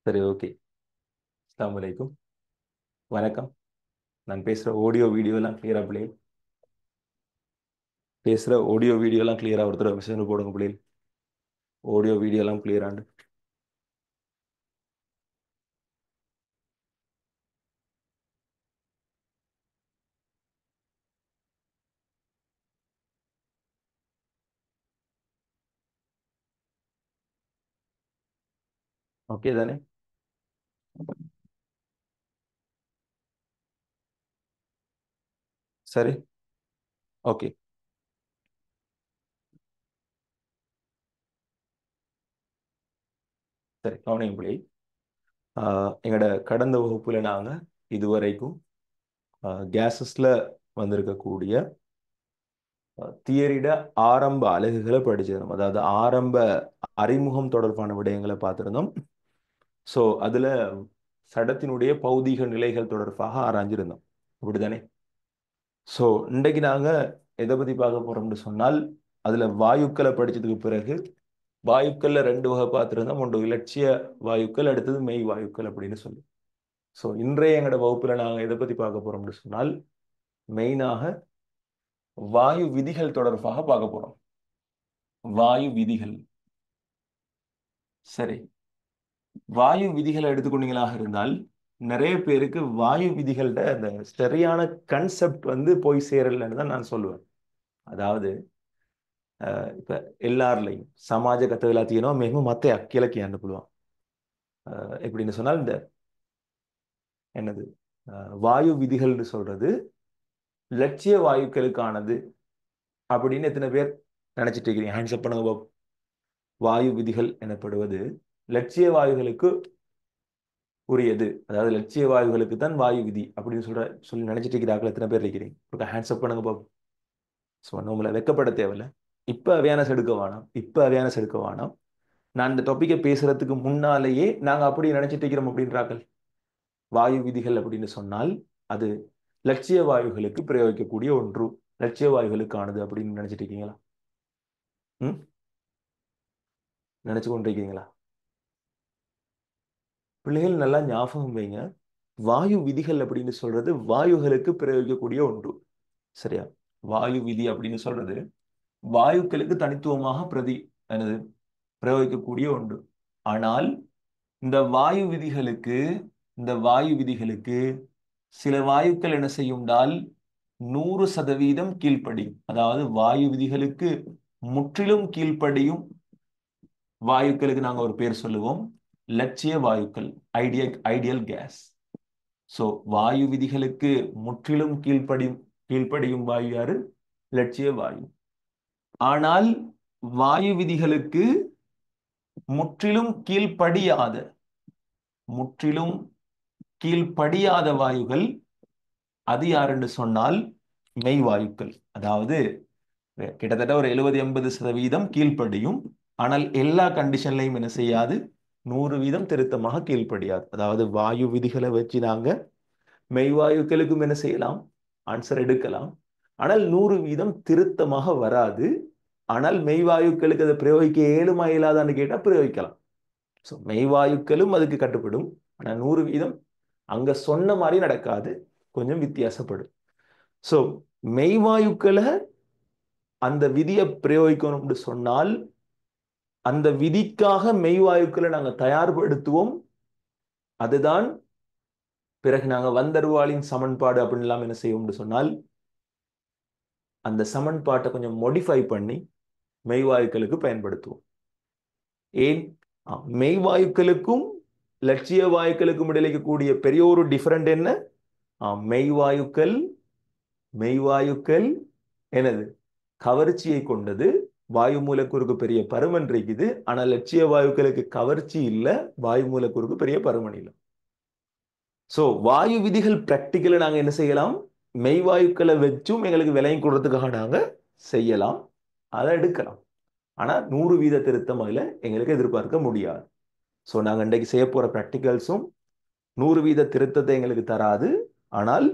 சரி, ஓகே. அஸ்ஸலாமு அலைக்கும். வணக்கம். நான் பேசுகிற ஆடியோ வீடியோலாம் கிளியரா பிள்ளை? பேசுகிற ஆடியோ வீடியோலாம் கிளியரா ஒருத்தர் மெசேஜ் போடுங்க பிள்ளை. ஆடியோ வீடியோலாம் கிளியராண்டு. ஓகே தானே? சரி, ஓகே. சரி, கவனிங்க பிள்ளை. எங்களோட கடந்த வகுப்புல நாங்கள் இதுவரைக்கும் கேஸஸில் வந்திருக்கக்கூடிய தியரிட ஆரம்ப அலகுகளை படிச்சிருந்தோம். அதாவது ஆரம்ப அறிமுகம் தொடர்பான விடயங்களை பார்த்துருந்தோம். ஸோ அதில் சடத்தினுடைய பௌதீக நிலைகள் தொடர்பாக ஆராய்ஞ்சிருந்தோம். அப்படித்தானே? ஸோ இன்றைக்கு நாங்கள் எதை பற்றி பார்க்க போகிறோம்னு சொன்னால், அதில் வாயுக்களை படித்ததுக்கு பிறகு வாயுக்களில் ரெண்டு வகை பார்த்துருந்தோம். ஒன்று இலட்சிய வாயுக்கள், அடுத்தது மெய் வாயுக்கள் அப்படின்னு சொல்லி. ஸோ இன்றைய எங்களோட வகுப்பில் நாங்கள் எதை பற்றி பார்க்க போகிறோம்னு சொன்னால், மெயினாக வாயு விதிகள் தொடர்பாக பார்க்க போகிறோம். வாயு விதிகள். சரி, வாயு விதிகளை எடுத்துக்கொண்டீங்களாக இருந்தால் நிறைய பேருக்கு வாயு விதிகளோட அந்த சரியான கன்செப்ட் போய் சேரலன்னு தான் நான் சொல்லுவேன். அதாவது இப்ப எல்லாருலையும் சமாஜ கத்தகலாத்தியனோ மிகவும் மத்த அக்கிலக்கியான்னு சொல்லுவான். எப்படின்னு சொன்னால் இந்த என்னது வாயு விதிகள்னு சொல்றது லட்சிய வாயுக்களுக்கானது அப்படின்னு எத்தனை பேர் நினைச்சிட்டு இருக்கிறீங்க? ஹேண்ட்ஸ் அப் பண்ணுங்க பாப்போம். வாயு விதிகள் எனப்படுவது லட்சிய வாயுகளுக்கு உரியது, அதாவது லட்சிய வாயுகளுக்கு தான் வாயு விதி அப்படின்னு சொல்லி நினைச்சிட்டு இருக்கிறார்கள் எத்தனை பேர் இருக்கிறீங்க? ஹேண்ட்ஸ் அப் பண்ணுங்க பாப்போம். ஸோ உங்களை வெக்கப்பட தேவையில்லை. இப்ப அவேர்னஸ் எடுக்க வேணாம், இப்ப அவேர்னஸ் எடுக்க வேணாம். நான் இந்த டாபிக்கை பேசுறதுக்கு முன்னாலேயே நாங்க அப்படி நினைச்சிட்டு இருக்கிறோம் அப்படின்றார்கள். வாயு விதிகள் அப்படின்னு சொன்னால் அது லட்சிய வாயுகளுக்கு பிரயோகிக்கக்கூடிய ஒன்று, லட்சிய வாயுகளுக்கானது அப்படின்னு நினைச்சிட்டு இருக்கீங்களா? ம், நினைச்சு கொண்டிருக்கீங்களா? பிள்ளைகள் நல்லா ஞாபகம் வைங்க. வாயு விதிகள் அப்படின்னு சொல்றது வாயுகளுக்கு பிரயோகிக்கக்கூடிய ஒன்று. சரியா? வாயு விதி அப்படின்னு சொல்றது வாயுக்களுக்கு தனித்துவமாக என்னது பிரயோகிக்கக்கூடிய ஒன்று. ஆனால் இந்த வாயு விதிகளுக்கு இந்த வாயு விதிகளுக்கு சில வாயுக்கள் என்ன செய்யும்னால் 100% கீழ்ப்படியும். அதாவது வாயு விதிகளுக்கு முற்றிலும் கீழ்ப்படியும் வாயுக்களுக்கு நாங்க ஒரு பேர் சொல்லுவோம், லட்சிய வாயுக்கள், ஐடியல் கேஸ். சோ வாயு விதிகளுக்கு முற்றிலும் கீழ்ப்படியும் வாயு யாரு? லட்சிய வாயு. ஆனால் வாயு விதிகளுக்கு முற்றிலும் கீழ்ப்படியாத முற்றிலும் கீழ்ப்படியாத வாயுகள் அது யாருன்னு சொன்னால் மெய்வாயுக்கள். அதாவது கிட்டத்தட்ட ஒரு 70-80% கீழ்ப்படியும். ஆனால் எல்லா கண்டிஷன்லையும் என்ன செய்யாது? 100% திருத்தமாக கீழ்ப்படியாது. அதாவது வாயு விதிகளை வச்சு நாங்க மெய்வாயுக்களுக்கும் என்ன செய்யலாம்? ஆன்சர் எடுக்கலாம். ஆனால் 100% திருத்தமாக வராது. ஆனால் மெய்வாயுக்களுக்கு அதை பிரயோகிக்க இயலுமா இயலாதான்னு கேட்டா பிரயோகிக்கலாம். ஸோ மெய்வாயுக்களும் அதுக்கு கட்டுப்படும். ஆனால் 100% அங்க சொன்ன மாதிரி நடக்காது, கொஞ்சம் வித்தியாசப்படும். ஸோ மெய்வாயுக்களை அந்த விதியை பிரயோகிக்கணும்னு சொன்னால் அந்த விதிக்காக மெய்வாயுக்களை நாங்கள் தயார்படுத்துவோம். அதுதான் பிறகு நாங்கள் வந்தருவாளின் சமன்பாடு அப்படின்லாம் என்ன செய்வோம்னு சொன்னால் அந்த சமன்பாட்டை கொஞ்சம் மோடிஃபை பண்ணி மெய்வாயுக்களுக்கு பயன்படுத்துவோம். ஏன்? மெய்வாயுக்களுக்கும் லட்சிய வாயுக்களுக்கும் இடையில கூடிய பெரிய ஒரு டிஃபரெண்ட் என்ன? மெய்வாயுக்கள் மெய்வாயுக்கள் எனது கவர்ச்சியை கொண்டது. வாயு மூலக்கூறுக்கு பெரிய பருமன் இருக்குது. ஆனா லட்சிய வாயுக்களுக்கு கவர்ச்சி இல்லை, வாயு மூலக்கூறுக்கு பெரிய பருமன் இல்லை. சோ வாயு விதிகள் பிராக்டிக்கலா நாங்க என்ன செய்யலாம்? மெய்வாயுக்களை வச்சும் எங்களுக்கு விலையும் கொடுறதுக்காக நாங்க செய்யலாம், அதை எடுக்கலாம். ஆனா 100% திருத்தம் அதுல எங்களுக்கு எதிர்பார்க்க முடியாது. சோ நாங்க இன்றைக்கு செய்ய போற பிராக்டிகல்ஸும் 100% திருத்தத்தை எங்களுக்கு தராது. ஆனால்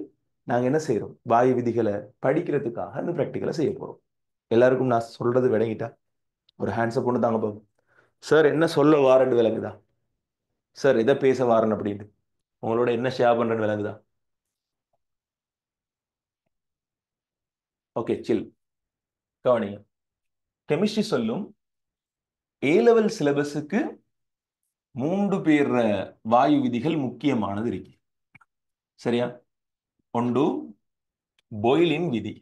நாங்க என்ன செய்யறோம்? வாயு விதிகளை படிக்கிறதுக்காக அந்த பிராக்டிகலை செய்ய போறோம். எல்லாருக்கும் நான் சொல்றது விளங்கிட்டா? ஒரு ஹேண்ட்ஸ் அப் ஒன்று தாங்க பாப்போம். சார் என்ன சொல்ல வாரண்டு விளங்குதா? சார் எதை பேச வாரன் அப்படின்னு உங்களோட என்ன ஷேர் பண்றேன்னு விளங்குதா? ஓகே, சில். கவனிங்க. கெமிஸ்ட்ரி சொல்லும் ஏ லெவல் சிலபஸுக்கு 3 பேர் வாயு விதிகள் முக்கியமானது இருக்கு. சரியா? ஒன்று பாயிலின் விதி.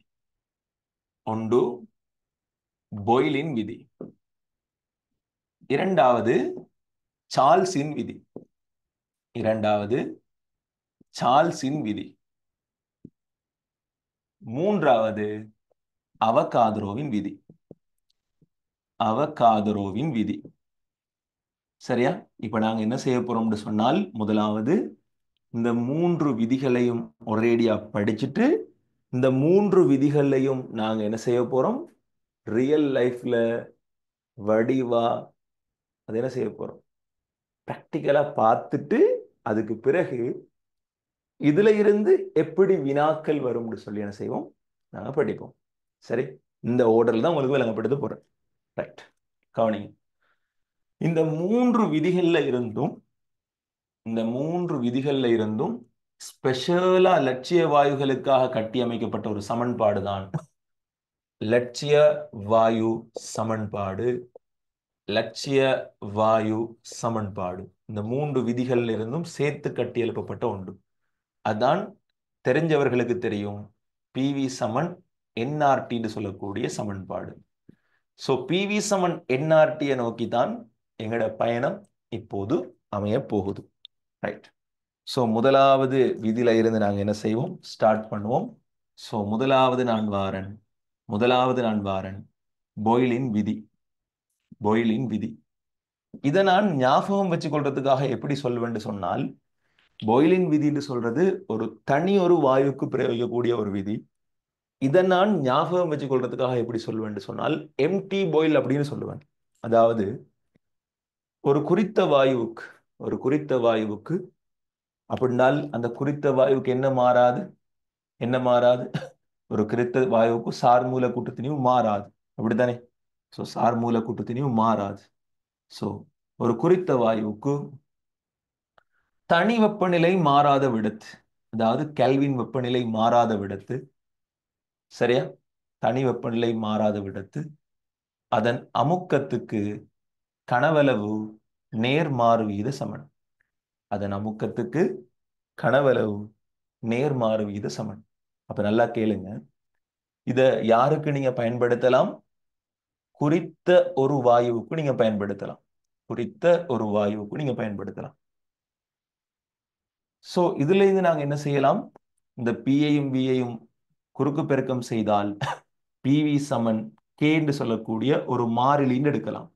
ஒன்று பாயிலின் விதி. இரண்டாவது சார்ல்ஸின் விதி. இரண்டாவது சார்ல்ஸின் விதி. மூன்றாவது அவகாத்ரோவின் விதி. அவகாத்ரோவின் விதி. சரியா? இப்ப நாங்க என்ன செய்ய போறோம்னு சொன்னால், முதலாவது இந்த 3 விதிகளையும் ஒரேடியா படிச்சுட்டு இந்த 3 விதிகளையும் நாங்க என்ன செய்ய போறோம்? ரியல் லைஃப்ல வடிவா அது என்ன செய்ய போறோம்? பிராக்டிக்கலா பார்த்துட்டு அதுக்கு பிறகு இதுல இருந்து எப்படி வினாக்கள் வரும்னு சொல்லி என்ன செய்வோம்? நாங்க படிப்போம். சரி, இந்த ஆர்டர்ல தான் உங்களுக்கு விளங்கப்படுத்த போறேன். ரைட், கவனிங்க. இந்த 3 விதிகள்ல இருந்தும் இந்த 3 விதிகள்ல இருந்தும் ஸ்பெஷலா லட்சிய வாயுகளுக்காக கட்டியமைக்கப்பட்ட ஒரு சமன்பாடு தான் லட்சிய வாயு சமன்பாடு. லட்சிய வாயு சமன்பாடு இந்த 3 விதிகள்ல இருந்தும் சேர்த்து கட்டி எழுப்பப்பட்ட ஒன்று. அதான் தெரிஞ்சவர்களுக்கு தெரியும், பிவி சமன் என்ஆர்டின்னு சொல்லக்கூடிய சமன்பாடு. ஸோ பிவி சமன் என்ஆர்டியை நோக்கி தான் எங்களோட பயணம் இப்போது அமைய போகுது. ரைட். ஸோ முதலாவது விதியில இருந்து நாங்கள் என்ன செய்வோம்? ஸ்டார்ட் பண்ணுவோம். ஸோ முதலாவது நான் வாரன் பாயிலின் விதி. பாயிலின் விதி இதை நான் ஞாபகம் வச்சு கொள்றதுக்காக எப்படி சொல்வேன்னு சொன்னால், பாயிலின் விதின்னு சொல்றது ஒரு வாயுக்கு பிரயோகிக்கக்கூடிய ஒரு விதி. இதை நான் ஞாபகம் வச்சு கொள்றதுக்காக எப்படி சொல்வேன்னு சொன்னால், எம்டி பாயில் அப்படின்னு சொல்லுவேன். அதாவது ஒரு குறித்த வாயுவுக்கு அப்படின்னால் அந்த குறித்த வாயுவுக்கு என்ன மாறாது? என்ன மாறாது? ஒரு குறித்த வாயுவுக்கு சார்மூல கூட்டுத்திணியும் மாறாது. அப்படித்தானே? ஸோ சார்மூல கூட்டுத்திணியும் மாறாது. ஸோ ஒரு குறித்த வாயுவுக்கு தனி வெப்பநிலை மாறாத விடத்து, அதாவது கெல்வின் வெப்பநிலை மாறாத விடத்து, சரியா? தனி வெப்பநிலை மாறாத விடத்து அதன் அமுக்கத்துக்கு கனவளவு நேர்மாறு வீத சமன். அதன் அமுக்கத்துக்கு கனவளவு நேர்மாறு வீத சமன். அப்ப நல்லா கேளுங்க. இத யாருக்கு நீங்க பயன்படுத்தலாம்? குறித்த ஒரு வாயுவுக்கு நீங்க பயன்படுத்தலாம். குறித்த ஒரு வாயுவுக்கு நீங்க பயன்படுத்தலாம். சோ இதுல இருந்து நாங்க என்ன செய்யலாம்? இந்த பியையும் வியையும் குறுக்கு பெருக்கம் செய்தால் பிவி சமன் கே என்று சொல்லக்கூடிய ஒரு மாறிலின்னு எடுக்கலாம்.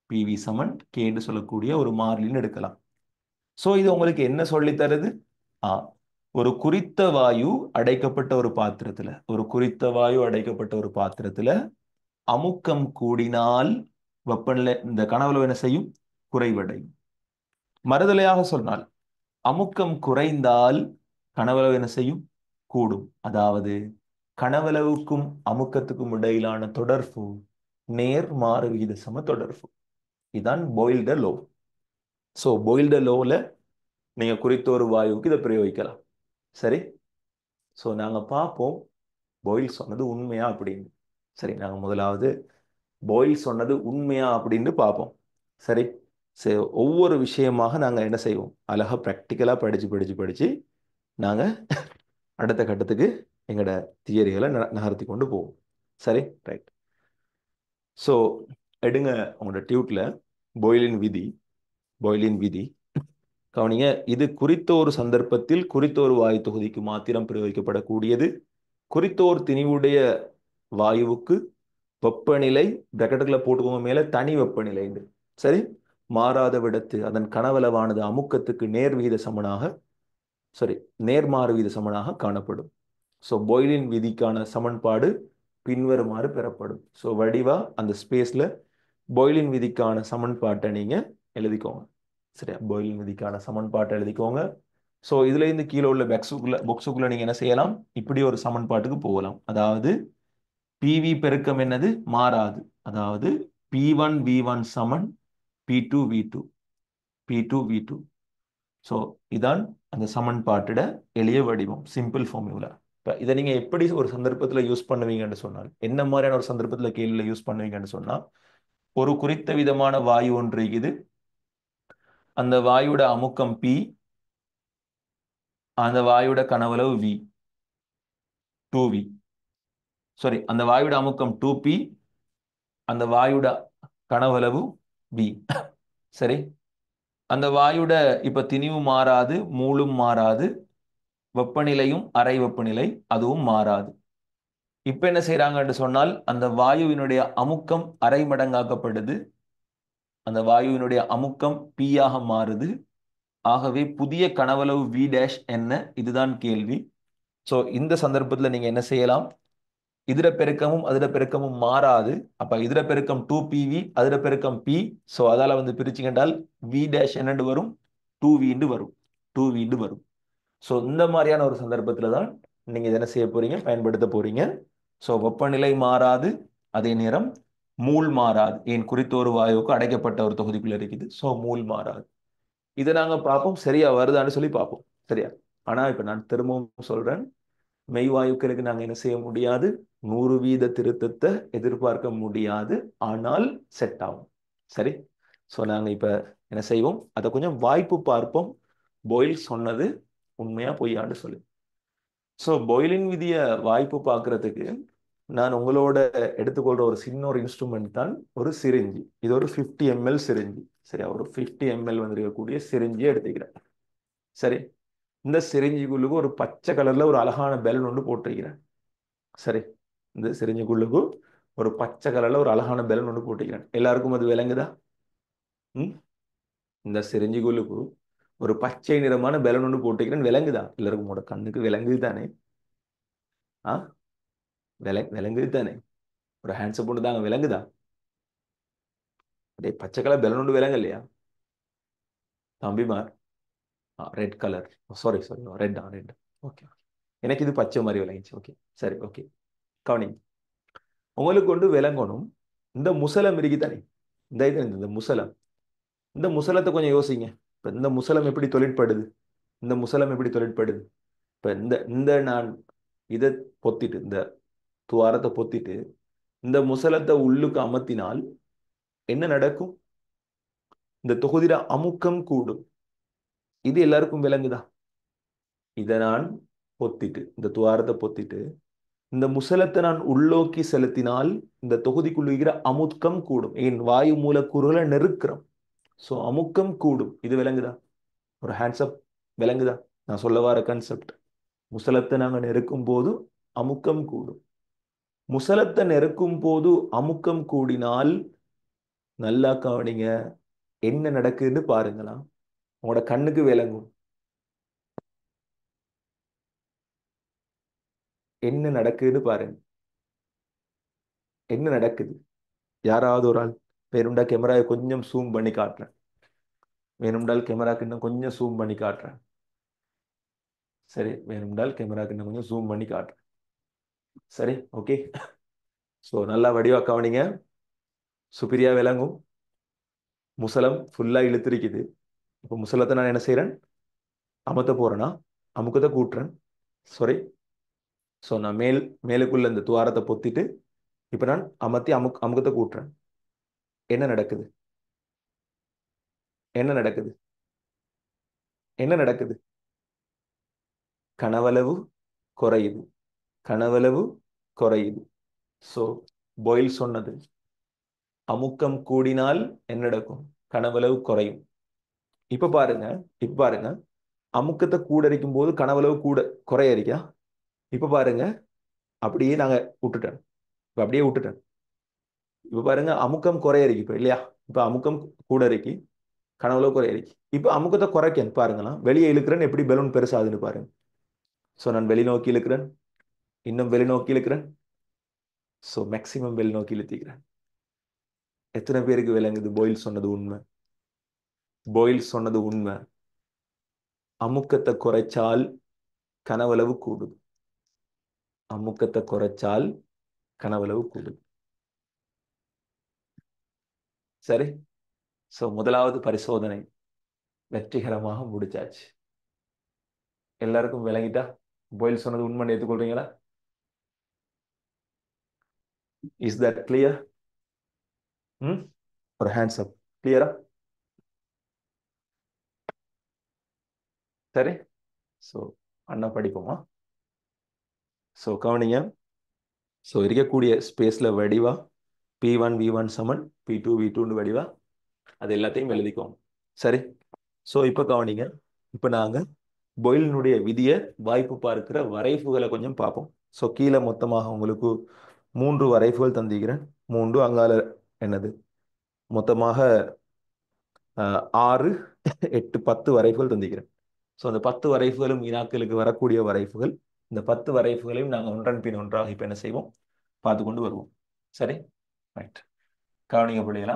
பிவி சமன் கே என்று சொல்லக்கூடிய ஒரு மாறிலின்னு எடுக்கலாம். சோ இது உங்களுக்கு என்ன சொல்லி தருது? ஒரு குறித்த வாயு அடைக்கப்பட்ட ஒரு பாத்திரத்துல அமுக்கம் கூடினால் வெப்பநிலை இந்த கனவளவு என்ன செய்யும்? குறைவடையும். மறுதலையாக சொன்னால் அமுக்கம் குறைந்தால் கனவளவு என்ன செய்யும்? கூடும். அதாவது கனவளவுக்கும் அமுக்கத்துக்கும் இடையிலான தொடர்பு நேர்மாறு விகித சம தொடர்பு. இதுதான் பாயில்ட லோ. ஸோ பாயில்ட லோல நீங்க குறித்த ஒரு வாயுவுக்கு இதை பிரயோகிக்கலாம். சரி, ஸோ நாங்க பார்ப்போம் பாயில் சொன்னது உண்மையா அப்படின்னு. சரி, நாங்க முதலாவது பாயில் சொன்னது உண்மையா அப்படின்னு பார்ப்போம். சரி, சரி, ஒவ்வொரு விஷயமாக நாங்க என்ன செய்வோம்? அழகா ப்ராக்டிக்கலா படிச்சு படிச்சு படிச்சு நாங்க அடுத்த கட்டத்துக்கு எங்களோட தியரிகளை நகர்த்தி கொண்டு போவோம். சரி, ரைட். ஸோ எடுங்க உங்களோட டியூட்ல பாயிலின் விதி. பாயிலின் விதி கவனிங்க. இது குறித்த ஒரு சந்தர்ப்பத்தில் குறித்த ஒரு வாயு தொகுதிக்கு மாத்திரம் பிரயோகிக்கப்படக்கூடியது. குறித்த ஒரு திணிவுடைய வாயுவுக்கு வெப்பநிலை பிரக்கெட்டுகளை போட்டுக்கோங்க மேல தனி வெப்பநிலை. சரி, மாறாத விடத்து அதன் கனவளவானது அமுக்கத்துக்கு நேர்மாறு வீத சமனாக காணப்படும். ஸோ பாயிலின் விதிக்கான சமன்பாடு பின்வருமாறு பெறப்படும். ஸோ வடிவா அந்த ஸ்பேஸ்ல பாயிலின் விதிக்கான சமன்பாட்டை நீங்க எழுதிக்கோங்க. சரியா? பாயிலின் விதிக்கான சமன்பாட்டை எழுதிக்கோங்க. ஸோ இதுல இருந்து கீழே உள்ள பாக்ஸுக்குள்ள நீங்க என்ன செய்யலாம்? இப்படி ஒரு சமன்பாட்டுக்கு போகலாம். அதாவது பிவி பெருக்கம் என்னது? மாறாது. அதாவது P1 V1 சமன் P2 V2. P2 V2 so இதான் அந்த சமன்பாட்டிட எளிய வடிவம், சிம்பிள் ஃபார்முலா. இப்போ இதை நீங்க எப்படி ஒரு சந்தர்ப்பத்தில் யூஸ் பண்ணுவீங்கன்னு சொன்னால், என்ன மாதிரியான ஒரு சந்தர்ப்பத்தில் கேள்வியில் யூஸ் பண்ணுவீங்கன்னு சொன்னால், ஒரு குறித்த விதமான வாயு ஒன்று இருக்குது, அந்த வாயுட அமுக்கம் P, அந்த வாயுட கனவளவு V, 2V. சாரி, அந்த வாயுட அமுக்கம் 2P, அந்த வாயுட கனவளவு V. சரி, அந்த வாயுட இப்ப திணிவு மாறாது, மூலும் மாறாது, வெப்பநிலையும் அறை வெப்பநிலை அதுவும் மாறாது. இப்ப என்ன செய்யறாங்கன்னு சொன்னால், அந்த வாயுவினுடைய அமுக்கம் அரை மடங்காக்கப்படுது, அந்த வாயுவினுடைய அமுக்கம் P ஆக மாறுது. ஆகவே புதிய கனவளவு V டேஷ் என்ன, இதுதான் கேள்வி. ஸோ இந்த சந்தர்ப்பத்தில் நீங்க என்ன செய்யலாம், இதர பெருக்கமும் அதிர பெருக்கமும் மாறாது. அப்ப இதர பெருக்கம் 2PV, அதிர பெருக்கம் P. ஸோ அதால வந்து பிரிச்சுக்கிட்டால் V டேஷ் என்னண்டு வரும், 2V வரும், 2V வரும். ஸோ இந்த மாதிரியான ஒரு சந்தர்ப்பத்தில் தான் நீங்க இதை என்ன செய்ய போறீங்க, பயன்படுத்த போறீங்க. ஸோ வெப்பநிலை மாறாது, அதே நேரம் மூல் மாறாது. ஏன், குறித்த ஒரு வாயுவுக்கு அடைக்கப்பட்ட ஒரு தொகுதிக்குள்ள இருக்குது. ஸோ மூல் மாறாது. இதை நாங்க பார்ப்போம், சரியா வருதான்னு சொல்லி பார்ப்போம். சரியா? ஆனா இப்ப நான் திரும்பவும் சொல்றேன், மெய்வாயுக்களுக்கு நாங்க என்ன செய்ய முடியாது, 100% திருத்தத்தை எதிர்பார்க்க முடியாது. ஆனால் செட் ஆகும். சரி, ஸோ நாங்க இப்ப என்ன செய்வோம், அதை கொஞ்சம் வாய்ப்பு பார்ப்போம். பாயில் சொன்னது உண்மையா பொய்யான்னு சொல்லி. ஸோ பாயிலின் விதியை வாய்ப்பு பார்க்கறதுக்கு நான் உங்களோட எடுத்துக்கொள்ற ஒரு சின்ன ஒரு இன்ஸ்ட்ருமெண்ட் தான் ஒரு சிரிஞ்சி. இது ஒரு 50 ml சிரிஞ்சி. சரியா? ஒரு 50 ml வந்திருக்கக்கூடிய சிரிஞ்சியை எடுத்துக்கிறேன். சரி, இந்த சிரிஞ்சிக்குள்ளுக்கு ஒரு பச்சை கலர்ல ஒரு அழகான பெலூன் ஒன்று போட்டிருக்கிறேன். சரி, இந்த சிரிஞ்சிக்குள்ளுக்கு ஒரு பச்சை கலர்ல ஒரு அழகான பெலூன் ஒன்று போட்டிருக்கிறேன். எல்லாருக்கும் அது விளங்குதா? ம், இந்த சிரிஞ்சிக்குள்ளுக்கு ஒரு பச்சை நிறமான பெலூன் ஒன்று போட்டிருக்கிறேன். விளங்குதா? எல்லாருக்கும் உங்களோட கண்ணுக்கு விளங்குது தானே? ஆ, விளங்குது தானே? ஒரு ஹேண்ட்ஸப் ஒன்று தாங்க, விளங்குதா? அப்படியே பச்சை கலர் பெலூன் ஒன்று விளங்க இல்லையா தம்பிமார்? Red colour, sorry sorry, red red. Okay, எனக்கு இது பச்சை மாதிரி விளங்கிச்சு. ஓகே, சரி, ஓகே. கவனிங்க, உங்களுக்கு கொண்டு விளங்கணும். இந்த முசலம் இருக்கு தானே, இந்த இது இந்த முசலம், இந்த முசலத்தை கொஞ்சம் யோசிங்க. இப்ப இந்த முசலம் எப்படி தொழிற்படுது, இந்த முசலம் எப்படி தொழிற்படுது? இப்ப இந்த இந்த நான் இதை பொத்திட்டு, இந்த துவாரத்தை பொத்திட்டு இந்த முசலத்தை உள்ளுக்கு அமர்த்தினால் என்ன நடக்கும்? இந்த தொகுதியில அமுக்கம் கூடும். இது எல்லாருக்கும் விளங்குதா? இதை நான் பொத்திட்டு, இந்த துவாரத்தை பொத்திட்டு இந்த முசலத்தை நான் உள்நோக்கி செலுத்தினால் இந்த தொகுதிக்குள்ள அமுக்கம் கூடும். ஏன், வாயு மூலக்கூறுகளை நெருக்கிறோம். ஸோ அமுக்கம் கூடும். இது விளங்குதா? ஒரு ஹேண்ட்ஸ்அப். விளங்குதா நான் சொல்ல வர கான்செப்ட்? முசலத்தை நாங்கள் நெருக்கும் போது அமுக்கம் கூடும். முசலத்தை நெருக்கும் போது அமுக்கம் கூடினால் நல்லா கவனிங்க, என்ன நடக்குதுன்னு பாருங்களா, உங்களோட கண்ணுக்கு விளங்கும். என்ன நடக்குதுன்னு பாருங்க. என்ன நடக்குது? யாராவது ஒரு ஆள் வேணும்டா கேமராவை கொஞ்சம் ஜூம் பண்ணி காட்டுறேன். வேணும்டால் கேமராக்கு இன்னும் கொஞ்சம் ஜூம் பண்ணி காட்டுறேன். சரி, வேணும்டால் கேமராக்கு இன்னும் கொஞ்சம் ஜூம் பண்ணி காட்டுறேன். சரி, ஓகே. ஸோ நல்லா வடிவா கவனிங்க, சுப்பிரியா விளங்கும். முசலம் ஃபுல்லா இழுத்திருக்குது. இப்போ முசலத்தை நான் என்ன செய்யறேன், அமுத்த போறேன்னா அமுக்கத்தை கூட்டுறேன். சாரி, ஸோ நான் மேலுக்குள்ள இந்த துவாரத்தை பொத்திட்டு இப்போ நான் அமர்த்தி அமுக்கத்தை கூட்டுறேன். என்ன நடக்குது? என்ன நடக்குது? என்ன நடக்குது? கனவளவு குறையுது, கனவளவு குறையுது. ஸோ பாயில் சொன்னது, அமுக்கம் கூடினால் என்ன நடக்கும்? கனவளவு குறையும். இப்ப பாருங்க, இப்ப பாருங்க, அமுக்கத்தை கூட அரிக்கும் போது கனவளவு கூட குறைய அரிக்கா? இப்ப பாருங்க, அப்படியே நாங்க விட்டுட்டேன். இப்ப அப்படியே விட்டுட்டேன். இப்ப பாருங்க, அமுக்கம் குறைய இருக்கு இப்ப இல்லையா? இப்ப அமுக்கம் கூட இருக்கு, கனவுல குறைய இருக்கு. இப்ப அமுக்கத்தை குறைக்க பாருங்களா, வெளியே இழுக்கிறேன், எப்படி பலூன் பெருசாகுதுன்னு பாருங்க. ஸோ நான் வெளிநோக்கி இழுக்கிறேன், இன்னும் வெளிநோக்கி இழுக்கிறேன். So maximum வெளிநோக்கி இழுத்திக்கிறேன். எத்தனை பேருக்கு விளங்குது பாயில் சொன்னது உண்மை? பாயில் சொன்னது உண்மை. அமுக்கத்தை குறைச்சால் கனவளவு கூடுது. அமுக்கத்தை குறைச்சால் கனவளவு கூடுது. சரி, ஸோ முதலாவது பரிசோதனை, வெற்றிகரமாக முடிச்சாச்சு. எல்லாருக்கும் விளங்கிட்டா? பாயில் சொன்னது உண்மை ஏற்றுக்கொள்றீங்களா? Is that clear? ம், ஒரு ஹேண்ட்ஸ் அப். கிளியரா? சரி. ஸோ அண்ணா படிப்போமா? ஸோ கவனிங்க. ஸோ இருக்கக்கூடிய ஸ்பேஸில் வடிவா P1 V1 சமன் P2 V2 வடிவா அது எல்லாத்தையும் எழுதிக்கோங்க. சரி. ஸோ இப்போ கவனிங்க. இப்போ நாங்கள் பொயிலினுடைய விதியை வாய்ப்பு பார்க்கிற வரைவுகளை கொஞ்சம் பார்ப்போம். ஸோ கீழே மொத்தமாக உங்களுக்கு 3 வரைவுகள் தந்திக்கிறேன். 3 அங்கால என்னது மொத்தமாக 6 8 10 வரைவுகள் தந்திக்கிறேன். ஸோ அந்த 10 வரைவுகளும் வினாக்களுக்கு வரக்கூடிய வரைவுகள். இந்த 10 வரைவுகளையும் நாங்கள் ஒன்றன் பின் ஒன்றாக இப்போ என்ன செய்வோம், பார்த்து கொண்டு வருவோம். சரி, ரைட். கவனிங்க பிள்ளைகளா.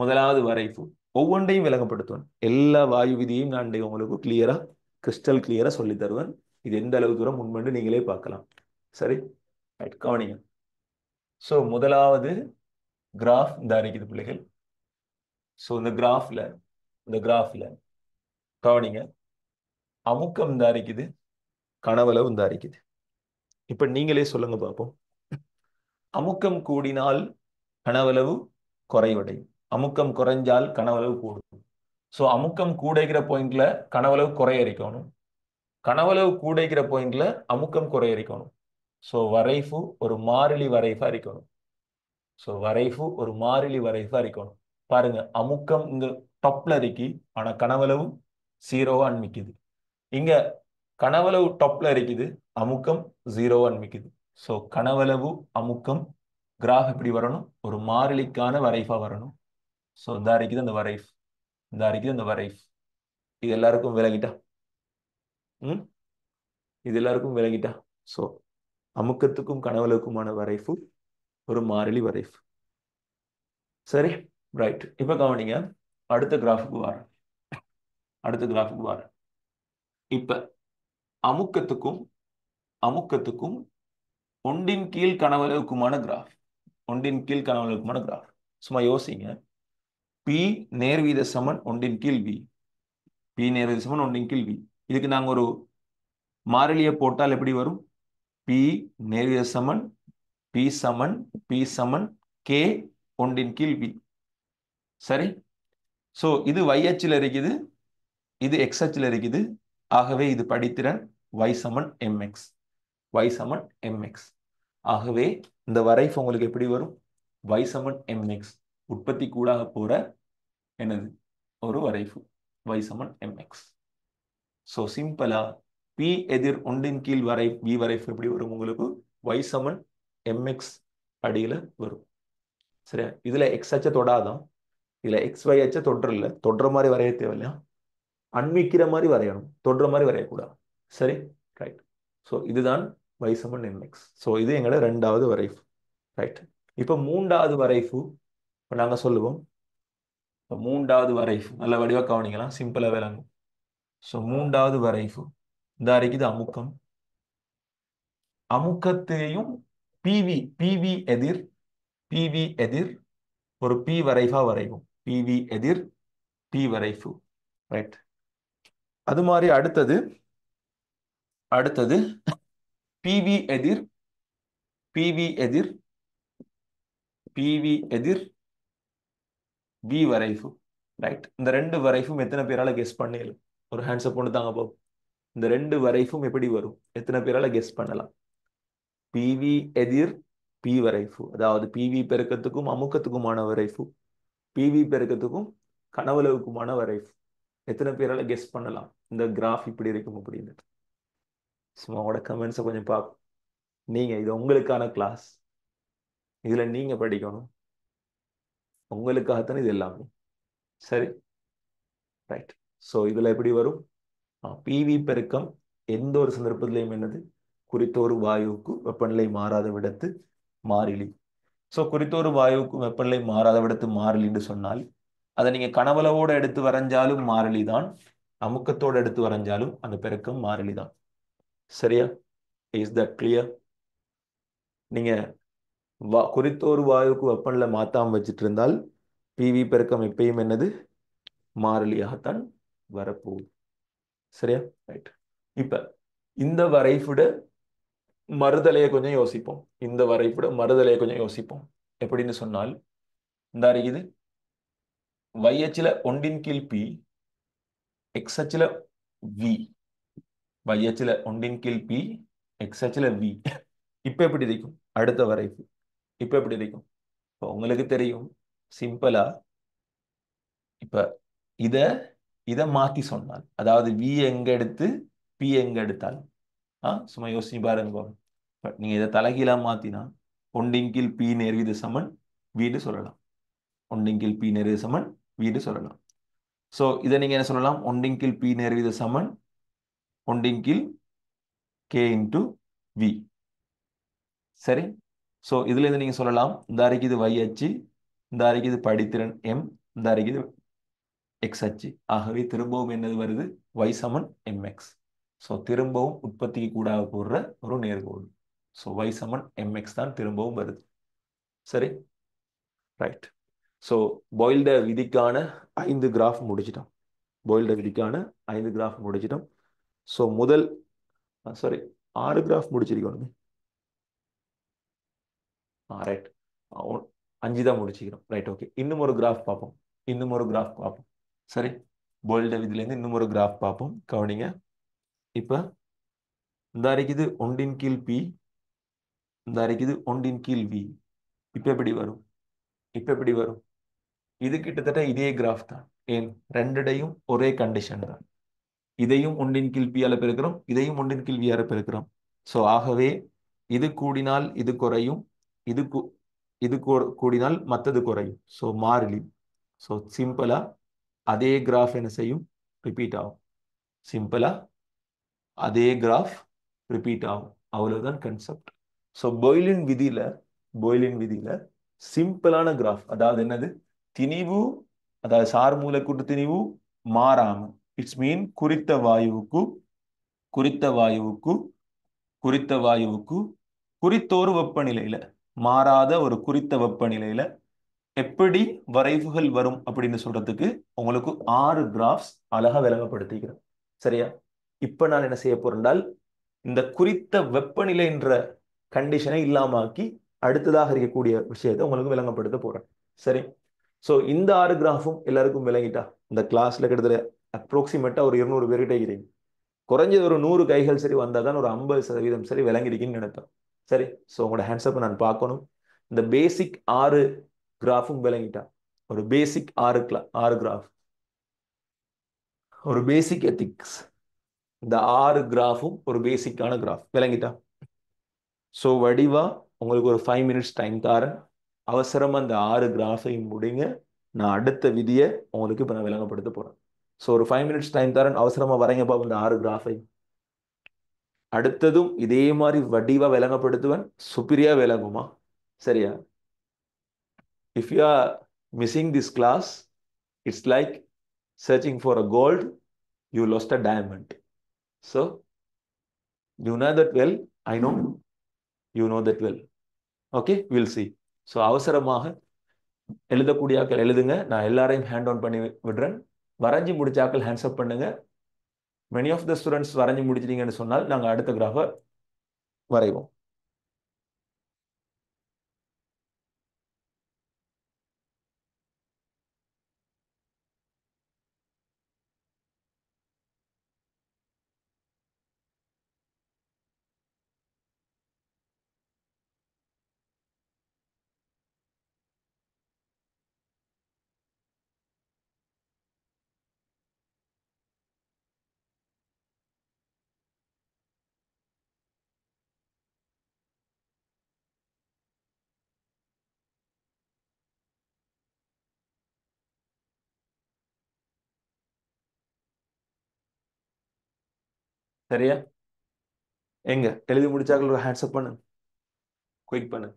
முதலாவது வரைவு ஒவ்வொன்றையும் விளங்கப்படுத்துவேன். எல்லா வாயு விதியையும் நான் உங்களுக்கு கிளியரா கிறிஸ்டல் கிளியரா சொல்லி தருவேன். இது எந்த அளவு தூரம் உண்மைன்னு நீங்களே பார்க்கலாம். சரி, ரைட். கவனிங்க. ஸோ முதலாவது கிராஃப் இந்த இருக்குது பிள்ளைகள். ஸோ இந்த கிராஃப்ல கவனிங்க. அமுக்கம் இந்த இருக்குது, கனவளவு இந்த இருக்குது. இப்ப நீங்களே சொல்லுங்க பார்ப்போம். அமுக்கம் கூடினால் கனவளவு குறைவடையும், அமுக்கம் குறைஞ்சால் கனவளவு கூடும். ஸோ அமுக்கம் கூடைகிற பாயிண்ட்ல கனவளவு குறைய இருக்கணும், கனவளவு கூடைகிற பாயிண்ட்ல அமுக்கம் குறைய இருக்கணும். ஸோ வரைவு ஒரு மாறிலி வரைவா இருக்கணும். ஸோ வரைவு ஒரு மாறிலி வரைவா இருக்கணும். பாருங்க, அமுக்கம் இந்த டாப்ல இருக்கு, ஆனா கனவளவு 0வா அன்மிக்குது. இங்க கனவளவு டாப்ல இருக்குது, அமுக்கம் 0வா அன்மிக்குது. ஸோ கனவளவு அமுக்கம் கிராஃப் எப்படி வரணும், ஒரு மாறிலிக்கான வரைவா வரணும். ஸோ இந்த இருக்குது அந்த வரைவு, இந்த இருக்குது அந்த வரைவு. இது எல்லாருக்கும் விளங்கிட்டா? ம், இது எல்லாருக்கும் விளங்கிட்டா? ஸோ அமுக்கத்துக்கும் கனவளவுக்குமான வரைவு ஒரு மாறிலி வரைவு. சரி, ரைட். இப்ப கவனிங்க. அடுத்த கிராஃபுக்கு வரேன். அடுத்த கிராஃபுக்கு வரேன். இப்ப அமுக்கத்துக்கும் அமுக்கத்துக்கும் ஒன்றின் கீழ் கனவளவுக்குமான கிராஃப், ஒன்றின் கீழ் கனவளவுக்குமான கிராஃப். சும்மா யோசிங்க. பி நேர்வீத சமன் ஒன்றின் கீழ் வி, பி நேர்வீத சமன் ஒன்றின் கீழ் வி. இதுக்கு நாங்க ஒரு மாறிலியை போட்டால் எப்படி வரும்? பி நேர்வீத சமன் பி சமன் கே ஒன்றின் கீழ் வி. சரி. சோ இது y அச்சில் இருக்குது, இது x அச்சில் இருக்குது. ஆகவே இது படித்திறன் y சமன் mx, y சமன் mx. ஆகவே இந்த வரைவு உங்களுக்கு எப்படி வரும்? y சமன் mx உற்பத்தி கூடாக போற என்னது ஒரு வரைவு, y சமன் mx. சோ சிம்பிளா p எதிர் ஒன்றின் கீழ் v வரைவு எப்படி வரும் உங்களுக்கு? y சமன் mx அடியில வரும். சரியா? இதுல x அச்ச தொடாதான், இதுல xy அச்ச தொடுறல, தொடுற மாதிரி வரைய தேவையில்லையா, அண்மிக்கிற மாதிரி வரையணும், தொடுற மாதிரி வரையக்கூடாது. சரி, ரைட். ஸோ இதுதான் y சமன் mx. ஸோ இது எங்களோட ரெண்டாவது வரைவு. ரைட். இப்போ மூன்றாவது வரைவு இப்போ நாங்க சொல்லுவோம். இப்போ மூன்றாவது வரைவு நல்ல வடிவா கவனிக்கலாம், சிம்பிளா விளங்கும். ஸோ மூன்றாவது வரைவு இந்த அறைக்குது அமுக்கம். அமுக்கத்தையும் பிவி எதிர் ஒரு பி வரைவா வரைவும். பிவி எதிர் பி வரைவு. ரைட். அது மாதிரி அடுத்தது பிவி எதிர் பிவி எதிர் பிவி எதிர் வி வரைவு. ரைட். இந்த ரெண்டு வரைவும் எத்தனை பேரால கெஸ் பண்ணலாம்? ஒரு ஹேண்ட்ஸ் அப் ஒன்று தாங்க பாப்போம். இந்த ரெண்டு வரைவும் எப்படி வரும், எத்தனை பேரால கெஸ் பண்ணலாம்? பிவி எதிர் பி வரைவு, அதாவது பிவி பெருக்கத்துக்கும் அமுக்கத்துக்குமான வரைவு, பிவி பெருக்கத்துக்கும் கனவளவுக்குமான வரைவு. எத்தனை பேரால கெஸ் பண்ணலாம் இந்த கிராஃப் இப்படி இருக்கும் அப்படின்னு? சும்மாவோட கமெண்ட்ஸை கொஞ்சம் பார்ப்போம். நீங்க இது உங்களுக்கான கிளாஸ், இதுல நீங்க படிக்கணும், உங்களுக்காகத்தானே இது எல்லாமே. சரி, ரைட். ஸோ இதுல எப்படி வரும்? பிவி பெருக்கம் எந்த ஒரு சந்தர்ப்பத்திலையும் என்னது, குறித்த ஒரு வாயுவுக்கு வெப்பநிலை மாறாத விடத்து மாறிலி. ஸோ குறித்த ஒரு வாயுவுக்கு வெப்பநிலை மாறாத விடத்து மாறிலின்னு சொன்னால் அதை நீங்க கனவளவோட எடுத்து வரைஞ்சாலும் மாறிலி தான், அமுக்கத்தோடு எடுத்து வரைஞ்சாலும் அந்த பெருக்கம் மாறிலி தான். சரியா? Is that clear? நீங்க குறித்த ஒரு வாயுவுக்கு வெப்பநிலை மாத்தாம வச்சுட்டு இருந்தால் பிவி பெருக்கம் எப்பயும் என்னது மாறிலியாகத்தான் வரப்போகுது. சரியா? ரைட். இப்ப இந்த வரைபட மறுதலையை கொஞ்சம் யோசிப்போம். இந்த வரைபட மறுதலையை கொஞ்சம் யோசிப்போம். எப்படின்னு சொன்னால், இந்த இருக்குது y அச்சுல 1 கீழ் p, x அச்சுல v. y அச்சுல 1 கீழ் p, x அச்சுல v. இப்ப எப்படி இருக்கும் அடுத்த வரைப்பு? இப்ப எப்படி இருக்கும்? இப்ப உங்களுக்கு தெரியும், சிம்பிளா இப்ப இத இத மாத்தி சொன்னால், அதாவது v எங்க எடுத்து p எங்க எடுத்தால், சும்மா யோசிச்சு பாருங்க. நீங்க இதை தலைகீழா மாத்தினா 1 கீழ் p நேர்வித சமன் வீடு சொல்லலாம். 1 கீழ் p நேர்வித சமன் வீடு சொல்லலாம். சோ இதை நீங்க என்ன சொல்லலாம்? 1 கீழ் p நேர்வித சமன் 1 கீழ் k இன்டு v. சரி. சோ இதுல இருந்து நீங்க சொல்லலாம், இந்த அறைக்கு இது y அச்சு, இந்த அறைக்கு இது படித்திறன் m, இந்த அறைக்கு இது x அச்சு. ஆகவே திரும்பவும் என்னது வருது? y சமன் mx. சோ திரும்பவும் உற்பத்திக்கு கூடாக போடுற ஒரு நேர்கோடு. சோ y சமன் mx தான் திரும்பவும் வருது. சரி, ரைட். சோ பாயில்ட விதிக்கான 5 கிராஃப் முடிச்சிட்டோம். பாயில்ட விதிக்கான 5 கிராஃப் முடிச்சிட்டோம். சோ முதல் சாரி 6 கிராஃப் முடிச்சிருக்கோம். ரைட். 5 தான் முடிச்சிக்கிறோம். Right, okay. இன்னும் ஒரு கிராஃப் பார்ப்போம். இன்னும் ஒரு கிராஃப் பார்ப்போம். சரி, பாயில்ட விதில இருந்து இன்னும் ஒரு கிராஃப் பார்ப்போம். கவனிங்க. இப்ப இந்த அறைக்குது 1 கீழ் p, இந்த அறைக்குது 1 கீழ் v. இப்ப எப்படி வரும்? இப்ப எப்படி வரும்? இது கிட்டத்தட்ட இதே கிராஃப் தான். ஏன்? ரெண்டுடையும் ஒரே கண்டிஷன் தான். இதையும் 1 கீழ் p ஆல பெருக்கிறோம், இதையும் 1 கீழ் v ஆல பெருக்கிறோம். சோ ஆகவே இது கூடினால் இது குறையும், இது இது கூடினால் மத்தது குறையும். சோ மாறிலி. சோ சிம்பிளா அதே கிராஃப் என்ன செய்யும்? ரிப்பீட் ஆகும். சிம்பிளா அதே கிராஃப் ரிப்பீட் ஆகும். அவ்வளவுதான் கன்செப்ட். ஸோ பாயிலின் விதியில சிம்பிளான கிராஃப், அதாவது என்னது? திணிவு, அதாவது சார் மூலக்கூட்டு திணிவு மாறாம, இட்ஸ் மீன் குறித்த வாயுவுக்கு குறித்த ஒரு வெப்பநிலையில, மாறாத ஒரு குறித்த வெப்பநிலையில எப்படி வரைவுகள் வரும் அப்படின்னு சொல்றதுக்கு உங்களுக்கு 6 கிராஃப்ஸ் அழகா விளங்கப்படுத்திக்கிறேன். சரியா? இப்ப நான் என்ன செய்ய போறேன்டால், இந்த குறித்த வெப்பநிலை என்ற கண்டிஷனை இல்லாமக்கி அடுத்ததாக இருக்கக்கூடிய விஷயத்தை உங்களுக்கு விளங்கப்படுத்த போறேன். சரி. சோ இந்த 6 கிராஃபும் எல்லாருக்கும் விளங்கிட்டா? இந்த கிளாஸ்ல கிட்டத்தட்ட அப்ரோக்சிமேட்டா ஒரு 200 பேர்கிட்ட இருக்கிறீங்க. குறைஞ்சது ஒரு 100 கைகள் சரி வந்தாதான் ஒரு 50% சரி விளங்கிருக்குன்னு நினைப்பேன். சரி. சோ உங்களோட ஹேண்ட்ஸ்அப் நான் பார்க்கணும். இந்த பேசிக் 6 கிராஃபும் விளங்கிட்டா? ஒரு பேசிக் 6 கிராஃப், ஒரு பேசிக் எத்திக்ஸ். இந்த 6 கிராஃபும் ஒரு பேசிக்கான கிராஃப் விளங்கிட்டா? சோ வடிவா உங்களுக்கு ஒரு 5 மினிட்ஸ் டைம் தாரேன். அவசரமா அந்த 6 கிராஃபையும் முடிங்க. நான் அடுத்த விதியை உங்களுக்கு இப்ப நான் விளங்கப்படுத்த போறேன். சோ ஒரு 5 மினிட்ஸ் டைம் தரேன். அவசரமா வரீங்க பாப்போம் இந்த 6 கிராஃபை. அடுத்ததும் இதே மாதிரி வடிவா விளங்கப்படுத்துவேன். சுப்பீரியா விளங்குமா? சரியா? If you are missing this class, it's like searching for a gold, you lost a diamond. So you know that well, I know you know that well. Okay, we'll see. So அவசரமாக எழுதக்கூடியாக்கள் எழுதுங்க. நான் எல்லாரையும் hand on பண்ணி விடுறேன். வரைஞ்சி முடிச்சாக்கள் hands up பண்ணுங்க. Many of the students வரைஞ்சி முடிச்சிட்டீங்கன்னு சொன்னால் நாங்க அடுத்த கிராஃபை வரைவோம். சரியா? எங்க எழுதி முடிச்சாக்கள் ஒரு ஹேண்ட்ஸ் அப் பண்ணுங்க. குயிக் பண்ணுங்க.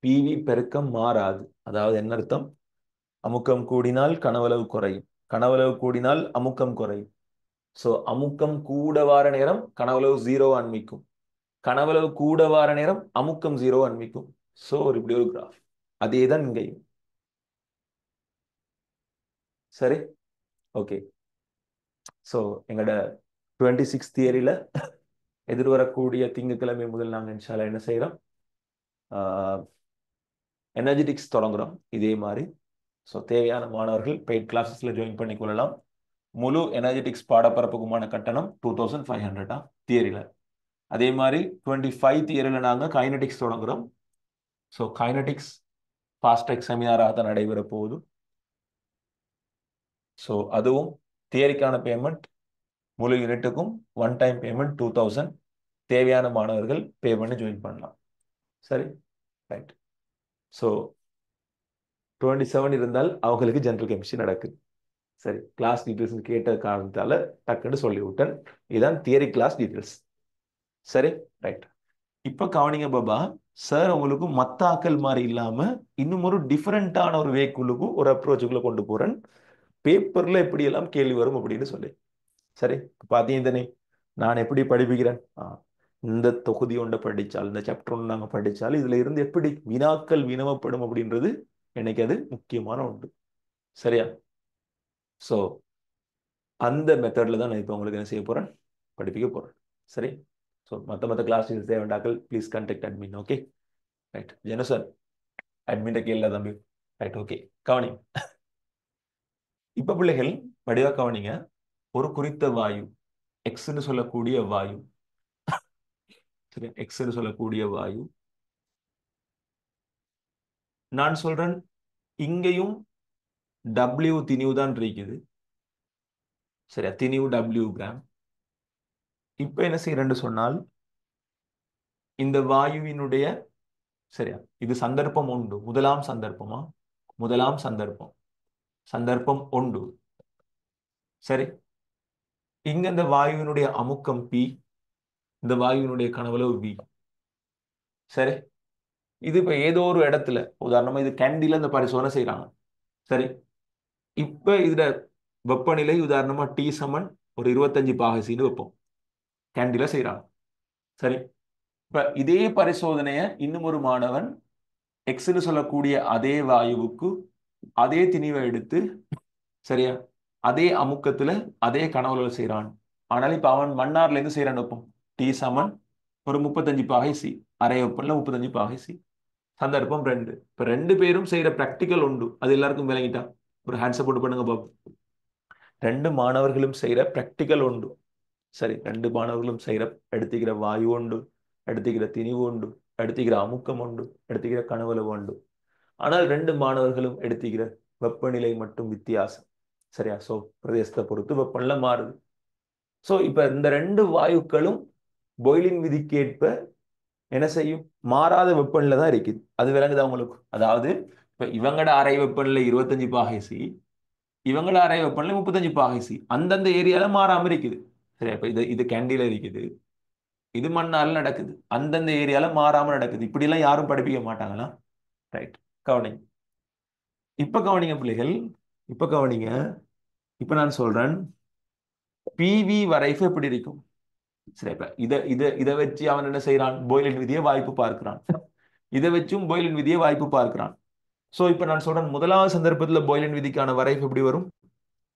பிவி பெருக்கம் மாறாது. அதாவது என்ன அர்த்தம்? அமுக்கம் கூடினால் கனவளவு குறையும், கனவளவு கூடினால் அமுக்கம் குறையும். சோ அமுக்கம் கூட வார நேரம் கனவளவு 0 அண்மிக்கும். கனவளவு கூட வார நேரம் அமுக்கம் 0 அன்மிக்கும். ஸோ இப்படி ஒரு கிராஃப். அதே தான் இங்கேயும். சரி, ஓகே. ஸோ எங்களோட 26th தியரியில எதிர்வரக்கூடிய திங்கட்கிழமை முதல் நாங்கள் இன்ஷால்லா என்ன செய்கிறோம், எனர்ஜெட்டிக்ஸ் தொடங்குறோம் இதே மாதிரி. ஸோ தேவையான மாணவர்கள் பெய்ட் கிளாஸஸில் ஜாயின் பண்ணிக்கொள்ளலாம். முழு எனர்ஜெட்டிக்ஸ் பாடப்பரப்புக்குமான கட்டணம் 2500 தியரியில். அதே மாதிரி 25 தியரியில் நாங்கள் கைனடிக்ஸ் தொடங்குறோம். ஸோ கைனடிக்ஸ் ஃபாஸ்ட் ட்ராக் செமினாராக தான் நடைபெற போகுது. ஸோ அதுவும் தியரிக்கான பேமெண்ட் முழு யூனிட்டுக்கும் ஒன் டைம் பேமெண்ட் 2000. தேவையான மாணவர்கள் பே பண்ணி ஜாயின் பண்ணலாம். சரி, ரைட். ஸோ 27 இருந்தால் அவங்களுக்கு ஜென்ரல் கெமிஸ்ட்ரி நடக்குது. சரி, கிளாஸ் டீட்டெயில்ஸ் கேட்ட காரணத்தால டக்குன்னு சொல்லிவிட்டேன். இதுதான் தியரி கிளாஸ் டீட்டெயில்ஸ். சரி, ரைட். இப்ப கவனிங்க பாபா, சார் உங்களுக்கு மத்த ஆக்கள் மாதிரி இல்லாம இன்னும் ஒரு டிஃபரெண்டான ஒரு வேக்குள்ளுக்கு ஒரு அப்ரோச்சுக்குள்ள கொண்டு போறேன். பேப்பர்ல எப்படி எல்லாம் கேள்வி வரும் அப்படின்னு சொல்லி. சரி, பாத்தீங்க தானே நான் எப்படி படிப்புகிறேன். இந்த தொகுதி ஒன்றை படிச்சால், இந்த சாப்டர் ஒன்று நாங்கள் படிச்சால் இதுல இருந்து எப்படி வினாக்கள் வினவப்படும் அப்படின்றது எனக்கு அது முக்கியமான ஒன்று. சரியா? ஸோ அந்த மெத்தட்ல தான் நான் இப்போ உங்களுக்கு என்ன செய்ய போறேன், படிப்பிக்க போறேன். சரி, ஸோ மற்ற கிளாஸ் தேவைண்டாக்கள் please contact admin. Okay, right. ஜெனோ சார் அட்மின்ட்ட கேள்ல தம்பி. Right, okay. கவனி, இப்ப பிள்ளைகள் வடிவா கவனிங்க. ஒரு குறித்த வாயு எக்ஸ்ன்னு சொல்லக்கூடிய வாயு, சரி, எக்ஸ்ன்னு சொல்லக்கூடிய வாயு நான் சொல்றேன். இங்கேயும் W திணிவு தான் இருக்குது. சரியா? திணிவு W கிராம். இப்ப என்ன செய்யறேன்னு சொன்னால், இந்த வாயுவினுடைய, சரியா, இது சந்தர்ப்பம் உண்டு. முதலாம் சந்தர்ப்பமா? முதலாம் சந்தர்ப்பம், சந்தர்ப்பம் உண்டு. சரி, இங்க இந்த வாயுவினுடைய அமுக்கம் P, இந்த வாயுவினுடைய கனவளவு V. சரி, இது இப்ப ஏதோ ஒரு இடத்துல, உதாரணமா இது கேண்டில இந்த பரிசோதனை செய்யறாங்க. சரி, இப்ப இதுல வெப்பநிலை உதாரணமா T சமன் ஒரு 25 பாகசின்னு வைப்போம். கேண்டில செய்யறாங்க. சரி, இப்ப இதே பரிசோதனைய இன்னும் ஒரு மாணவன் எக்ஸ்ன்னு சொல்லக்கூடிய அதே வாயுவுக்கு அதே திணிவை எடுத்து, சரியா, அதே அமுக்கத்துல அதே கனவுல செய்யறான். ஆனால் இப்ப அவன் மன்னார்ல இருந்து செய்யறான் வைப்போம். T சமன் ஒரு 35 பாகை சி, அரை வெப்பம்ல 35 பாகை சி. சந்தர்ப்பம் 2. இப்ப 2 பேரும் செய்யற பிராக்டிக்கல் உண்டு. அது எல்லாருக்கும் விளங்கிட்டா? ஒரு ஹேண்ட்ஸ் போட்டு பண்ணுங்க பாபு. 2 மாணவர்களும் செய்யற பிராக்டிக்கல் உண்டு. சரி, 2 மாணவர்களும் செய்யற எடுத்துக்கிற வாயு உண்டு, எடுத்துக்கிற திணிவு உண்டு, எடுத்துக்கிற அமுக்கம் உண்டு, எடுத்துக்கிற கனவுளவு உண்டு. ஆனால் 2 மாணவர்களும் எடுத்துக்கிற வெப்பநிலை மட்டும் வித்தியாசம். சரியா? சோ பிரதேசத்தை பொறுத்து வெப்பநிலை மாறுது. சோ இப்ப இந்த 2 வாயுக்களும் பாய்லின் விதிக்கேற்ப என்ன செய்யும்? மாறாத வெப்பநிலை தான் இருக்குது. அது விளங்குதா உங்களுக்கு? அதாவது இப்ப இவங்கட அறை வெப்பநிலை 25 பாகை சி, இவங்கள அறை வெப்பநிலை 35 பாகை சி. அந்தந்த ஏரியால மாறாம இருக்குது. சரியா? இப்ப இது கேண்டில இருக்குது, இது மண்ணால நடக்குது. அந்தந்த ஏரியால மாறாம நடக்குது. இப்படி எல்லாம் யாரும் படிப்பிக்க மாட்டாங்களா? ரைட், கவனிங்க. இப்ப கவனிங்க பிள்ளைகள், இப்ப கவனிங்க. இப்ப நான் சொல்றேன், பிவி வரைவு எப்படி இருக்கும்? சரி, இப்ப இதை வச்சு அவன் என்ன செய்யறான்? பாய்லின் விதியை வாய்ப்பு பார்க்கிறான். இதை வச்சும் பாய்லின் விதியை வாய்ப்பு பார்க்கிறான். சோ இப்ப நான் சொல்றேன், முதலாவது சந்தர்ப்பத்துல பாய்லின் விதிக்கான வரைவு எப்படி வரும்?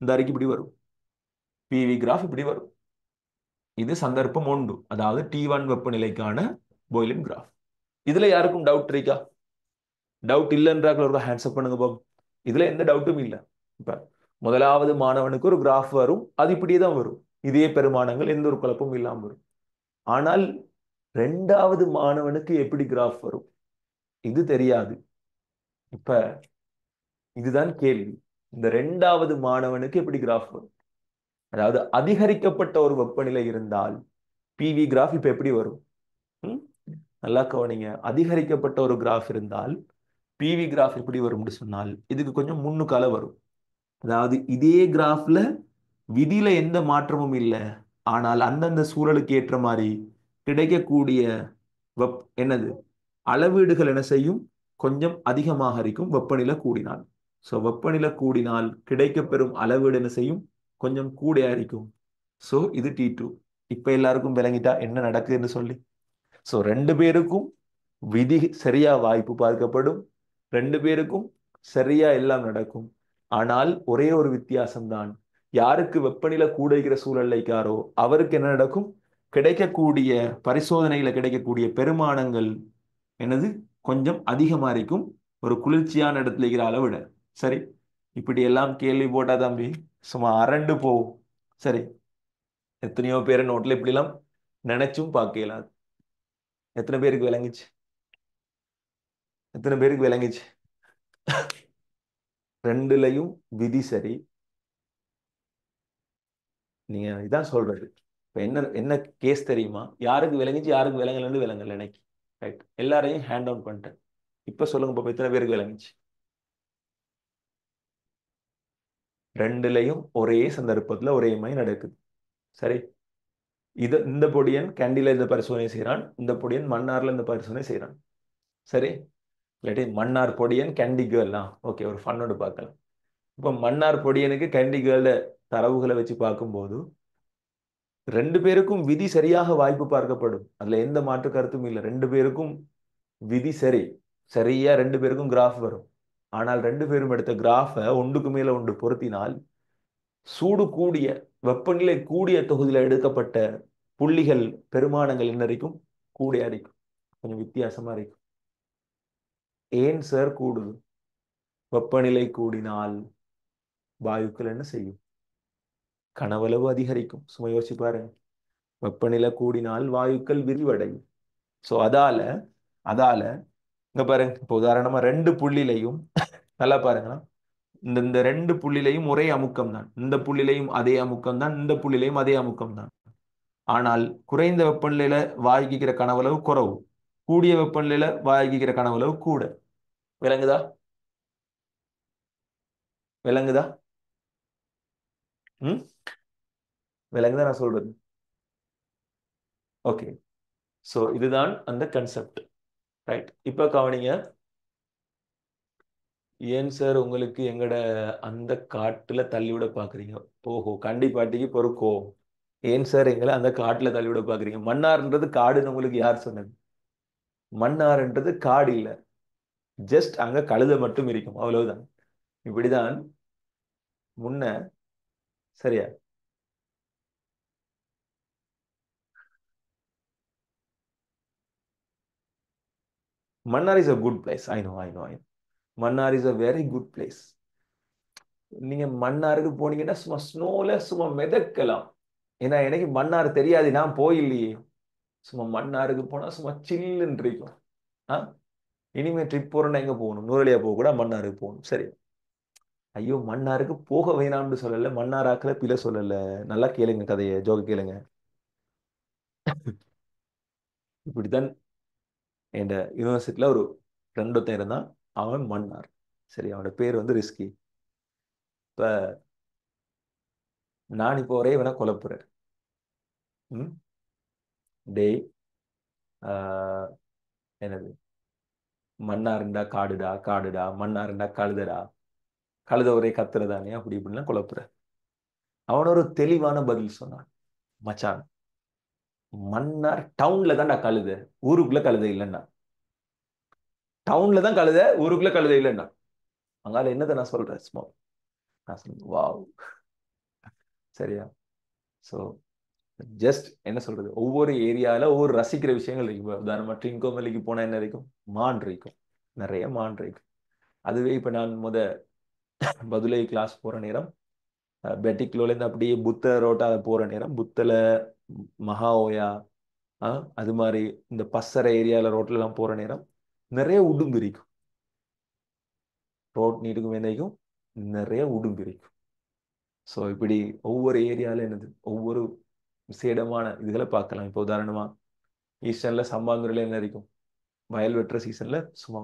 இந்த அறிக்கை இப்படி வரும். பிவி கிராஃப் இப்படி வரும். இது சந்தர்ப்பம் உண்டு, அதாவது T1 வெப்பநிலைக்கான பாய்லின் கிராஃப். இதுல யாருக்கும் டவுட் இருக்கா? டவுட் இல்லைன்றாக்கள் ஒரு ஹேண்ட்ஸ் அப் பண்ணுங்க பாபு. இதுல எந்த டவுட்டும் இல்லை. இப்ப முதலாவது மாணவனுக்கு ஒரு கிராஃப் வரும், அது இப்படியே தான் வரும். இதே பெருமானங்கள், எந்த ஒரு குழப்பமும் இல்லாம வரும். ஆனால் 2வது மாணவனுக்கு எப்படி கிராஃப் வரும்? இது தெரியாது. இப்ப இதுதான் கேள்வி. இந்த 2வது மாணவனுக்கு எப்படி கிராஃப் வரும்? அதாவது அதிகரிக்கப்பட்ட ஒரு வெப்பநிலை இருந்தால் பிவி கிராஃப் இப்ப எப்படி வரும்? நல்லா கவனிங்க. அதிகரிக்கப்பட்ட ஒரு கிராஃப் இருந்தால் பிவி கிராஃப் எப்படி வரும்னு சொன்னால் இதுக்கு கொஞ்சம் முன்னுக்கால வரும். அதாவது இதே கிராஃப்ல விதியில எந்த மாற்றமும் இல்லை, ஆனால் அந்தந்த சூழலுக்கு ஏற்ற மாதிரி கிடைக்கக்கூடிய என்னது அளவீடுகள் என்ன செய்யும்? கொஞ்சம் அதிகமாக இருக்கும் வெப்பநிலை கூடினால். ஸோ வெப்பநிலை கூடினால் கிடைக்கப்பெறும் அளவீடு என்ன செய்யும்? கொஞ்சம் கூடையா இருக்கும். ஸோ இது T2. இப்ப எல்லாருக்கும் விளங்கிட்டா என்ன நடக்குதுன்னு சொல்லி? சோ ரெண்டு பேருக்கும் விதி சரியா வாய்ப்பு பார்க்கப்படும், ரெண்டு பேருக்கும் சரியா எல்லாம் நடக்கும். ஆனால் ஒரே ஒரு வித்தியாசம்தான், யாருக்கு வெப்பநிலை கூட இருக்கிற சூழல்ல இருக்காரோ அவருக்கு என்ன நடக்கும், கிடைக்கக்கூடிய பரிசோதனையில கிடைக்கக்கூடிய பெருமானங்கள் என்னது கொஞ்சம் அதிகமா இருக்கும் ஒரு குளிர்ச்சியான இடத்துல இருக்கிற அளவை விட. சரி, இப்படி எல்லாம் கேள்வி போட்டா தம்பி சும்மா அரண்டு போகும். சரி, எத்தனையோ பேரை நோட்ல இப்படி எல்லாம் நினைச்சும் பார்க்க இயலாது. எத்தனை பேருக்கு விளங்குச்சு? எத்தனை பேருக்கு விளங்குச்சு? ரெண்டுலயும் விதி சரி. நீங்க இதான் சொல்றது. இப்ப என்ன என்ன கேஸ் தெரியுமா? யாருக்கு விளங்குச்சு யாருக்கு விளங்கலன்னு விளங்கல எனக்கு. ரைட், எல்லாரையும் ஹேண்ட் டவுன் பண்ணிட்டேன். இப்ப சொல்லுங்க பாப்பா, எத்தனை பேருக்கு விளங்குச்சு? ரெண்டுலயும் ஒரே சந்தர்ப்பத்துல ஒரே மாதிரி நடக்குது. சரி, இந்த பொடியன் கேண்டில இந்த பரிசோதனை செய்யறான், இந்த பொடியன் மன்னார்ல இந்த பரிசோதனை செய்யறான். சரி, இல்லாட்டி மன்னார் பொடியன் கேண்டி கேர்லாம் ஓகே, ஒரு ஃபன்னோடு பார்க்கலாம். இப்ப மன்னார் பொடியனுக்கு கேண்டி கேர்ல தரவுகளை வச்சு பார்க்கும்போது ரெண்டு பேருக்கும் விதி சரியாக வாய்ப்பு பார்க்கப்படும். அதுல எந்த மாற்று கருத்தும் இல்லை. ரெண்டு பேருக்கும் விதி சரி, சரியா ரெண்டு பேருக்கும் கிராஃப் வரும். ஆனால் ரெண்டு பேரும் எடுத்த கிராஃபை ஒன்றுக்கு மேல ஒன்று பொருத்தினால் சூடு கூடிய வெப்பநிலை கூடிய தொகுதியில் எடுக்கப்பட்ட புள்ளிகள் பெருமானங்கள் என்ன இருக்கும், கூடிய இருக்கும். கொஞ்சம் வித்தியாசமா இருக்கும். ஏன் சார் கூடுது? வெப்பநிலை கூடினால் வாயுக்கள் என்ன செய்யும்? கனவளவு அதிகரிக்கும். சும்மா யோசிச்சு பாருங்க. வெப்பநிலை கூடினால் வாயுக்கள் விரிவடையும். சோ அதால அதால இங்க பாருங்க, இப்போ உதாரணமா ரெண்டு புள்ளிலையும் நல்லா பாருங்களா, இந்த இந்த ரெண்டு புள்ளிலையும் ஒரே அமுக்கம் தான், இந்த புள்ளிலையும் அதே அமுக்கம் தான், இந்த புள்ளிலையும் அதே அமுக்கம் தான். ஆனால் குறைந்த வெப்பநிலையில வாயுக்கிற கனவளவு குறைவு, கூடிய வெப்பநிலையில வாயுக்கிற கனவளவு கூட. விளங்குதா? விளங்குதா? ம், விளங்குதா நான் சொல்றது? ஓகே. சோ இதுதான் அந்த கன்செப்ட். ரைட், இப்ப கவனிங்க. ஏன் சார் உங்களுக்கு எங்கட அந்த காட்டுல தள்ளிவிட பாக்குறீங்க? ஓஹோ, கண்டிப்பாட்டிக்கு பொறுக்கோ. ஏன் சார் எங்களை அந்த காட்டுல தள்ளிவிட பாக்குறீங்க? மன்னார்ன்றது காடுன்னு உங்களுக்கு யார் சொன்னது? மன்னார்ன்றது காடு இல்ல, ஜஸ்ட் அங்க கழுதை மட்டும் இருக்கும், அவ்வளவுதான். இப்படிதான் முன்ன. சரியா? Mannar is a good place. I know. Mannar is a very good place. நீங்க மன்னாருக்கு போனீங்கன்னா சும்மா ஸ்னோல சும்மா மிதக்கலாம். ஏன்னா எனக்கு மன்னார் தெரியாது, நான் போயில்லையே. சும்மா மன்னாருக்கு போனா சும்மா சில்லுன்னு இருக்கும். ஆ, இனிமே ட்ரிப் போறேன்னா எங்க போகணும்? நூறலியா போக கூட மன்னாருக்கு போகணும். சரி. ஐயோ, மன்னாருக்கு போக வேணாம்னு சொல்லல, மன்னாராக்கல பில சொல்லல. நல்லா கேளுங்க கதையை, ஜோக கேளுங்க. இப்படித்தான் என் யூனிவர்சிட்டியில ஒரு ஃப்ரெண்ட் ஒருத்தன் இருந்தான். அவன் மன்னார். சரி, அவனோட பேர் வந்து ரிஸ்கி. இப்ப நான் இப்போ ஒரே வேணா குழப்புறேன். ம், டேய், ஆஹ், என்னது, மன்னாருண்டா காடுடா, காடுடா மன்னாருண்டா கழுதடா, கழுத ஒரே கத்துறதானே, அப்படி இப்படிலாம் குழப்புற. அவன் ஒரு தெளிவான பதில் சொன்னான். மச்சான், மன்னார் டவுன்ல தான்டா கழுத, ஊருக்குள்ள கழுத இல்லைன்னா. டவுன்ல தான் கழுத, ஊருக்குள்ள கழுத இல்லைன்னா. அங்கால என்னதை நான் சொல்றேன் சும்மா. நான் சொன்னேன் வாவ். சரியா? சோ ஜஸ்ட் என்ன சொல்றது, ஒவ்வொரு ஏரியால ஒவ்வொரு ரசிக்கிற விஷயங்கள் இருக்கும். இப்ப உதாரணமா ட்ரிங்கோமலிக்கு போனா என்ன இருக்கும்? மான் இருக்கும், நிறைய மான் இருக்கும். அதுவே இப்ப நான் பதுளை கிளாஸ் போற நேரம், பெட்டிக்லோல இருந்து அப்படியே புத்த ரோட்டா போற நேரம், புத்தல மகா ஓயா, அது மாதிரி இந்த பசறை ஏரியால ரோட்ல எல்லாம் போற நேரம் நிறைய உடும்பு இருக்கும். ரோட் நீட்டுக்கும் வேந்தைக்கும் நிறைய உடும்பு இருக்கும். ஸோ இப்படி ஒவ்வொரு ஏரியால என்னது, ஒவ்வொரு விசேடமான இதுகளை பார்க்கலாம். இப்போ உதாரணமா ஈஸ்டர்ன்ல சம்பாந்துறையில என்ன இருக்கும், வயல் வெட்டுற சீசன்ல சும்மா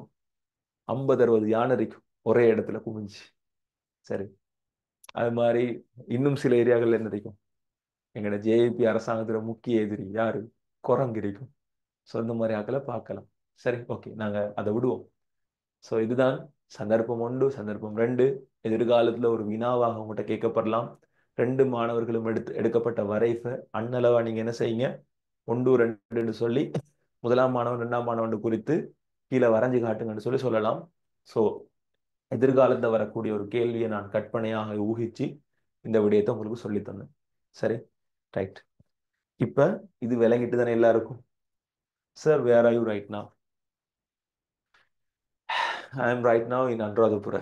50-60 யானை இருக்கும் ஒரே இடத்துல குமிஞ்சு. சரி, அது மாதிரி இன்னும் சில ஏரியாக்கள்ல என்ன இருக்கும், எங்களோட ஜேபி அரசாங்கத்துல முக்கிய எதிரி யாரு, குரங்கு இருக்கும். ஸோ இந்த மாதிரி ஆக்களை பார்க்கலாம். சரி, ஓகே, நாங்க அதை விடுவோம். ஸோ இதுதான் சந்தர்ப்பம் ஒன்று. சந்தர்ப்பம் ரெண்டு, எதிர்காலத்துல ஒரு வினாவாக உங்கள்கிட்ட கேட்கப்படலாம். ரெண்டு மாணவர்களும் எடுக்கப்பட்ட வரைஃபை அண்ணளவா நீங்க என்ன செய்யுங்க, ஒன்று ரெண்டுன்னு சொல்லி முதலாம் மாணவன் இரண்டாம் மாணவன் குறித்து கீழே வரைஞ்சு காட்டுங்கன்னு சொல்லலாம். ஸோ எதிர்காலத்தில் வரக்கூடிய ஒரு கேள்வியை நான் கற்பனையாக ஊகிச்சு இந்த விடயத்தை உங்களுக்கு சொல்லி தந்தேன். சரி, ரைட். இப்ப இது விளங்கிட்டு தானே எல்லாருக்கும்? Sir, where are you right now? I am right now in Anuradhapura.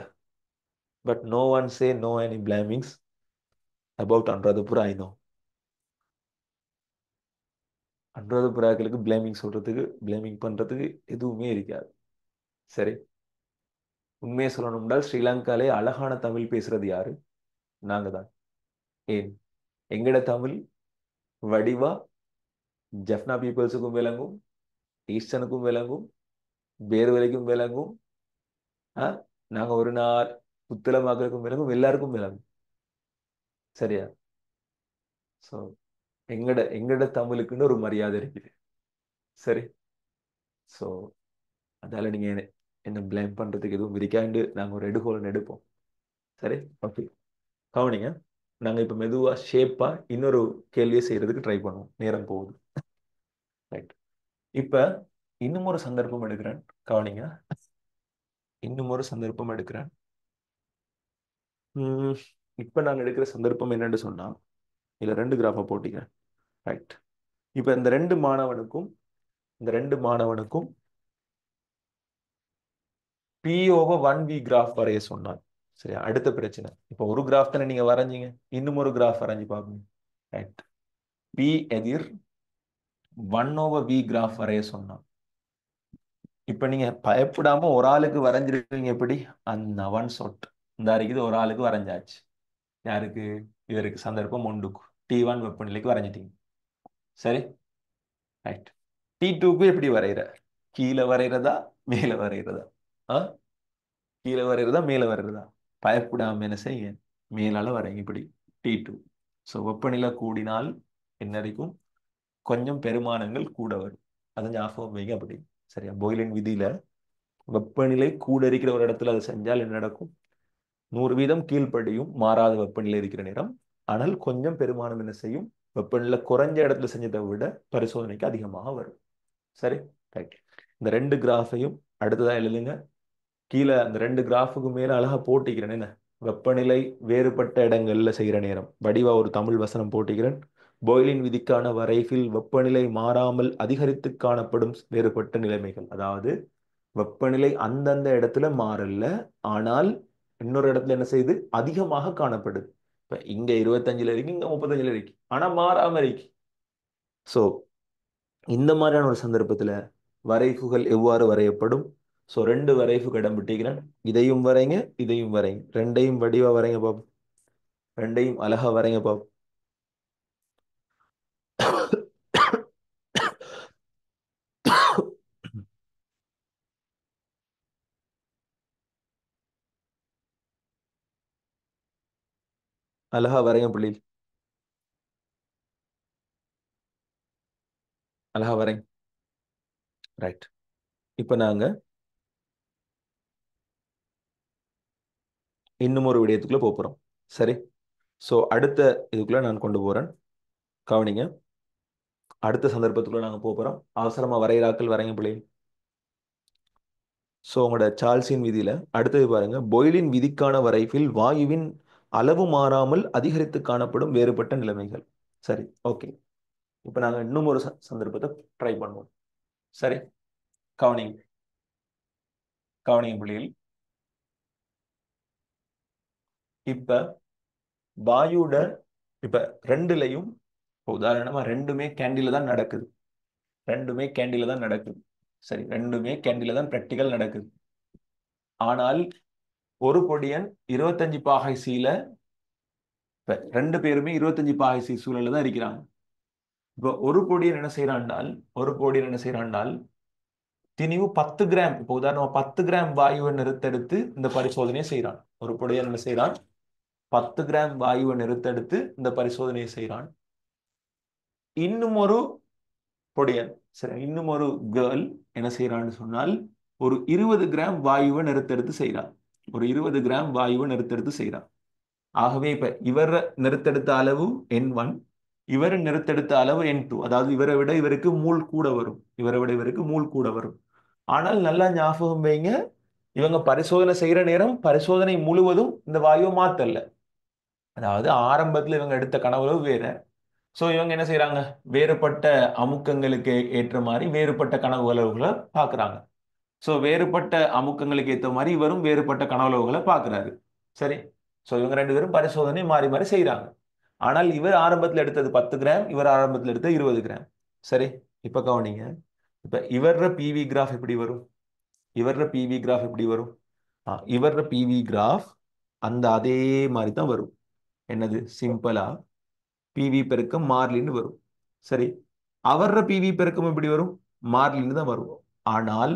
But no one say no any blamings about Anuradhapura. I know. அனுராதபுராக்களுக்கு பிளேமிங் சொல்றதுக்கு, பிளேமிங் பண்றதுக்கு எதுவுமே இருக்காது. சரி, உண்மையை சொல்லணும்னா ஸ்ரீலங்காலே அழகான தமிழ் பேசுறது யாரு? நாங்க தான். ஏன்? எங்கட தமிழ் வடிவா ஜெஃப்னா பீப்புள்ஸுக்கும் விளங்கும், ஈஸ்டனுக்கும் விளங்கும், பேர்வழிக்கும் விளங்கும். நாங்க ஒரு நாள் புத்தளமாக்களுக்கும் விளங்கும், எல்லாருக்கும் விளங்கும். சரியா? ஸோ எங்கட எங்கட தமிழுக்குன்னு ஒரு மரியாதை இருக்குது. சரி, ஸோ அதால நீங்க என்ன பிளேம் பண்றதுக்கு எதுவும் இருக்காண்டு நாங்க ஒரு எடுகோல் எடுப்போம். சரி, ஓகே. கவனிங்க, நாங்க இப்ப மெதுவா ஷேப்பா இன்னொரு கேள்வியை செய்யறதுக்கு ட்ரை பண்ணுவோம். நேரம் போகுது. ரைட். இப்ப இன்னும் ஒரு சந்தர்ப்பம் எடுக்கிறேன். கவனிங்க, இன்னும் ஒரு சந்தர்ப்பம் எடுக்கிறேன். இப்ப நான் எடுக்கிற சந்தர்ப்பம் என்னன்னு சொன்னா, இதுல 2 கிராஃபை போட்டீங்க. ரைட். இப்ப இந்த ரெண்டு மாணவனுக்கும் P/1V கிராஃப் வரைய சொன்னான். சரி, அடுத்த பிரச்சனை. இப்ப ஒரு கிராஃப் தானே நீங்க வரைஞ்சீங்க, இன்னும் ஒரு கிராஃப் வரைஞ்சு பாப்பீங்க. ரைட். P எதிர் 1/V கிராஃப் வரைய சொன்னான். இப்ப நீங்க பயப்படாம ஒரு ஆளுக்கு வரைஞ்சிருக்கீங்க. எப்படி? அந்த ஒன் ஷாட் இந்த அறைக்கு ஒரு ஆளுக்கு வரைஞ்சாச்சு. யாருக்கு? இவருக்கு. சந்தர்ப்பம் ஒன்றுக்கு T1 வெப்பநிலைக்கு வரைஞ்சிட்டீங்க. சரி, ரைட். T2க்கு எப்படி வரைகிற? கீழே வரைகிறதா மேலே வரைகிறதா? ஆ கீழே வரைகிறதா மேலே வரைகிறதா? பயப்படாம என்ன செய்ய, மேலால வரைங்க. இப்படி T2. ஸோ வெப்பநிலை கூடினால் என்ன இருக்கும்? கொஞ்சம் பெருமானங்கள் கூட வரும். அதை ஞாபகம் வைங்க. அப்படி சரியா? பாய்லின் விதியில வெப்பநிலை கூட இருக்கிற ஒரு இடத்துல அதை செஞ்சால் என்ன நடக்கும்? 100% கீழ்ப்படியும் மாறாத வெப்பநிலை இருக்கிற நேரம். ஆனால் கொஞ்சம் பெருமானம் என்ன செய்யும்? வெப்பநிலை குறைஞ்ச இடத்துல செஞ்சதை விட பரிசோதனைக்கு அதிகமாக வரும். சரி, ரைட். இந்த 2 கிராஃபையும் அடுத்ததா எழுதுங்க. கீழே அந்த 2 கிராஃபுக்கு மேல அழகா போட்டிக்கிறேன். என்ன? வெப்பநிலை வேறுபட்ட இடங்கள்ல செய்கிற நேரம் வடிவா ஒரு தமிழ் வசனம் போட்டிக்கிறேன். பாய்லின் விதிக்கான வரைவில் வெப்பநிலை மாறாமல் அதிகரித்து காணப்படும் வேறுபட்ட நிலைமைகள். அதாவது வெப்பநிலை அந்தந்த இடத்துல மாறல, ஆனால் இன்னொரு இடத்துல என்ன செய்யுது? அதிகமாக காணப்படுது. இப்ப இங்க 25ல இருக்கு, இங்க 35ல இருக்கு, ஆனா மாறாம இருக்கு. சோ இந்த மாதிரியான ஒரு சந்தர்ப்பத்துல வரைவுகள் எவ்வாறு வரையப்படும்? ஸோ 2 வரைவு இடம் விட்டுக்கிறேன். இதையும் வரைங்க, இதையும் வரைங்க. ரெண்டையும் வடிவா வரைங்க பாப்போம். ரெண்டையும் அழகா வரைங்க பாப்போம். அழகா வரைங்க புள்ளி. அழகா வரைங்க. ரைட். இப்ப நாங்க இன்னும் ஒரு விடயத்துக்குள்ள போறோம். சரி, ஸோ அடுத்த இதுக்குள்ள நான் கொண்டு போறேன். கவனிங்க, அடுத்த சந்தர்ப்பத்துக்குள்ள நாங்க போறோம். அவசரமா வரைகிறாக்கள் வரைங்க பிள்ளை. ஸோ உங்களோட சார்ல்ஸின் விதியில அடுத்தது பாருங்க. பாய்லின் விதிக்கான வரைவில் வாயுவின் அளவு மாறாமல் அதிகரித்து காணப்படும் வேறுபட்ட நிலைமைகள். சரி, ஓகே. இப்போ நாங்க இன்னும் ஒரு சந்தர்ப்பத்தை ட்ரை பண்ணுவோம். சரி, கவனிங்க. கவனிங்க புள்ளிகள். இப்ப வாயுட இப்ப ரெண்டுலையும் உதாரணமா ரெண்டுமே கேண்டில தான் நடக்குது. ரெண்டுமே கேண்டில தான் நடக்குது. சரி, ரெண்டுமே கேண்டில தான் பிராக்டிகல் நடக்குது. ஆனால் ஒரு பொடியன் 25 பாகை சீல, இப்ப 2 பேருமே 25 பாகை சி சூழல்ல தான் இருக்கிறாங்க. இப்போ ஒரு பொடியன் என்ன செய்யறாண்டால் திணிவு 10 கிராம், இப்போ உதாரணமா 10 கிராம் வாயுவை நிறுத்தெடுத்து இந்த பரிசோதனையை செய்யறான். ஒரு பொடியன் என்ன செய்யறான்? 10 கிராம் வாயுவை நிறுத்தெடுத்து இந்த பரிசோதனையை செய்யறான். இன்னும் ஒரு பொடியன், சரி, இன்னும் ஒரு கேர்ள் என்ன செய்யறான்னு சொன்னால் ஒரு 20 கிராம் வாயுவை நிறுத்தெடுத்து செய்யறான். ஒரு 20 கிராம் வாயுவை நிறுத்தெடுத்து செய்யறான். ஆகவே இப்ப இவர் நிறுத்தெடுத்த அளவு N1, இவர் நிறுத்தெடுத்த அளவு N2, அதாவது இவரை விட இவருக்கு மூல் கூட வரும், இவரை விட இவருக்கு மூல் கூட வரும். ஆனால் நல்லா ஞாபகம் வைங்க, இவங்க பரிசோதனை செய்யற நேரம் பரிசோதனை முழுவதும் இந்த வாயுவை மாத்தல. அதாவது ஆரம்பத்துல இவங்க எடுத்த கனவுளவு வேற. சோ இவங்க என்ன செய்யறாங்க, வேறுபட்ட அமுக்கங்களுக்கு ஏற்ற மாதிரி வேறுபட்ட கனவுகளை பார்க்கறாங்க. சோ வேறுபட்ட அமுக்கங்களுக்கு ஏற்ற மாதிரி இவரும் வேறுபட்ட கனவுகளை பார்க்கிறாரு. சரி. சோ இவங்க ரெண்டு பேரும் பரிசோதனை மாறி மாறி செய்யறாங்க. ஆனால் இவர் ஆரம்பத்தில் எடுத்தது 10 கிராம், இவர் ஆரம்பத்தில் எடுத்தது 20 கிராம். சரி. இப்ப கவனிங்க. இப்ப இவர பிவி கிராஃப் எப்படி வரும், இவர பிவி கிராஃப் எப்படி வரும்? இவர பிவி கிராஃப் அந்த அதே மாதிரி தான் வரும். என்னது, சிம்பிளா பிவி பெருக்கம் மாறிலின்னு வரும். சரி. அவர பிவி பெருக்கம் எப்படி வரும், மாறிலின்னு தான் வரும். ஆனால்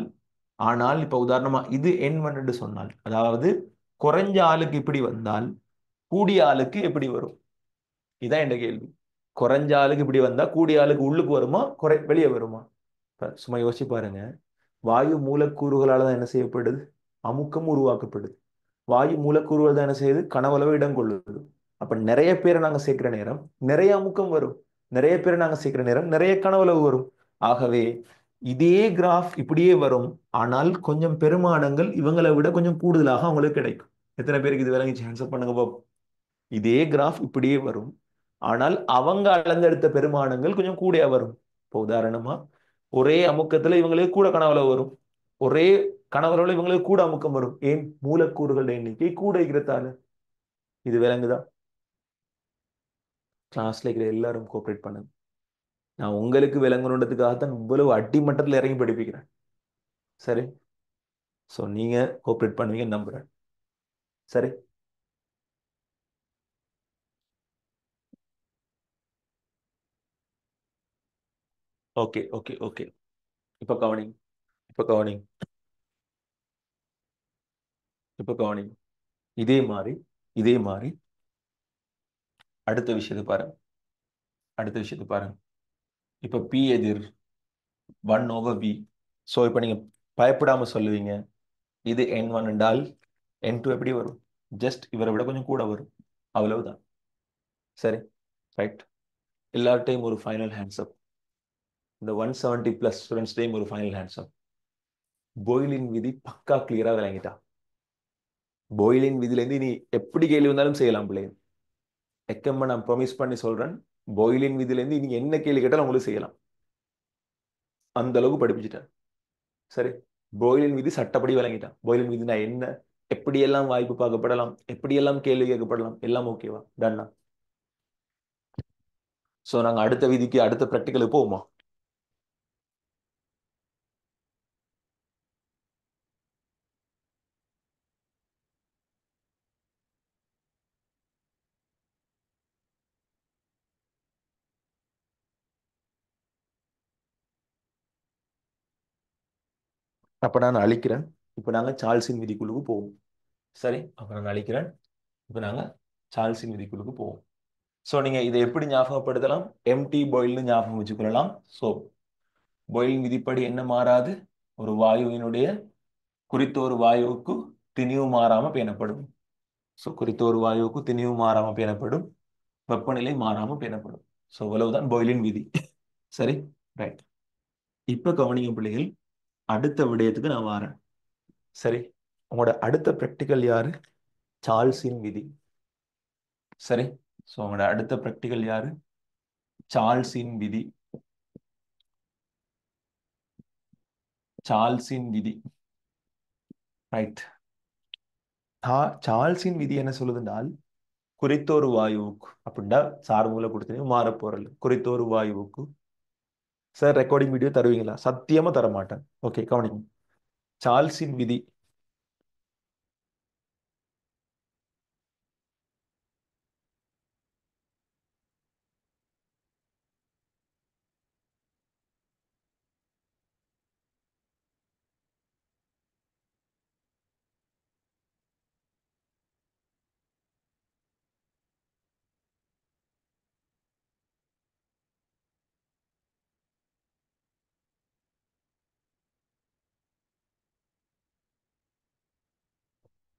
ஆனால் இப்ப உதாரணமா இது N1 என்று சொன்னால், அதாவது குறைஞ்ச ஆளுக்கு இப்படி வந்தால் கூடிய ஆளுக்கு எப்படி வரும், இதான் என் கேள்வி. குறைஞ்ச ஆளுக்கு இப்படி வந்தா கூடிய ஆளுக்கு உள்ளுக்கு வருமா, வெளியே வருமா? சும்மா யோசிச்சு பாருங்க. வாயு மூலக்கூறுகளால தான் என்ன செய்யப்படுது, அமுக்கம் உருவாக்கப்படுது. வாயு மூலக்கூறுகள் தான் என்ன செய்யுது, கனவளவு இடம் கொள்ளுது. அப்ப நிறைய பேரை நாங்க சேர்க்கிற நேரம் நிறைய அமுக்கம் வரும், நிறைய பேரை நாங்க சேர்க்கிற நேரம் நிறைய கனவளவு வரும். ஆகவே இதே கிராஃப் இப்படியே வரும். ஆனால் கொஞ்சம் பெருமானங்கள் இவங்களை விட கொஞ்சம் கூடுதலாக அவங்களுக்கு கிடைக்கும். எத்தனை பேருக்கு இது விளங்கிச்சு, ஆன்சர் பண்ணுங்க பாப்போம். இதே கிராஃப் இப்படியே வரும். ஆனால் அவங்க அளந்தெடுத்த பெருமானங்கள் கொஞ்சம் கூடயா வரும். இப்போ உதாரணமா ஒரே அமுக்கத்துல இவங்களுக்கு கூட கனவுல வரும், ஒரே கனவுல இவங்களுக்கு கூட அமுக்கம் வரும். ஏன், மூலக்கூறுகள் எண்ணிக்கை கூட இருக்கிறதால. இது விளங்குதா? கிளாஸ்ல இருக்கிற எல்லாரும் கோஆப்ரேட் பண்ணுங்க. நான் உங்களுக்கு விளங்கணுன்றதுக்காகத்தான் இவ்வளவு அடிமட்டத்துல இறங்கி படிப்பிக்கிறேன். சரி. சோ நீங்க கோஆப்ரேட் பண்ணுவீங்க நம்புறேன். சரி. Okay okay okay. இப்ப கவனிங், இப்ப கவனிங், இப்ப கவனிங். இதே மாதிரி, இதே மாதிரி அடுத்த விஷயத்தை பாருங்க, அடுத்த விஷயத்தை பாருங்க. இப்ப பி எதிர் 1/V. ஸோ இப்போ நீங்க பயப்படாம சொல்லுவீங்க, இது N1 என்றால் N2 எப்படி வரும், ஜஸ்ட் இவரை விட கொஞ்சம் கூட வரும், அவ்வளவுதான். சரி. ரைட். எல்லார்ட்டையும் ஒரு ஃபைனல் ஹேண்ட்ஸ் அப். இந்த 170+ ஸ்டூடெண்ட்ஸ்டையும் ஒரு ஃபைனல் ஹேண்ட்ஸ் அப். போய்லின் விதி பக்கா கிளியரா விளங்கிட்டா? போய்லின் விதியிலேருந்து நீ எப்படி கேள்வி வந்தாலும் செய்யலாம் பிள்ளை. எக்கம்ம நான் ப்ரொமிஸ் பண்ணி சொல்றேன், போய்லின் விதியிலேருந்து நீ என்ன கேள்வி கேட்டாலும் உங்களுக்கு செய்யலாம். அந்த அளவுக்கு படிப்பிச்சிட்டேன். சரி. போய்லின் விதி சட்டப்படி விளங்கிட்டான். போய்லின் விதினா என்ன, எப்படியெல்லாம் வாய்ப்பு பார்க்கப்படலாம், எப்படியெல்லாம் கேள்வி கேட்கப்படலாம், எல்லாம் ஓகேவா, டன்னா? சோ நாங்க அடுத்த விதிக்கு அடுத்த ப்ராக்டிகலுக்கு போவோமா? அப்ப நான் அழிக்கிறேன். இப்ப நாங்க சார்ல்ஸின் விதிக்குழுக்கு போவோம். சரி. அப்ப நான் அழிக்கிறேன். இப்ப நாங்க சார்ல்ஸின் விதிக்குழுக்கு போவோம். சோ நீங்க இதை எப்படி ஞாபகப்படுத்தலாம், எம்டி பாயில்னு ஞாபகம் வச்சுக்கொள்ளலாம். சோ பாயிலின் விதிப்படி என்ன மாறாது, ஒரு வாயுவினுடைய குறித்த ஒரு வாயுவுக்கு திணிவு மாறாம பேணப்படும். சோ குறித்த ஒரு வாயுவுக்கு திணிவு மாறாம பேணப்படும், வெப்பநிலை மாறாம பேணப்படும். சோ இவ்வளவுதான் பாயிலின் விதி. சரி. ரைட். இப்ப கவனிங்க பிள்ளைகள், அடுத்த விடயத்துக்கு நான் வரேன். சரி. உங்களோட அடுத்த பிராக்டிகல் யாரு, சார்ல்ஸின் விதி. சரி. சோ உங்களோட அடுத்த பிராக்டிகல் யாரு, சார்ல்ஸின் விதி. சார்ல்ஸின் விதி. ரைட். சார்ல்ஸின் விதி என்ன சொல்லுதுன்றால், குறித்த ஒரு வாயுவுக்கு அப்படின்னா சார்புல கொடுத்தீங்க மாற போறல, குறித்த ஒரு வாயுவுக்கு. சார் ரெக்கார்டிங் வீடியோ தருவீங்களா? சத்தியமா தர மாட்டேன். ஓகே கவனிங்க. சார்ல்ஸின் விதி.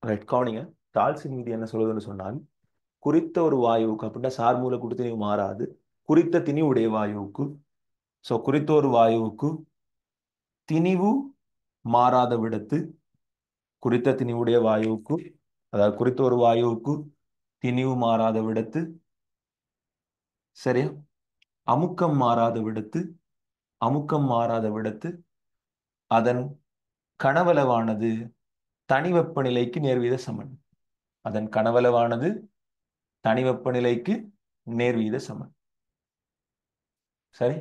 ரைட். கவனிங்க. சார்ல்ஸின் விதி என்ன சொல்லுதுன்னு சொன்னால், குறித்த ஒரு வாயுவுக்கு அப்படின்னா சார்புல கொடுத்து மாறாது, குறித்த திணிவுடைய வாயுவுக்கு, ஸோ குறித்த ஒரு வாயுவுக்கு திணிவு மாறாத விடத்து, குறித்த திணிவுடைய வாயுவுக்கு, அதாவது குறித்த ஒரு வாயுவுக்கு திணிவு மாறாத விடத்து, சரியா? அமுக்கம் மாறாத விடத்து, அமுக்கம் மாறாத விடத்து அதன் கனவளவானது தனி வெப்பநிலைக்கு நேர்வீத சமன். அதன் கனவளவானது தனி வெப்பநிலைக்கு நேர்வீத சமன். சரி,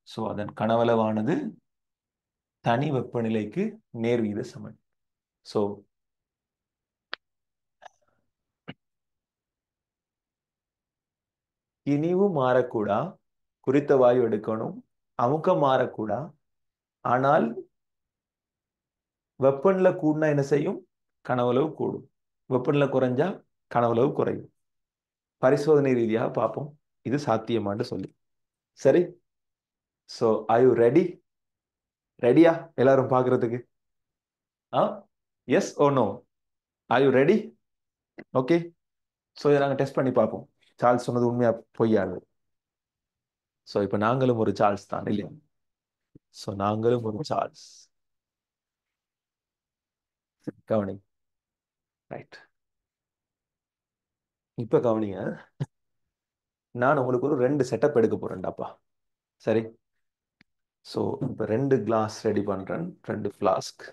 சோ அதன் கனவளவானது தனி வெப்பநிலைக்கு நேர்வீத சமன். சோ திணிவு மாறக்கூடா, குறித்த வாயு எடுக்கணும், அமுக்கம் மாறக்கூடா. ஆனால் வெப்பநிலை கூடினா என்ன செய்யும்? கனவளவு கூடும். வெப்பநிலை குறைஞ்சா கனவளவு குறையும். பரிசோதனை ரீதியாக பார்ப்போம் இது சாத்தியமான்னு சொல்லி. சரி, சோ ஆர் யூ ரெடி? ரெடியா எல்லாரும் பார்க்கறதுக்கு? Ah, yes or no? Are you ready? Okay, so இதை நாங்கள் டெஸ்ட் பண்ணி பார்ப்போம். சார்ல்ஸ் சொன்னது உண்மையா பொய்யாது. ஸோ இப்போ நாங்களும் ஒரு சார்ல்ஸ் தான் இல்லையா? ஸோ நாங்களும் ஒரு சார்ல்ஸ். கவனி, ரைட். இப்போ கவனிங்க, நான் உங்களுக்கு ஒரு ரெண்டு செட்டப் எடுக்க போறேன்டாப்பா. சரி, ஸோ இப்போ ரெண்டு கிளாஸ் ரெடி பண்றேன், ரெண்டு ஃப்ளாஸ்க்.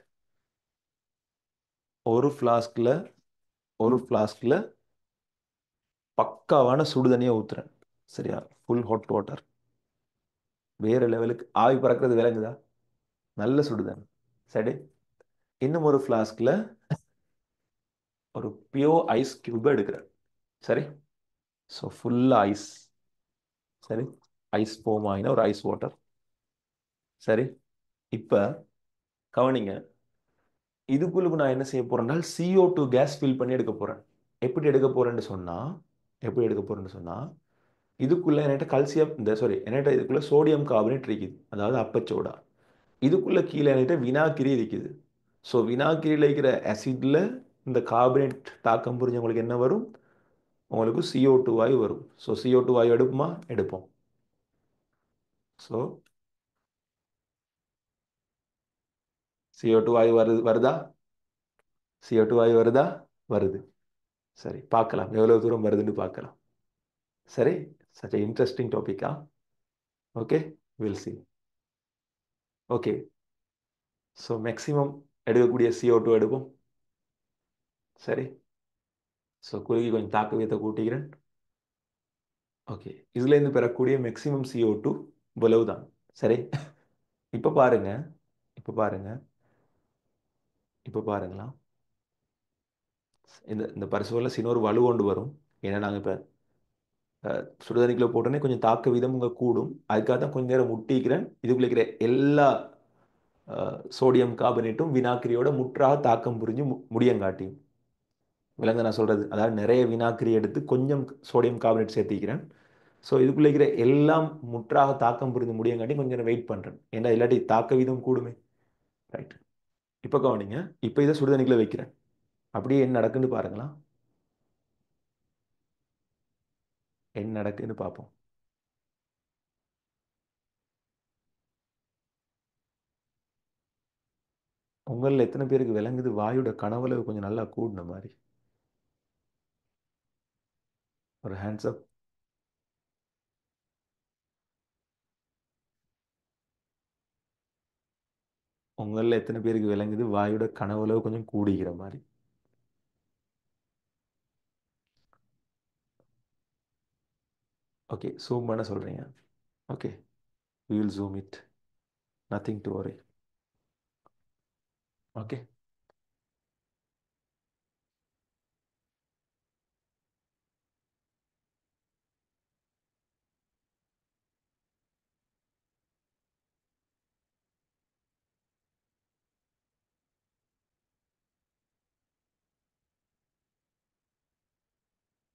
ஒரு ஃப்ளாஸ்க்ல ஒரு ஃப்ளாஸ்க்ல பக்காவான சுடு தண்ணியை ஊத்துறேன். சரியா? Full hot water. வேற லெவலுக்கு ஆவி பறக்கிறது விளங்குதா? நல்ல சுடுதண்ணி. சரி, இன்னும் ஒரு ஃப்ளாஸ்க்ல ஒரு பியோர் ஐஸ் கியூப் எடுக்கிறேன். சரி, ஸோ ஃபுல்லா ஐஸ். சரி, ஐஸ் ஃபோம் ஆகின ஒரு ஐஸ் வாட்டர். சரி, இப்போ கவனிங்க, இதுக்குள்ளுக்கு நான் என்ன செய்ய போறேன்னா CO2 கேஸ் ஃபில் பண்ணி எடுக்க போறேன். எப்படி எடுக்க போறேன்னு சொன்னா, எப்படி எடுக்க போறேன்னு சொன்னா, இதுக்குள்ள என்கிட்ட கல்சியம், இந்த சாரி என்கிட்ட இதுக்குள்ள சோடியம் கார்பனேட் இருக்குது, அதாவது அப்பச்சோடா. இதுக்குள்ள கீழே என்கிட்ட வினாக்கிரி இருக்குது. ஸோ வினாக்கிரியில் இருக்கிற ஆசிட்ல இந்த கார்பனேட் தாக்கம் புரிஞ்சு உங்களுக்கு என்ன வரும்? உங்களுக்கு CO2 வாயு வரும். ஸோ CO2 வாயு எடுப்போமா? எடுப்போம். ஸோ CO2 வாயு வருதா? CO2 வாயு வருதா? வருது. சரி, பார்க்கலாம் எவ்வளவு தூரம் வருதுன்னு பார்க்கலாம். சரி, சச் இன்ட்ரெஸ்டிங் டாபிக்கா? Okay, will see. Okay, so maximum எடுக்கக்கூடிய CO2 எடுப்போம். சரி, ஸோ குறுகி கொஞ்சம் தாக்க வீதத்தை கூட்டிக்கிறேன். ஓகே, இதுலேருந்து பெறக்கூடிய மேக்ஸிமம் CO2 இவ்வளவு தான். சரி, இப்போ பாருங்க, இப்போ பாருங்க, இப்போ பாருங்களா, இந்த இந்த பரிசோல சின்ன வலு கொண்டு வரும். ஏன்னா நாங்கள் இப்போ சுடுதண்ணிக்குள்ள போட்டோன்னே கொஞ்சம் தாக்க வீதம் உங்க கூடும். அதுக்காக தான் கொஞ்ச நேரம் முட்டிக்கிறேன். இதுக்குள்ள இருக்கிற எல்லா சோடியம் கார்பனேட்டும் வினாக்கிரியோட முற்றாக தாக்கம் புரிஞ்சு முடியங்காட்டி விலங்கு நான் சொல்றது, அதாவது நிறைய வினாக்கிரி எடுத்து கொஞ்சம் சோடியம் கார்பனேட் சேர்த்திக்கிறேன். ஸோ இதுக்குள்ள இருக்கிற எல்லாம் முற்றாக தாக்கம் புரிந்து முடியங்காட்டி கொஞ்சம் நேரம் வெயிட் பண்றேன். ஏன்னா இல்லாட்டி தாக்க வீதம் கூடுமே. ரைட், இப்போ கவனிங்க, இப்போ இதை சுடுதண்ணிக்குள்ள வைக்கிறேன். அப்படியே என்ன நடக்குன்னு பாருங்களா, என்ன நடக்குன்னு பார்ப்போம். உங்களில் எத்தனை பேருக்கு விளங்குது வாயோட கனவுல கொஞ்சம் நல்லா கூடின மாதிரி? ஒரு ஹேண்ட்ஸ் அப். உங்களில் எத்தனை பேருக்கு விளங்குது வாயோட கனவுல கொஞ்சம் கூடிக்கிற மாதிரி? ஓகே, ஜூம் பண்ண சொல்றீங்க. Okay, we will zoom it, nothing to worry. Okay,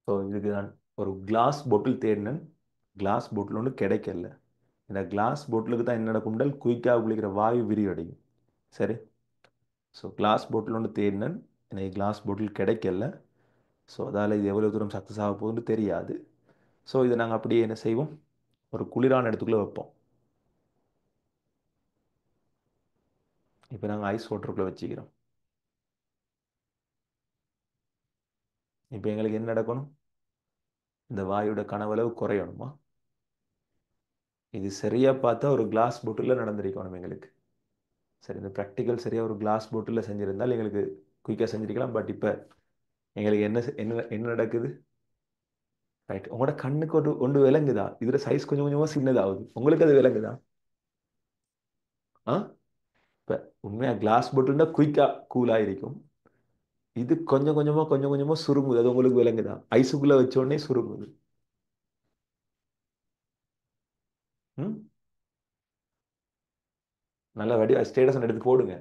so இதுக்கு நான் ஒரு கிளாஸ் பொட்டில் தேடினேன். கிளாஸ் பொட்டில் ஒன்று கிடைக்கல. இந்த கிளாஸ் பொட்டிலுக்கு தான் என்ன நடக்கும்னால் குயிக்காக குளிக்கிற வாயு விரிவடையும். சரி, ஸோ கிளாஸ் பொட்டில் ஒன்று தேடினேன், எனக்கு கிளாஸ் பொட்டில் கிடைக்கல. ஸோ அதால் இது எவ்வளோ தூரம் சக்ஸஸ் ஆக போகுதுன்னு தெரியாது. ஸோ இதை நாங்கள் அப்படியே என்ன செய்வோம், ஒரு குளிரான இடத்துக்குள்ளே வைப்போம். இப்போ நாங்கள் ஐஸ் வாட்டருக்குள்ளே வச்சுக்கிறோம். இப்போ எங்களுக்கு என்ன நடக்கணும், இந்த வாயோட கனவளவு குறையணுமா? இது சரியாக பார்த்தா ஒரு கிளாஸ் போட்டில் நடந்திருக்கணும் எங்களுக்கு. சரி, இந்த ப்ராக்டிக்கல் சரியாக ஒரு கிளாஸ் போட்டில் செஞ்சுருந்தால் எங்களுக்கு குயிக்காக செஞ்சிருக்கலாம். பட் இப்போ எங்களுக்கு என்ன நடக்குது? ரைட், உங்களோட கண்ணுக்கு ஒன்று விளங்குதா? இதில் சைஸ் கொஞ்சம் கொஞ்சமாக சின்னதாகுது, உங்களுக்கு அது விளங்குதா? ஆ, இப்போ உண்மையாக கிளாஸ் போட்டுன்னா குயிக்காக கூலாக இருக்கும். இது கொஞ்சம் கொஞ்சமாக சுருங்குது, அது உங்களுக்கு விளங்குதா? ஐஸுக்குள்ளே வச்ச உடனே சுருங்குது. ம், நல்ல வடி ஸ்டேட்டஸ் எடுத்து போடுங்க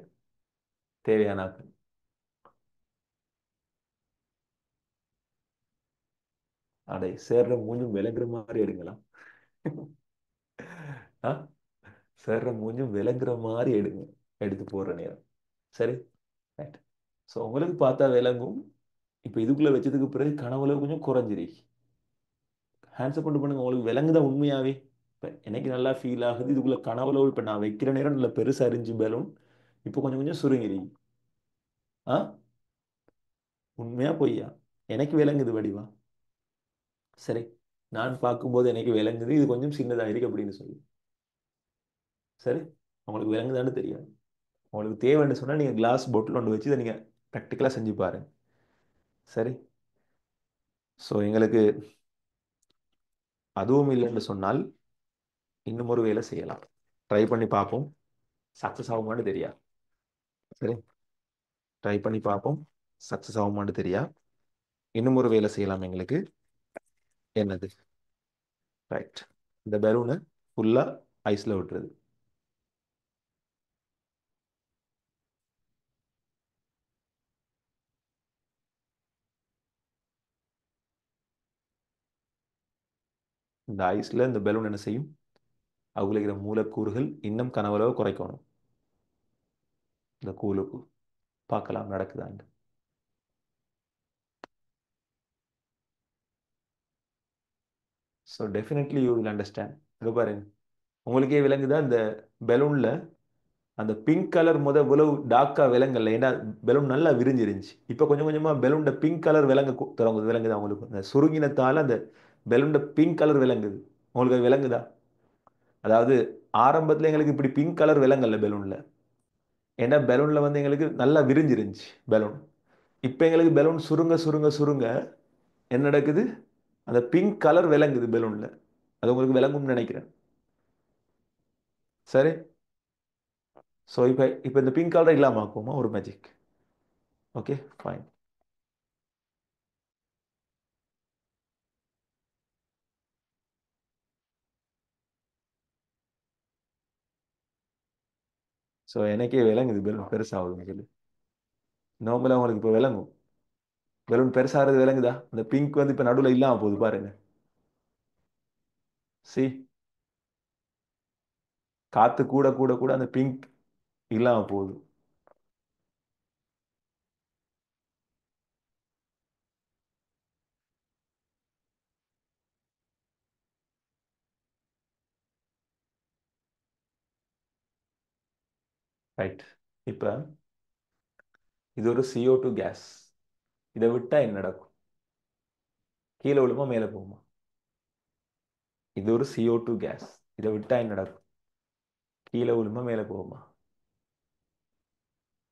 தேவையான ஆட்கள். அடே சேர்ற மூஞ்சும் விளங்குற மாதிரி எடுங்களா? ஆ, சேர்ற மூஞ்சும் விளங்குற மாதிரி எடுங்க, எடுத்து போடுற நேரம். சரி, ரைட். ஸோ உங்களுக்கு பார்த்தா விளங்கும். இப்போ இதுக்குள்ளே வச்சதுக்கு பிறகு கனவுல கொஞ்சம் குறைஞ்சிருக்கு. ஹேண்ட்ஸை கொண்டு பண்ணுங்க, உங்களுக்கு விளங்குதா உண்மையாவே? இப்போ எனக்கு நல்லா ஃபீல் ஆகுது, இதுக்குள்ள கனவுல இப்போ நான் வைக்கிற நேரம் நல்ல பெருசா இருந்துச்சு பலூன், இப்போ கொஞ்சம் கொஞ்சம் சுருங்கிருக்கு. ஆ, உண்மையா பொய்யா? எனக்கு விளங்குது வடிவா. சரி, நான் பார்க்கும்போது எனக்கு விளங்குது இது கொஞ்சம் சின்னதாக இருக்கு அப்படின்னு சொல்லி. சரி, உங்களுக்கு விளங்குதான்னு தெரியாது. உங்களுக்கு தேவைன்னு சொன்னா நீங்க கிளாஸ் பாட்டில் ஒன்று வச்சு இதை நீங்க ப்ராக்டிக்கலாக செஞ்சு பாருங்க. சரி, ஸோ எங்களுக்கு அதுவும் இல்லைன்னு சொன்னால் இன்னும் ஒரு வேலை செய்யலாம். ட்ரை பண்ணி பார்ப்போம், சக்ஸஸ் ஆகுமான்னு தெரியாது. சரி, ட்ரை பண்ணி பார்ப்போம், சக்ஸஸ் ஆகுமான்னு தெரியா. இன்னும் ஒரு வேலை செய்யலாம் எங்களுக்கு. என்னது? ரைட், இந்த பலூனை ஃபுல்லா ஐஸ்ல விட்டுறது. இந்த ஐஸ்ல இந்த பலூன் என்ன செய்யும், அதுல இருக்கிற மூலக்கூறுகள் இன்னும் கனவளவு குறைக்கணும். இந்த கூலுக்கு பார்க்கலாம் நடக்குதான்னு. So definitely you will understand. இங்கே பாருங்க, உங்களுக்கே விளங்குதா இந்த பலூன்ல அந்த பிங்க் கலர் இவ்வளவு டார்க்கா விலங்கல்ல, ஏன்னா பலூன் நல்லா விரிஞ்சிருந்துச்சு. இப்போ கொஞ்சம் கொஞ்சமா பலூன்ட பிங்க் கலர் விலங்கு தொடங்குது. விளங்குதா உங்களுக்கு? அந்த சுருங்கினத்தால அந்த பலூன்ட பிங்க் கலர் விளங்குது. உங்களுக்கு அது விளங்குதா? அதாவது ஆரம்பத்துல எங்களுக்கு இப்படி பிங்க் கலர் விலங்கல்ல பலூன்ல, ஏன்னா பலூன்ல எங்களுக்கு நல்லா விரிஞ்சிருந்துச்சு பலூன். இப்போ எங்களுக்கு பலூன் சுருங்க சுருங்க சுருங்க என்ன நடக்குது, அந்த பிங்க் கலர் விளங்குது பலூன்ல. அது உங்களுக்கு விளங்கும்னு நினைக்கிறேன். சரி, ஸோ இப்போ இந்த பிங்க் கலர் இல்லாம ஆக்குமா ஒரு மேஜிக். Okay, fine. ஸோ எனக்கே விளங்குது பலூன் பெருசாகுதுன்னு சொல்லி. நார்மலாக உங்களுக்கு இப்போ விளங்கும், பலூன் பெருசாகிறது விளங்குதா? அந்த பிங்க் இப்போ நடுவில் இல்லாம போகுது பாருங்க. சி, காத்து கூட கூட கூட அந்த பிங்க் இல்லாம போகுது. ரைட், இப்போ இது ஒரு CO2 கேஸ். இதை விட்டா என்ன நடக்கும்? கீழே விழுமா மேலே போகுமா? இது ஒரு CO2 கேஸ். இதை விட்டா என்ன நடக்கும்? கீழே விழுமா மேலே போகுமா?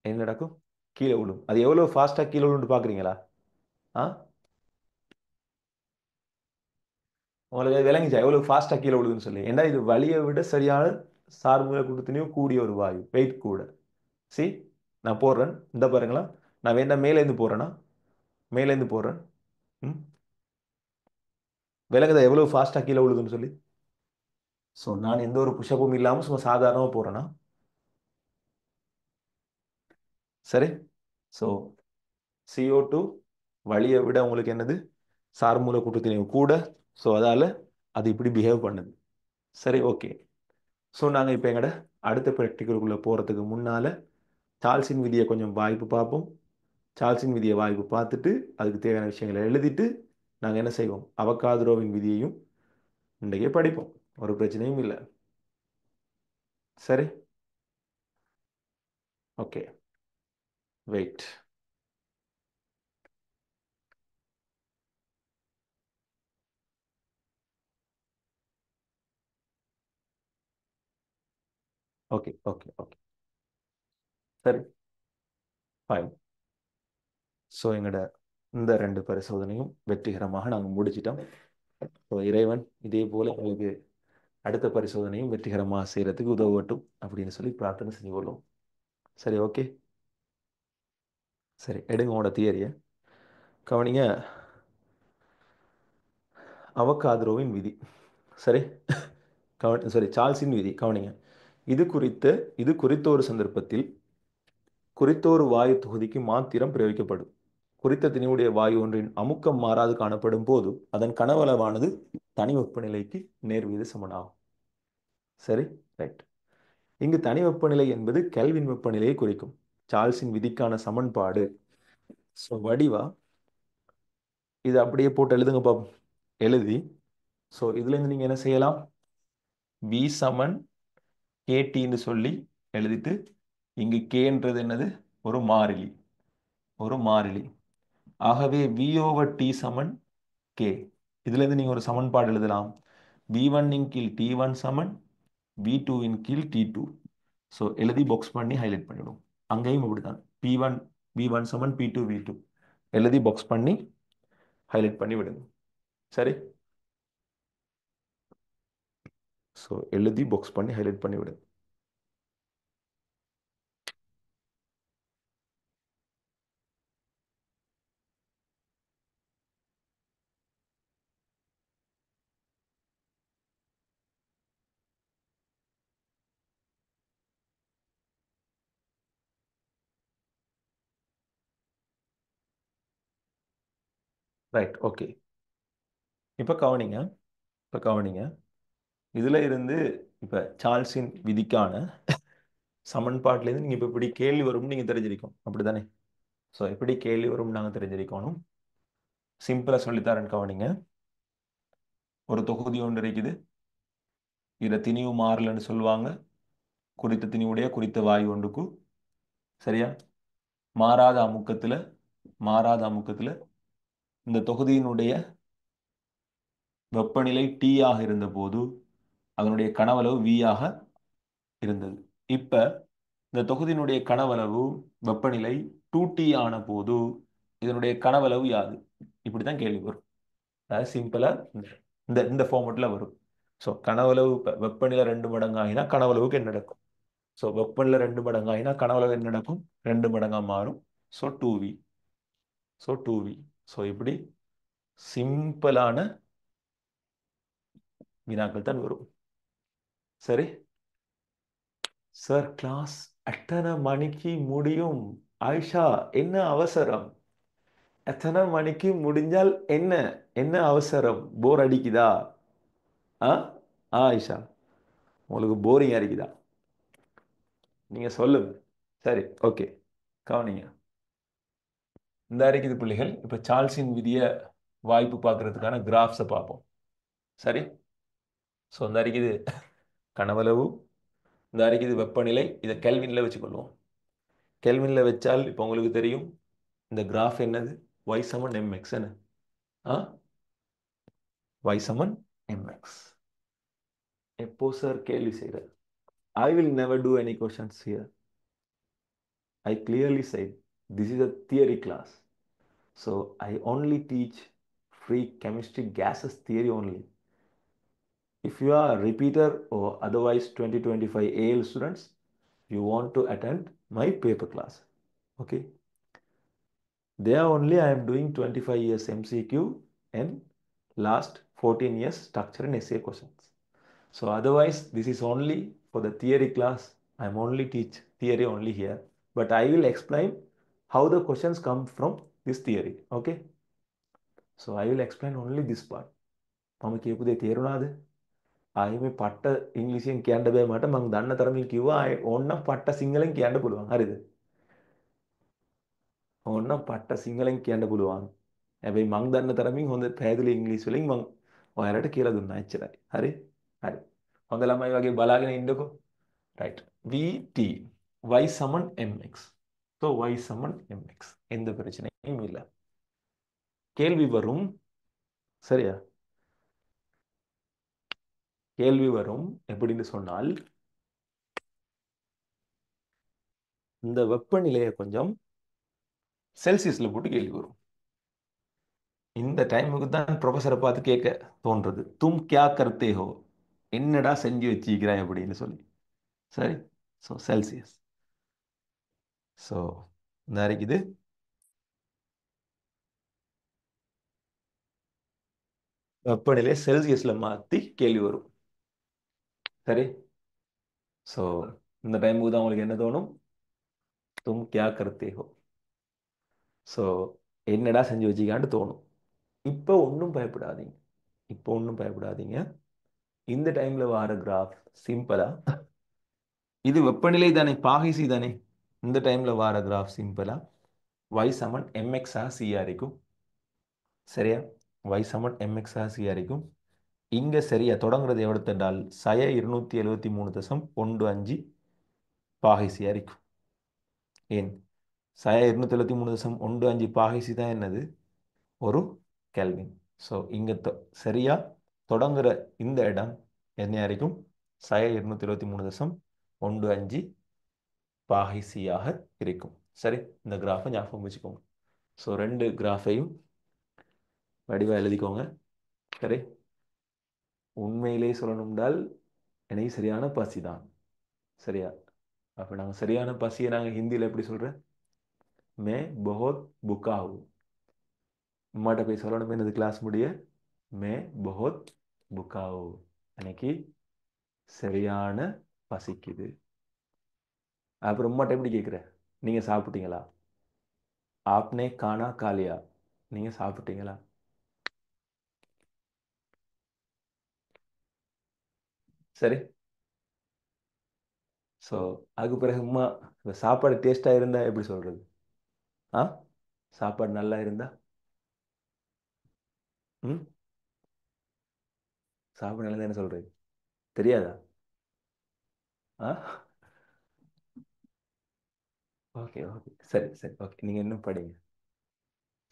என்ன நடக்கும்? கீழே விழும். அது எவ்வளவு ஃபாஸ்டா கீழே விழுன்னு பாக்குறீங்களா? ஆ, உங்களுக்கு அது விளங்கிச்சா எவ்வளவு ஃபாஸ்டா கீழே விழுதுன்னு சொல்லி? ஏன்னா இது வலியை விட சரியான சார்புகளை கொடுத்துனையும் கூடிய ஒரு வாயு, வெயிட் கூட. சி, நான் போடுறேன், இந்த பாருங்களா. நான் வேணா மேலேருந்து போடுறேன்னா, மேலேருந்து போடுறேன். ம், விலங்குதா எவ்வளவு ஃபாஸ்டா கீழே விழுதுன்னு சொல்லி? ஸோ நான் எந்த ஒரு புஷப்பும் இல்லாமல் சும்மா சாதாரணமாக போறேன்னா. சரி, ஸோ CO2 வலியை விட உங்களுக்கு என்னது, சார்மூல கூட்டத்தினையும் கூட. ஸோ அதால அது இப்படி பிஹேவ் பண்ணுது. சரி, ஓகே. ஸோ நாங்கள் இப்போ எங்கட அடுத்த ப்ராக்டிக்கலுக்குள்ளே போகிறதுக்கு முன்னால சார்ல்ஸின் விதியை கொஞ்சம் வாய்ப்பு பார்ப்போம். சார்ல்ஸின் விதியை வாய்ப்பு பார்த்துட்டு அதுக்கு தேவையான விஷயங்களை எழுதிட்டு நாங்கள் என்ன செய்வோம், அவகாத்ரோவின் விதியையும் இன்றைக்கே படிப்போம். ஒரு பிரச்சனையும் இல்லை. சரி, okay, wait. Okay okay okay, சரி, ஃபைன். ஸோ எங்களோட இந்த 2 பரிசோதனையும் வெற்றிகரமாக நாங்கள் முடிச்சிட்டோம். ஸோ இறைவன் இதே போல எங்களுக்கு அடுத்த பரிசோதனையும் வெற்றிகரமாக செய்கிறதுக்கு உதவட்டும் அப்படின்னு சொல்லி பிரார்த்தனை செஞ்சு கொள்வோம். சரி, ஓகே. சரி, எடுங்க உங்களோட தியரியை கவனிங்க. அவகாத்ரோவின் விதி, சரி, சரி, சார்ல்ஸின் விதி கவனிங்க. இது குறித்த இது குறித்த ஒரு சந்தர்ப்பத்தில் குறித்த ஒரு வாயு தொகுதிக்கு மாத்திரம் பிரயோகிக்கப்படும். குறித்த திணிவுடைய வாயு ஒன்றின் அமுக்கம் மாறாது காணப்படும் போது அதன் கனவளவானது தனி வெப்பநிலைக்கு நேர்வீத சமனாகும். சரி, ரைட். இங்கு தனி வெப்பநிலை என்பது கெல்வின் வெப்பநிலையை குறிக்கும். சார்ல்ஸின் விதிக்கான சமன்பாடு. ஸோ வடிவா இது அப்படியே போட்டு எழுதுங்க பாப்போம். எழுதி, ஸோ இதுலேருந்து நீங்கள் என்ன செய்யலாம், வி சமன் கேடின்னு சொல்லி எழுதிட்டு, இங்கு கேன்றது என்னது, ஒரு மாறிலி, ஒரு மாறிலி. ஆகவே வி ஓவர் டி சமன் கே. இதுலேருந்து நீங்கள் ஒரு சமன்பாடு எழுதலாம். வி ஒன்னின் கீழ் டி ஒன் சமன் வி டூவின் கீழ் டி டூ. ஸோ எழுதி பாக்ஸ் பண்ணி ஹைலைட் பண்ணிவிடும். அங்கேயும் இப்படிதான், பி ஒன் வி ஒன் சமன் பி டூ வி டூ எழுதி பாக்ஸ் பண்ணி ஹைலைட் பண்ணி விடுங்க. சரி, ஸோ எழுதி பாக்ஸ் பண்ணி ஹைலைட் பண்ணி விடுங்க. Right, okay. இப்போ கவனிங்க, இப்போ கவனிங்க. இதில் இருந்து இப்போ சார்ல்ஸின் விதிக்கான சமன்பாட்டிலேருந்து நீங்கள் இப்போ இப்படி கேள்வி வரும்னு நீங்கள் தெரிஞ்சிருக்கோம், அப்படி தானே? ஸோ எப்படி கேள்வி வரும்னு நாங்கள் தெரிஞ்சிருக்கணும். சிம்பிளாக சொல்லித்தரேன் கவனிங்க. ஒரு தொகுதி ஒன்று இருக்குது, இதில் திணிவு மாறலன்னு சொல்லுவாங்க. குறித்த திணிவுடைய குறித்த வாயு ஒன்றுக்கு, சரியா, மாறாத அமுக்கத்தில், மாறாத அமுக்கத்தில் இந்த தொகுதியினுடைய வெப்பநிலை T ஆக இருந்தபோது அதனுடைய கனவளவு V ஆக இருந்தது. இப்போ இந்த தொகுதியினுடைய கனவளவு வெப்பநிலை 2T ஆன போது இதனுடைய கனவளவு யாது? இப்படி தான் கேள்வி வரும். அதாவது சிம்பிளாக இந்த இந்த ஃபார்மெட்டில் வரும். ஸோ கனவளவு வெப்பநிலை 2 மடங்கு ஆகினா கனவளவுக்கு என்ன நடக்கும்? ஸோ வெப்பநிலை 2 மடங்கு ஆகினா கனவளவு என்ன நடக்கும்? 2 மடங்காக மாறும். So 2V. So 2V. So இப்படி சிம்பிளான வினாக்கள் தான் வரும். சரி சார், கிளாஸ் எத்தனை மணிக்கு முடியும்? ஆயிஷா, என்ன அவசரம்? எத்தனை மணிக்கு முடிஞ்சால் என்ன? என்ன அவசரம்? போர் அடிக்குதா? ஆ ஆயிஷா, உங்களுக்கு போரிங் அடிக்குதா? நீங்க சொல்லுங்க. சரி, ஓகே, கவனிங்க. இந்த அடிக்குது பிள்ளைகள். இப்போ சார்ல்ஸின் விதியை வாய்ப்பு பார்க்கறதுக்கான கிராஃப்ஸை பார்ப்போம். சரி, ஸோ இந்த அடிக்குது கனவளவு, இந்த அடிக்குது வெப்பநிலை. இதை கெல்வின்ல வச்சுக்கொள்வோம். கெல்வின்ல வச்சால் இப்போ உங்களுக்கு தெரியும் இந்த கிராஃப் என்னது, y சமன் mx என்ன? ஆ y சமன் mx. எப்போ சார் கேள்வி செய்யற? I will never do any questions here. I clearly said this is a theory class. So I only teach free chemistry gases theory only. If you are a repeater or otherwise 2025 AL students, you want to attend my paper class. Okay. There only I am doing 25 years MCQ and last 14 years structure and essay questions. So otherwise, this is only for the theory class. I am only teach theory only here. But I will explain how the questions come from this theory. Okay. So I will explain only this part. මම කියපු දේ තේරුණාද? ආයේ මේ පට්ට ඉංග්‍රීසියෙන් කියන්න බෑ මට. මම දන්න තරමින් කිව්වා. ආයේ ඕන්නම් පට්ට සිංහලෙන් කියන්න පුළුවන්. හරිද? ඕන්නම් පට්ට සිංහලෙන් කියන්න පුළුවන්. හැබැයි මං දන්න තරමින් හොඳ පැහැදිලි ඉංග්‍රීසි වලින් මං ඔයාලට කියලා දුන්නා එච්චරයි. හරි? හරි. හොඳ ළමයි වගේ බලාගෙන ඉන්නකෝ. ரைட். VT y சமன் mx. ஸோ y சமன் mx. எந்த பிரச்சனையும் இல்லை. கேள்வி வரும். சரியா? கேள்வி வரும் எப்படின்னு சொன்னால் இந்த வெப்பநிலையை கொஞ்சம் செல்சியஸ்ல போட்டு கேள்வி வரும். இந்த டைமுக்கு தான் ப்ரொஃபஸரை பார்த்து கேட்க தோன்றது. தும் கியா கர்த்தே ஹோ, என்னடா செஞ்சு வச்சிருக்கிறாய் அப்படின்னு சொல்லி. சரி, ஸோ செல்சியஸ். ஸோ இந்த இருக்குது வெப்பநிலையை செல்சியஸ்ல மாற்றி கேள்வி வரும். சரி, ஸோ இந்த டைமுக்கு தான் உங்களுக்கு என்ன தோணும்? தும் கியா கர்த்தே ஹோ, ஸோ என்னடா செஞ்சு வச்சிக்கான்னு தோணும். இப்போ ஒன்றும் பயப்படாதீங்க. இப்போ ஒன்றும் பயப்படாதீங்க. இந்த டைம்ல வர கிராஃப் சிம்பிளா, இது வெப்பநிலை தானே, பாகிசி தானே. இந்த டைம்ல வர கிராஃப் சிம்பிளா y சமன் mx சியா இருக்கும். சரியா? y சமன் mx சியா இருக்கும். இங்க சரியா தொடங்குறது எவ்வளோத்தால் 273.15 பாகிசியா இருக்கும். ஏன் 273.15 பாகிசி தான் என்னது? ஒரு கெல்வின். ஸோ இங்க சரியா தொடங்குற இந்த இடம் என்ன இருக்கும்? 273.15 பாகிசியாக இருக்கும். சரி, இந்த கிராஃபை ஞாபகம் வச்சுக்கோங்க. ஸோ ரெண்டு கிராஃபையும் வடிவா எழுதிக்கோங்க. சரி, உண்மையிலே சொல்லணும்னால் எனக்கு சரியான பசி தான். சரியா? அப்போ நாங்கள் சரியான பசியை நாங்கள் ஹிந்தியில் எப்படி சொல்கிறேன்? மே பஹோத் புக்கா ஹூ. அம்மாட்ட போய் சொல்லணும் என்னது கிளாஸ் முடிய, மே பஹோத் புக்கா ஹூ, எனக்கு சரியான பசிக்குது. அப்புறம் உம்மாட்ட எப்படி கேட்குற? நீங்கள் சாப்பிட்டீங்களா? ஆப்னே கானா காலியா, நீங்கள் சாப்பிட்டீங்களா? சரி, ஸோ அதுக்கு பிறகு அம்மா இந்த சாப்பாடு டேஸ்ட்டாக இருந்தால் எப்படி சொல்கிறது? ஆ, சாப்பாடு நல்லா இருந்தா, ம், சாப்பாடு நல்லா என்ன சொல்கிறது? தெரியாதா? ஆ, ஓகே ஓகே, சரி சரி, ஓகே, நீங்கள் இன்னும் படிங்க.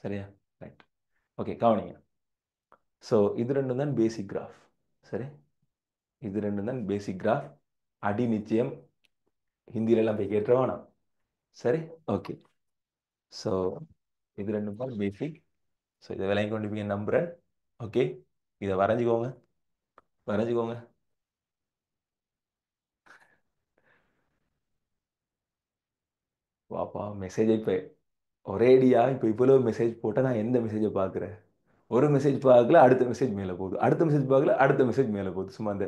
சரியா? ரைட். ஓகே, கவனிங்க. ஸோ இது ரெண்டும் தான் பேசிக் கிராஃப். சரி, இது ரெண்டும் தான் பேசிக் கிராஃப். அடி நிச்சயம் ஹிந்தியில எல்லாம் போய் கேட்டுற வேணாம். சரி, ஓகே. ஸோ இது ரெண்டும் தான் பேசிக். ஸோ இதை விளங்கி கொண்டு போய் நம்புகிறேன். ஓகே, இதை வரைஞ்சிக்கோங்க. வரைஞ்சிக்கோங்க. வாப்பா மெசேஜை இப்போ ஒரேடியா இப்போ இவ்வளோ மெசேஜ் போட்டால் நான் எந்த மெசேஜை பார்க்குறேன்? ஒரு மெசேஜ் பார்க்கல, அடுத்த மெசேஜ் மேலே போகுது, அடுத்த மெசேஜ் பார்க்கல, அடுத்த மெசேஜ் மேலே போகுது. சும்மா அந்த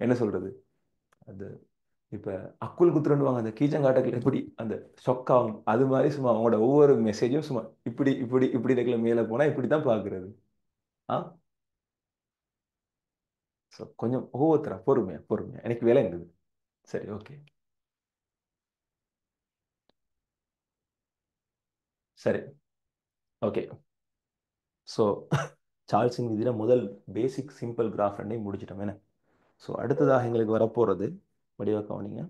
என்ன சொல்கிறது, அது இப்போ அக்குள் குத்துறண்டுவாங்க அந்த கீச்சங்காட்டக்கில் எப்படி அந்த சொக்காகும் அது மாதிரி சும்மா அவங்களோட ஒவ்வொரு மெசேஜும் சும்மா இப்படி இப்படி இப்படி இருக்கல மேலே போனால் இப்படி தான் பார்க்குறது. ஆ, ஸோ கொஞ்சம் ஒவ்வொருத்தரா பொறுமையா பொறுமையா எனக்கு விளங்குது. சரி, ஓகே. சரி, ஓகே. ஸோ சார்ல்ஸின் விதியில் முதல் பேசிக் சிம்பிள் கிராஃப் ரெண்டையும் முடிச்சிட்டோம் என்ன. ஸோ அடுத்ததாக எங்களுக்கு வரப்போகிறது, வடிவ கவனிங்க,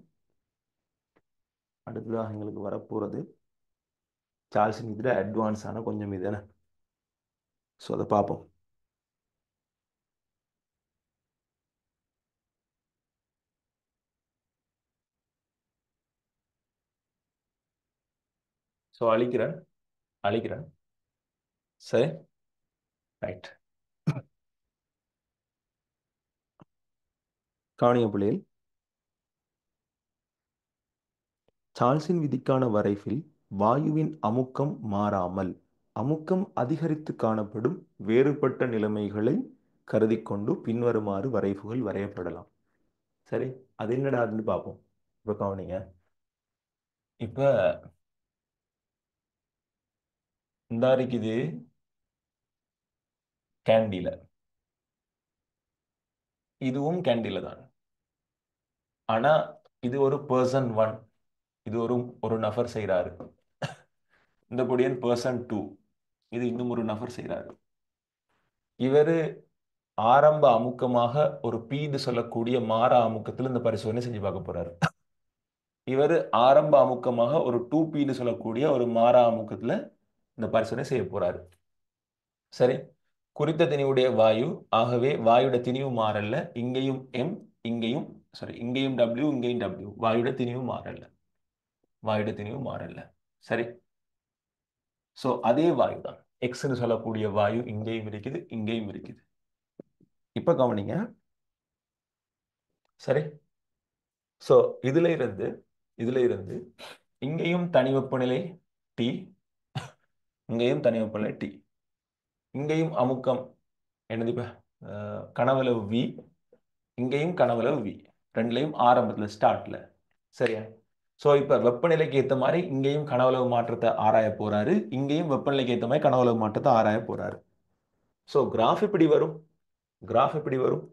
அடுத்ததாக எங்களுக்கு வரப்போகிறது சார்ல்ஸின் விதியில் அட்வான்ஸான கொஞ்சம் இது என்ன. ஸோ அதை பார்ப்போம். ஸோ அழிக்கிறேன், அழிக்கிறேன். சரி, ரைட். கவனிங்க பிள்ளைகள், சார்ல்ஸின் விதிக்கான வரைவில் வாயுவின் அமுக்கம் மாறாமல் அமுக்கம் அதிகரித்து காணப்படும் வேறுபட்ட நிலைமைகளை கருதி கொண்டு பின்வருமாறு வரைவுகள் வரையப்படலாம். சரி, அது என்னடான்னு பார்ப்போம். இப்போ கவனிங்க. இப்போ இந்த இருக்குது கேண்டில, இதுவும் கேண்டில தான். ஆனா இது ஒரு பர்சன் ஒன், இது ஒரு ஒரு நபர் செய்கிறாரு. இந்த பொடியன் பர்சன் டூ, இது இன்னும் ஒரு நபர் செய்கிறாரு. இவரு ஆரம்ப அமுக்கமாக ஒரு பீன்னு சொல்லக்கூடிய மாறா அமுக்கத்தில் இந்த பரிசோதனை செஞ்சு பார்க்க போறாரு. இவர் ஆரம்ப அமுக்கமாக ஒரு 2Pன்னு சொல்லக்கூடிய ஒரு மாறா அமுக்கத்துல இந்த பரிசோதனை செய்ய போறாரு. சரி, குறித்த திணிவுடைய வாயு, ஆகவே வாயுட திணிவு மாறல்ல. இங்கேயும் எம், இங்கேயும் இங்கேயும் டபிள்யூ, இங்கேயும் டபிள்யூ. வாயுட திணிவு மாறல்ல, வாயுட திணிவு மாறல்ல. சரி, சோ அதே வாயு தான் எக்ஸ்ன்னு சொல்லக்கூடிய வாயு இங்கேயும் இருக்குது, இங்கேயும் இருக்குது. இப்ப கவனிங்க. சரி, சோ இதுல இருந்து இங்கேயும் தனி வெப்பநிலை T, இங்கேயும் தனி வெப்பநிலை T, இங்கேயும் அமுக்கம் என்னது இப்ப கனவளவு V, இங்கேயும் கனவளவு V. ரெண்டுலையும் ஆரம்பத்துல ஸ்டார்ட்ல. சரியா? சோ இப்ப வெப்பநிலைக்கு ஏத்த மாதிரி இங்கேயும் கனவளவு மாற்றத்தை ஆராய போறாரு, இங்கேயும் வெப்பநிலைக்கு ஏத்த மாதிரி கனவளவு மாற்றத்தை ஆராய போறாரு. சோ கிராஃப் எப்படி வரும்? கிராஃப் எப்படி வரும்?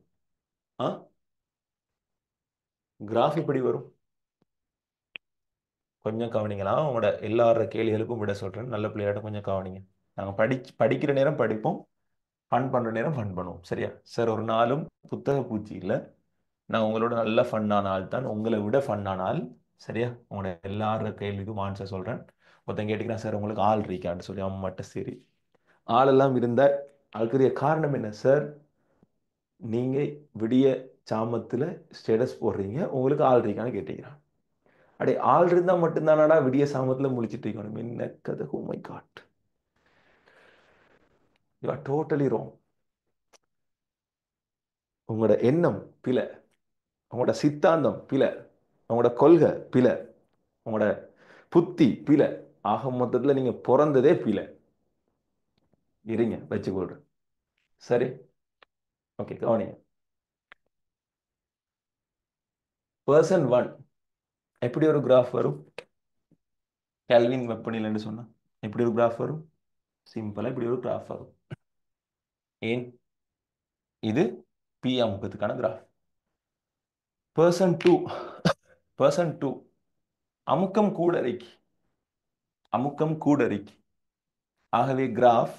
ஆ கிராஃப் எப்படி வரும்? கொஞ்சம் கவனிங்களா, உங்களோட எல்லார கேள்விகளுக்கும் விட சொல்றேன். நல்ல பிள்ளையாட்ட கொஞ்சம் கவனிங்க. நாங்க படிக்கிற நேரம் படிப்போம், ஃபன் பண்ற நேரம் ஃபன் பண்ணுவோம். சரியா சார்? ஒரு நாளும் புத்தக பூச்சி இல்லை. நான் உங்களோட நல்ல ஃபன்னான ஆள் தான், உங்களை விட ஃபன்னான ஆள். சரியா? உங்களோட எல்லார கேள்விக்கும் ஆன்சர் சொல்றேன். ஒருத்தன் கேட்டுக்கிறேன், சார் உங்களுக்கு ஆள் இருக்கான்னு சொல்லி. அம்மாட்ட சரி, ஆளெல்லாம் இருந்தா அதுக்குரிய காரணம் என்ன சார்? நீங்க விடிய சாமத்துல ஸ்டேட்டஸ் போடுறீங்க, உங்களுக்கு ஆள் இருக்கான்னு கேட்டீங்கிறான். அடே, ஆள் இருந்தா மட்டும்தானடா விடிய சாமத்துல முழிச்சிட்டு இருக்கணும். என்ன கதை! Oh my God, you are totally wrong. உங்களோட எண்ணம் பிழை, உங்களோட சித்தாந்தம் பிழை, உங்களோட கொள்கை பிழை, உங்களோட புத்தி பிழை. ஆக மொத்தத்துல நீங்க பிறந்ததே பிழை. இருங்க, வச்சுக்கொள்றேன். சரி, ஓகே, கவனிங்க. பர்சன் 1 எப்படி ஒரு கிராஃப் வரும்? கெல்வின் வெப்பநிலைன்னு சொன்னா எப்படி ஒரு கிராஃப் வரும்? சிம்பிளா இப்படி ஒரு கிராஃப் வரும். ஏன்? இது பி அமுக்கத்துக்கான கிராஃப். பர்சன் 2 அமுக்கம் கூட இருக்கு, அமுக்கம் கூட இருக்கு. ஆகவே கிராஃப்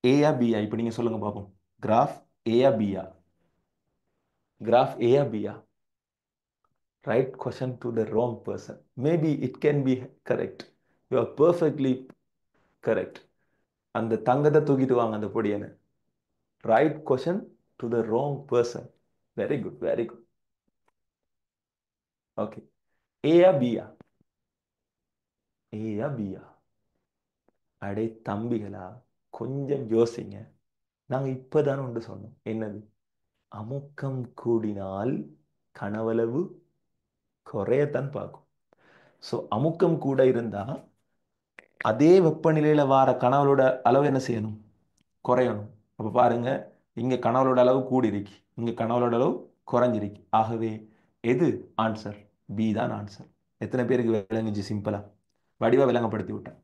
ஏயா பியா? இப்ப நீங்க சொல்லுங்க பாப்போம். கிராஃப் ஏயா பியா? கிராஃப் ஏயா பியா? Right question to the wrong person. Maybe it can be correct. You are perfectly correct. அந்த தங்கத்தை தூக்கிட்டு வாங்க அந்த பொடியனை. Right question to the wrong person. Very good, very good. Okay. ஏயா பியா? ஏயா பியா? அடே தம்பிகளா, கொஞ்சம் யோசிங்க. நாங்க இப்பதானே ஒன்று சொன்னோம். என்னது? அமுக்கம் கூடினால் கனவளவு குறையத்தான் பார்க்கும். ஸோ அமுக்கம் கூட இருந்தா அதே வெப்பநிலையில வார கனவளோட அளவு என்ன செய்யணும்? குறையணும். அப்ப பாருங்க, இங்க கனவளோட அளவு கூடி இருக்கு, இங்க கனவளோட அளவு குறைஞ்சிருக்கு. ஆகவே எது ஆன்சர்? பி தான் ஆன்சர். எத்தனை பேருக்கு விளங்குச்சு? சிம்பிளா வடிவா விளங்கப்படுத்தி விட்டேன்.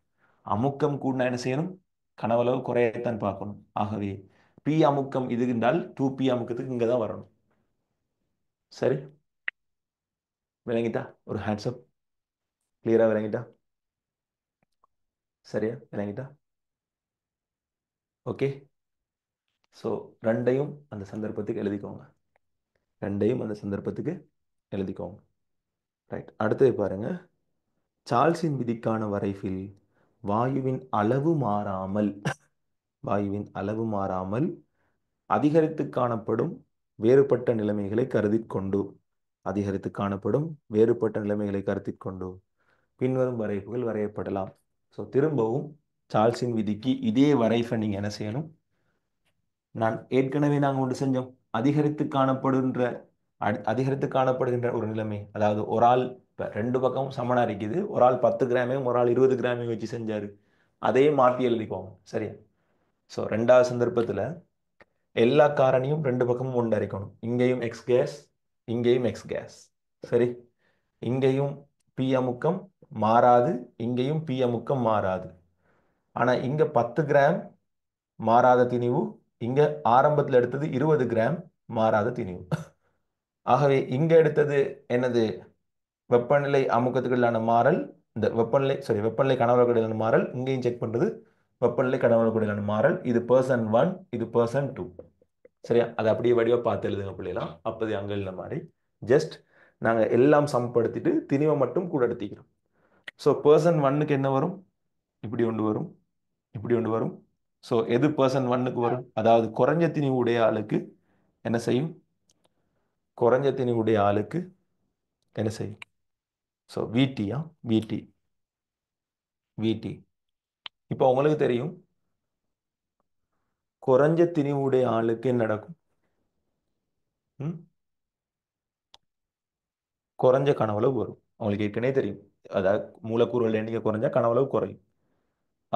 அமுக்கம் கூடினா என்ன செய்யணும்? கனவளவு குறையத்தான் பார்க்கணும். ஆகவே பி அமுக்கம் இது என்றால் 2P அமுக்கத்துக்கு இங்க தான் வரணும். சரி, விளங்கிட்டா? ஒரு ஹேண்ட்ஸ்அப். கிளியரா விளங்கிட்டா? சரியா விளங்கிட்டா? ஓகே. ஸோ ரெண்டையும் அந்த சந்தர்ப்பத்துக்கு எழுதிக்கோங்க, ரெண்டையும் அந்த சந்தர்ப்பத்துக்கு எழுதிக்கோங்க. ரைட், அடுத்தது பாருங்க. சார்ல்ஸின் விதிக்கான வரைவில் வாயுவின் அளவு மாறாமல் வாயுவின் அளவு மாறாமல் அதிகரித்து காணப்படும் வேறுபட்ட நிலைமைகளை கருதிக் கொண்டு அதிகரித்து காணப்படும் வேறுபட்ட நிலைமைகளை கருத்தில் கொண்டு பின்வரும் வரைவுகள் வரையப்படலாம். ஸோ திரும்பவும் சார்ல்ஸின் விதிக்கு இதே வரைவை நீங்க என்ன செய்யணும்? நான் ஏற்கனவே நாங்கள் ஒன்று செஞ்சோம். அதிகரித்து காணப்படுகின்ற அதிகரித்து காணப்படுகின்ற ஒரு நிலைமை, அதாவது ஒரு ஆள் இப்போ ரெண்டு பக்கமும் சமனா இருக்குது, ஒரு ஆள் 10 கிராமையும் ஒரு ஆள் 20 கிராமையும் வச்சு செஞ்சாரு. அதே மாற்றி எழுதிக்கோங்க. சரியா? ஸோ ரெண்டாவது சந்தர்ப்பத்தில் எல்லா காரணியும் ரெண்டு பக்கமும் உண்டரிக்கணும். இங்கேயும் எக்ஸ் கேஸ், இங்கேயும் எக்ஸ் கேஸ். சரி, இங்கேயும் பி அமுக்கம் மாறாது, இங்கேயும் பி அமுக்கம் மாறாது. ஆனா இங்க 10 கிராம் மாறாத திணிவு, இங்க ஆரம்பத்தில் எடுத்தது 20 கிராம் மாறாத திணிவு. ஆகவே இங்க எடுத்தது என்னது? வெப்பநிலை அமுக்கத்துக்குள்ளான மாறல். இந்த வெப்பநிலை கனவளவுக்குள்ளான மாறல். இங்கேயும் செக் பண்றது வெப்பநிலை கடவுளுக்குடையிலான மாறல். இது பர்சன் 1, இது பர்சன் 2. சரியா? அதை அப்படியே வடிவா பார்த்து எழுதுங்க பிள்ளைலாம். அப்போது அங்கே இல்லை மாதிரி ஜஸ்ட் நாங்கள் எல்லாம் சமப்படுத்திட்டு திணிவை மட்டும் கூட எடுத்துக்கிறோம். ஸோ பர்சன் 1க்கு என்ன வரும்? இப்படி ஒன்று வரும், இப்படி ஒன்று வரும். ஸோ எது பர்சன் 1க்கு வரும்? அதாவது குறைஞ்ச திணிவு உடைய ஆளுக்கு என்ன செய்யும்? குறைஞ்ச திணிவு உடைய ஆளுக்கு என்ன செய்யும்? ஸோ விடியா, விடி, விடி. இப்போ உங்களுக்கு தெரியும் குறைஞ்ச திணிவுடைய ஆளுக்கு என்ன நடக்கும்? ம்? குறைஞ்ச கனவுளவு வரும். உங்களுக்கு ஏற்கனவே தெரியும். அதாவது மூலக்கூறுகள் எண்ணிக்கை குறைஞ்சா கனவுளவு குறையும்.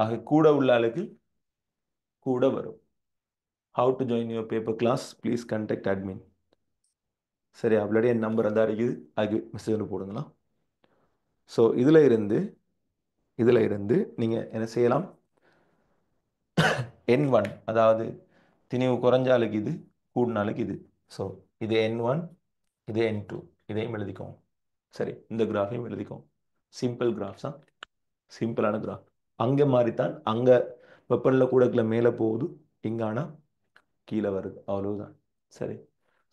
ஆக கூட உள்ள ஆளுக்கு கூட வரும். How to join your paper class? Please conduct admin. சரி, அவளுடைய என் நம்பர் தான் இருக்குது, அதுக்கு மெசேஜ் போடுங்களா. ஸோ இதில் இருந்து நீங்கள் என்ன செய்யலாம்? N1 அதாவது திணிவு குறைஞ்ச ஆளுக்கு இது, கூடினாலுக்கு இது. ஸோ இது N1, இது N2. இதையும் எழுதிக்கோங்க. சரி, இந்த கிராஃபையும் எழுதிக்கோங்க. சிம்பிள் கிராஃப்ஸா, சிம்பிளான கிராஃப். அங்கே மாறித்தான் அங்கே வெப்பநிலை கூடக்குள்ள மேலே போகுது, இங்கானா கீழே வருது, அவ்வளவுதான். சரி.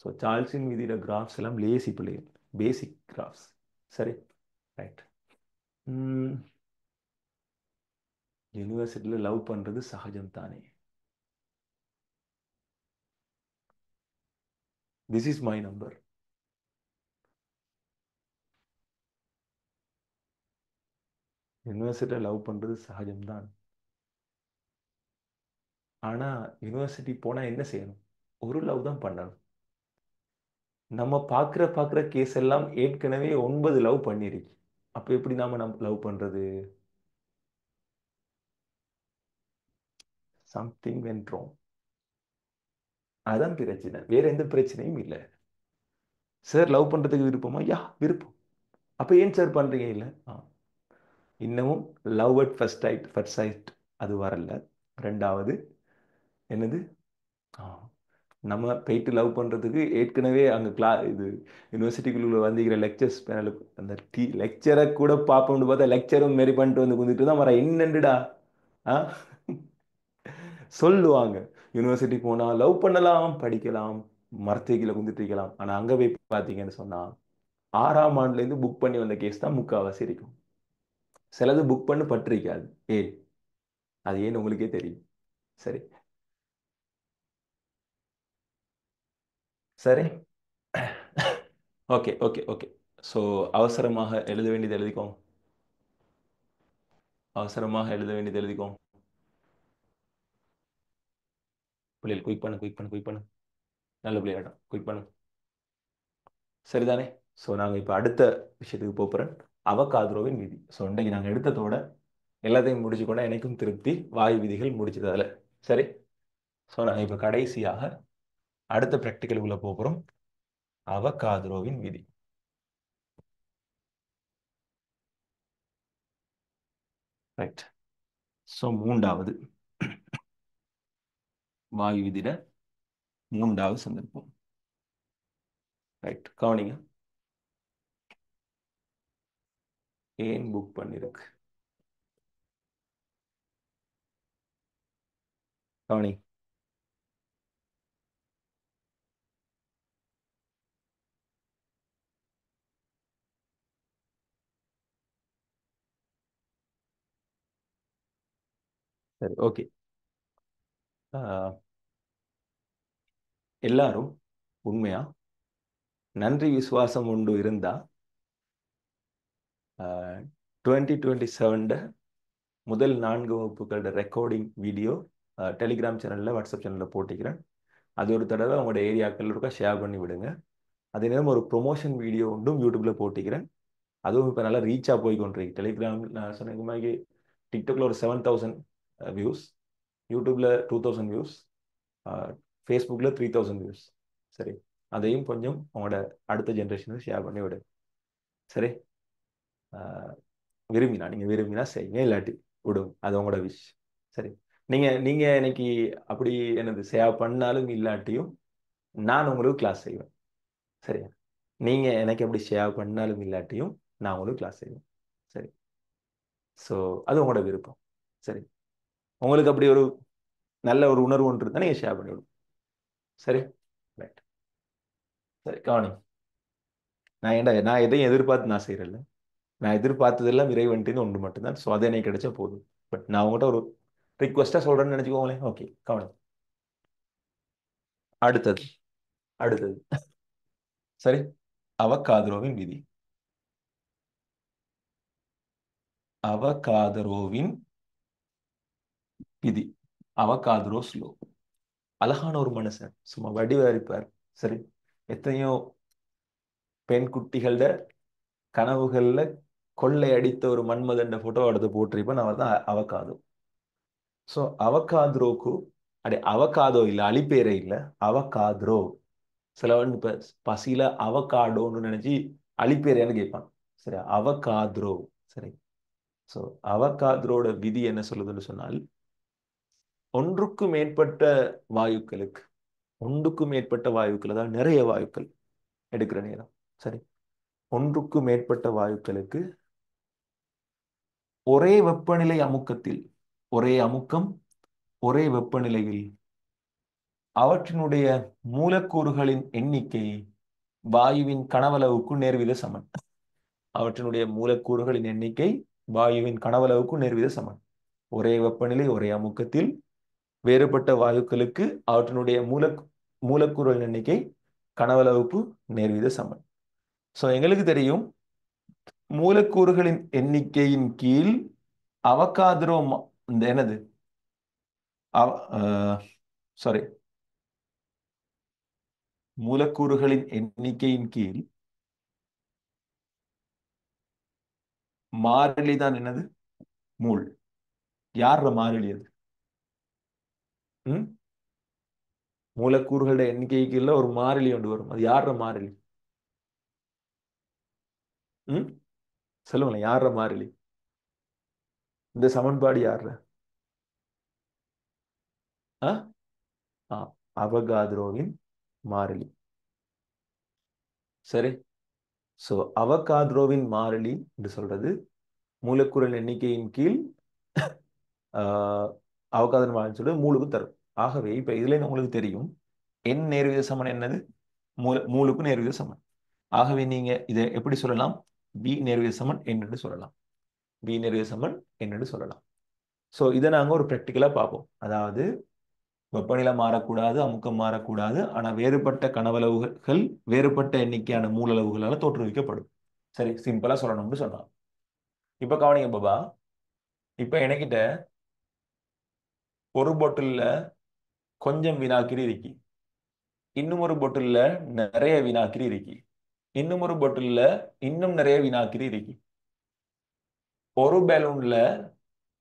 ஸோ சார்ல்ஸின் விதியோட கிராஃப்ஸ் எல்லாம் லேசி பிள்ளைகள், பேசிக் கிராஃப்ஸ். சரி, ரைட். யூனிவர்சிட்டியில் லவ் பண்ணுறது சகஜம் தானே. This is my number. யூனிவர்சிட்டியில் லவ் பண்ணுறது சகஜம்தான். ஆனால் யூனிவர்சிட்டி போனால் என்ன செய்யணும்? ஒரு லவ் தான் பண்ணணும். நம்ம பார்க்குற கேஸ் எல்லாம் ஏற்கனவே 9 லவ் பண்ணிருக்கு. அப்போ எப்படி நம்ம லவ் பண்ணுறது? Something went wrong. அதான் பிரச்சனை, வேற எந்த பிரச்சனையும் இல்லை. சார் லவ் பண்ணுறதுக்கு விருப்பமா? யா, விருப்பம். அப்போ ஏன் சார் பண்ணுறீங்க? இல்லை, இன்னமும் லவ் அட் ஃபர்ஸ்ட் சைட் அது வரல. ரெண்டாவது என்னது? ஆ, நம்ம போயிட்டு லவ் பண்ணுறதுக்கு ஏற்கனவே அங்கே இது யூனிவர்சிட்டிக்குள்ள வந்திருக்கிற லெக்சர்ஸ் பேனலுக்கு அந்த லெக்சரை கூட பார்ப்போம்னு பார்த்தா லெக்சரும் மாரி பண்ணிட்டு வந்து குந்திட்டு தான் வர என்னண்டுடா. ஆ, சொல்லுவாங்க யூனிவர்சிட்டி போனால் லவ் பண்ணலாம், படிக்கலாம், மரத்துக்கில குந்திட்டு இருக்கலாம். ஆனால் அங்கே போய் பார்த்தீங்கன்னு சொன்னால் 6ஆம் ஆண்டுலேருந்து புக் பண்ணி வந்த கேஸ் தான் முக்கால்வாசி இருக்கும். சிலது புக் பண்ணி பட்டிருக்காது. அது ஏன்னு உங்களுக்கே தெரியும். சரி, சரி. Okay, okay, okay. ஸோ அவசரமாக எழுத வேண்டியது எழுதிக்கோங்க. அவசரமாக எழுத வேண்டியது எழுதிக்கோங்க. பிள்ளைகள் குயிக் பண்ணு, குயிக் பண்ணு, குயிக் பண்ணு. நல்ல பிள்ளையாட்டம், குயிக் பண்ணு. சரிதானே? ஸோ நாங்கள் இப்போ அடுத்த விஷயத்துக்கு போகிறேன். அவகாத்ரோவின் விதி. ஸோ இன்றைக்கு நாங்கள் எடுத்ததோட எல்லாத்தையும் முடிச்சுக்கொண்டா எனக்கும் திருப்தி. வாயு விதிகள் முடிச்சது அதில். சரி. ஸோ நாங்கள் இப்போ கடைசியாக அடுத்த ப்ராக்டிக்கலுக்குள்ளே போகிறோம். அவகாத்ரோவின் விதி. ரைட். ஸோ மூன்றாவது வாயு விதியில மூன்றாவது சந்தர்ப்பம். ரைட், கவனிங்க. ஏன் புக் பண்ணிருக்கு? கவனி. சரி, ஓகே. எல்லாரும் உண்மையா நன்றி விசுவாசம் உண்டு இருந்தா 2027 முதல் 4 வகுப்புகளோட ரெக்கார்டிங் வீடியோ டெலிகிராம் சேனலில், வாட்ஸ்அப் சேனலில் போட்டிக்கிறேன். அது ஒரு தடவை உங்களோட ஏரியாக்கள் இருக்கா ஷேர் பண்ணி விடுங்க. அதே நேரம் ஒரு ப்ரொமோஷன் வீடியோ ஒன்றும் யூடியூப்பில் போட்டிக்கிறேன். அதுவும் இப்போ நல்லா ரீச்சாக போய் கொண்டிருக்கு. டெலிகிராம் நான் சொன்ன மாதிரி டிக்டாக்ல ஒரு 7000 வியூஸ், யூடியூப்பில் 2000 வியூஸ், ஃபேஸ்புக்கில் 3000 வியூஸ். சரி, அதையும் கொஞ்சம் உங்களோட அடுத்த ஜென்ரேஷனுக்கு ஷேர் பண்ணி விடு. சரி. நீங்கள் விரும்பினா செய்யுங்க, இல்லாட்டி விடும், அது உங்களோட விஷ். சரி. நீங்கள் இன்னைக்கு அப்படி என்னது சேவ் பண்ணாலும் இல்லாட்டியும் நான் உங்களுக்கு கிளாஸ் செய்வேன். சரியா? நீங்கள் எனக்கு எப்படி ஷேவ் பண்ணாலும் இல்லாட்டியும் நான் உங்களுக்கு கிளாஸ் செய்வேன். சரி. ஸோ அது உங்களோட விருப்பம். சரி. உங்களுக்கு அப்படி ஒரு நல்ல ஒரு உணர்வு ஒன்று இருந்தா நீங்க ஷேர் பண்ணிவிடும். சரி, ரைட். சரி கவனி, நான் எதையும் எதிர்பார்த்து நான் செய்யறேன்ல. நான் எதிர்பார்த்ததெல்லாம் இறைவன்ட்டு ஒன்று மட்டும்தான். ஸோ அது எனக்கு கிடைச்சா போதும். பட் நான் உங்கள்கிட்ட ஒரு ரிக்வஸ்டா சொல்றேன்னு நினைச்சுக்கோங்களேன். ஓகே கவனி. அடுத்தது, அடுத்தது. சரி, அவகாத்ரோவின் விதி. அவகாதரோவின் விதி, அவகாத்ரோஸ் லோ. அழகான ஒரு மனுஷன், சும்மா வடிவா சரி, எத்தனையோ பெண் குட்டிகளோட கனவுகள்ல கொள்ளை அடித்த ஒரு மன்மதன் போட்டோ எடுத்து போட்டிருப்பேன். அவர் தான் அவகாதோ. ஸோ அவகாத்ரோக்கு, அடே அவகாதோ இல்ல, அலிப்பேரே இல்ல, அவகாத்ரோ. சிலவன் இப்ப பசியில அவகாடோன்னு நினைச்சு அலிப்பேரையான்னு கேட்பான். சரி, அவகாத்ரோ. சரி. ஸோ அவகாத்ரோட விதி என்ன சொல்லுதுன்னு சொன்னால், ஒன்றுக்கும் மேற்பட்ட வாயுக்களுக்கு, ஒன்றுக்கும் மேற்பட்ட வாயுக்கள், அதாவது நிறைய வாயுக்கள் எடுக்கிற நேரம். சரி, ஒன்றுக்கும் மேற்பட்ட வாயுக்களுக்கு ஒரே வெப்பநிலை அமுக்கத்தில், ஒரே அமுக்கம் ஒரே வெப்பநிலையில் அவற்றினுடைய மூலக்கூறுகளின் எண்ணிக்கை வாயுவின் கனவளவுக்கு நேர்வித சமன். அவற்றினுடைய மூலக்கூறுகளின் எண்ணிக்கை வாயுவின் கனவளவுக்கு நேர்வித சமன். ஒரே வெப்பநிலை ஒரே அமுக்கத்தில் வேறுபட்ட வாயுக்களுக்கு அவற்றினுடைய மூலக்கூறுகளின் எண்ணிக்கை கனவளவுக்கு நேர்வித சமன். ஸோ எங்களுக்கு தெரியும், மூலக்கூறுகளின் எண்ணிக்கையின் கீழ் அவகாத்ரோ இந்த என்னது, சாரி, மூலக்கூறுகளின் எண்ணிக்கையின் கீழ் மாறிலி தான் என்னது, மூல். யார் மாறிலி அது? ம் மூலக்கூறுகளுடைய எண்ணிக்கைக்கு கீழ ஒரு மாறிலி ஒன்று வரும். அது யார் மாறிலி? ம் சொல்லுங்களேன், யார் மாறிலி? இந்த சமன்பாடு யார்? ஆ ஆ, அவகாத்ரோவின் மாறிலி. சரி. சோ அவகாத்ரோவின் மாறிலி என்று சொல்றது மூலக்கூறின் எண்ணிக்கையின் கீழ் அவகாத்ரோ மாறிலி சொல்றது மூலுக்கு தரும். ஆகவே இப்ப இதுல உங்களுக்கு தெரியும், என் நேர்வித சமன் என்னது, மூலுக்கு நேர்வித சமன். ஆகவே நீங்க இதை எப்படி சொல்லலாம்? பி நேர்வித சமன் என்று சொல்லலாம். பி நேர்வித சமன் என்று சொல்லலாம். சோ இதை நாங்க ஒரு பிராக்டிக்கலா பார்ப்போம். அதாவது வெப்பநிலை மாறக்கூடாது, அமுக்கம் மாறக்கூடாது, ஆனா வேறுபட்ட கனவளவுகள் வேறுபட்ட எண்ணிக்கையான மூலளவுகளால தோற்றுவிக்கப்படும். சரி, சிம்பிளா சொல்லணும்னு சொன்னான். இப்ப கவனிங்க பாபா, இப்ப என்கிட்ட ஒரு பொட்டில்ல கொஞ்சம் வினாக்கிரி இருக்கு, இன்னும் ஒரு பொட்டில்ல நிறைய வினாக்கிரி இருக்கு, இன்னும் ஒரு பொட்டில்ல இன்னும் நிறைய வினாக்கிரி இருக்கு. ஒரு பலூன்ல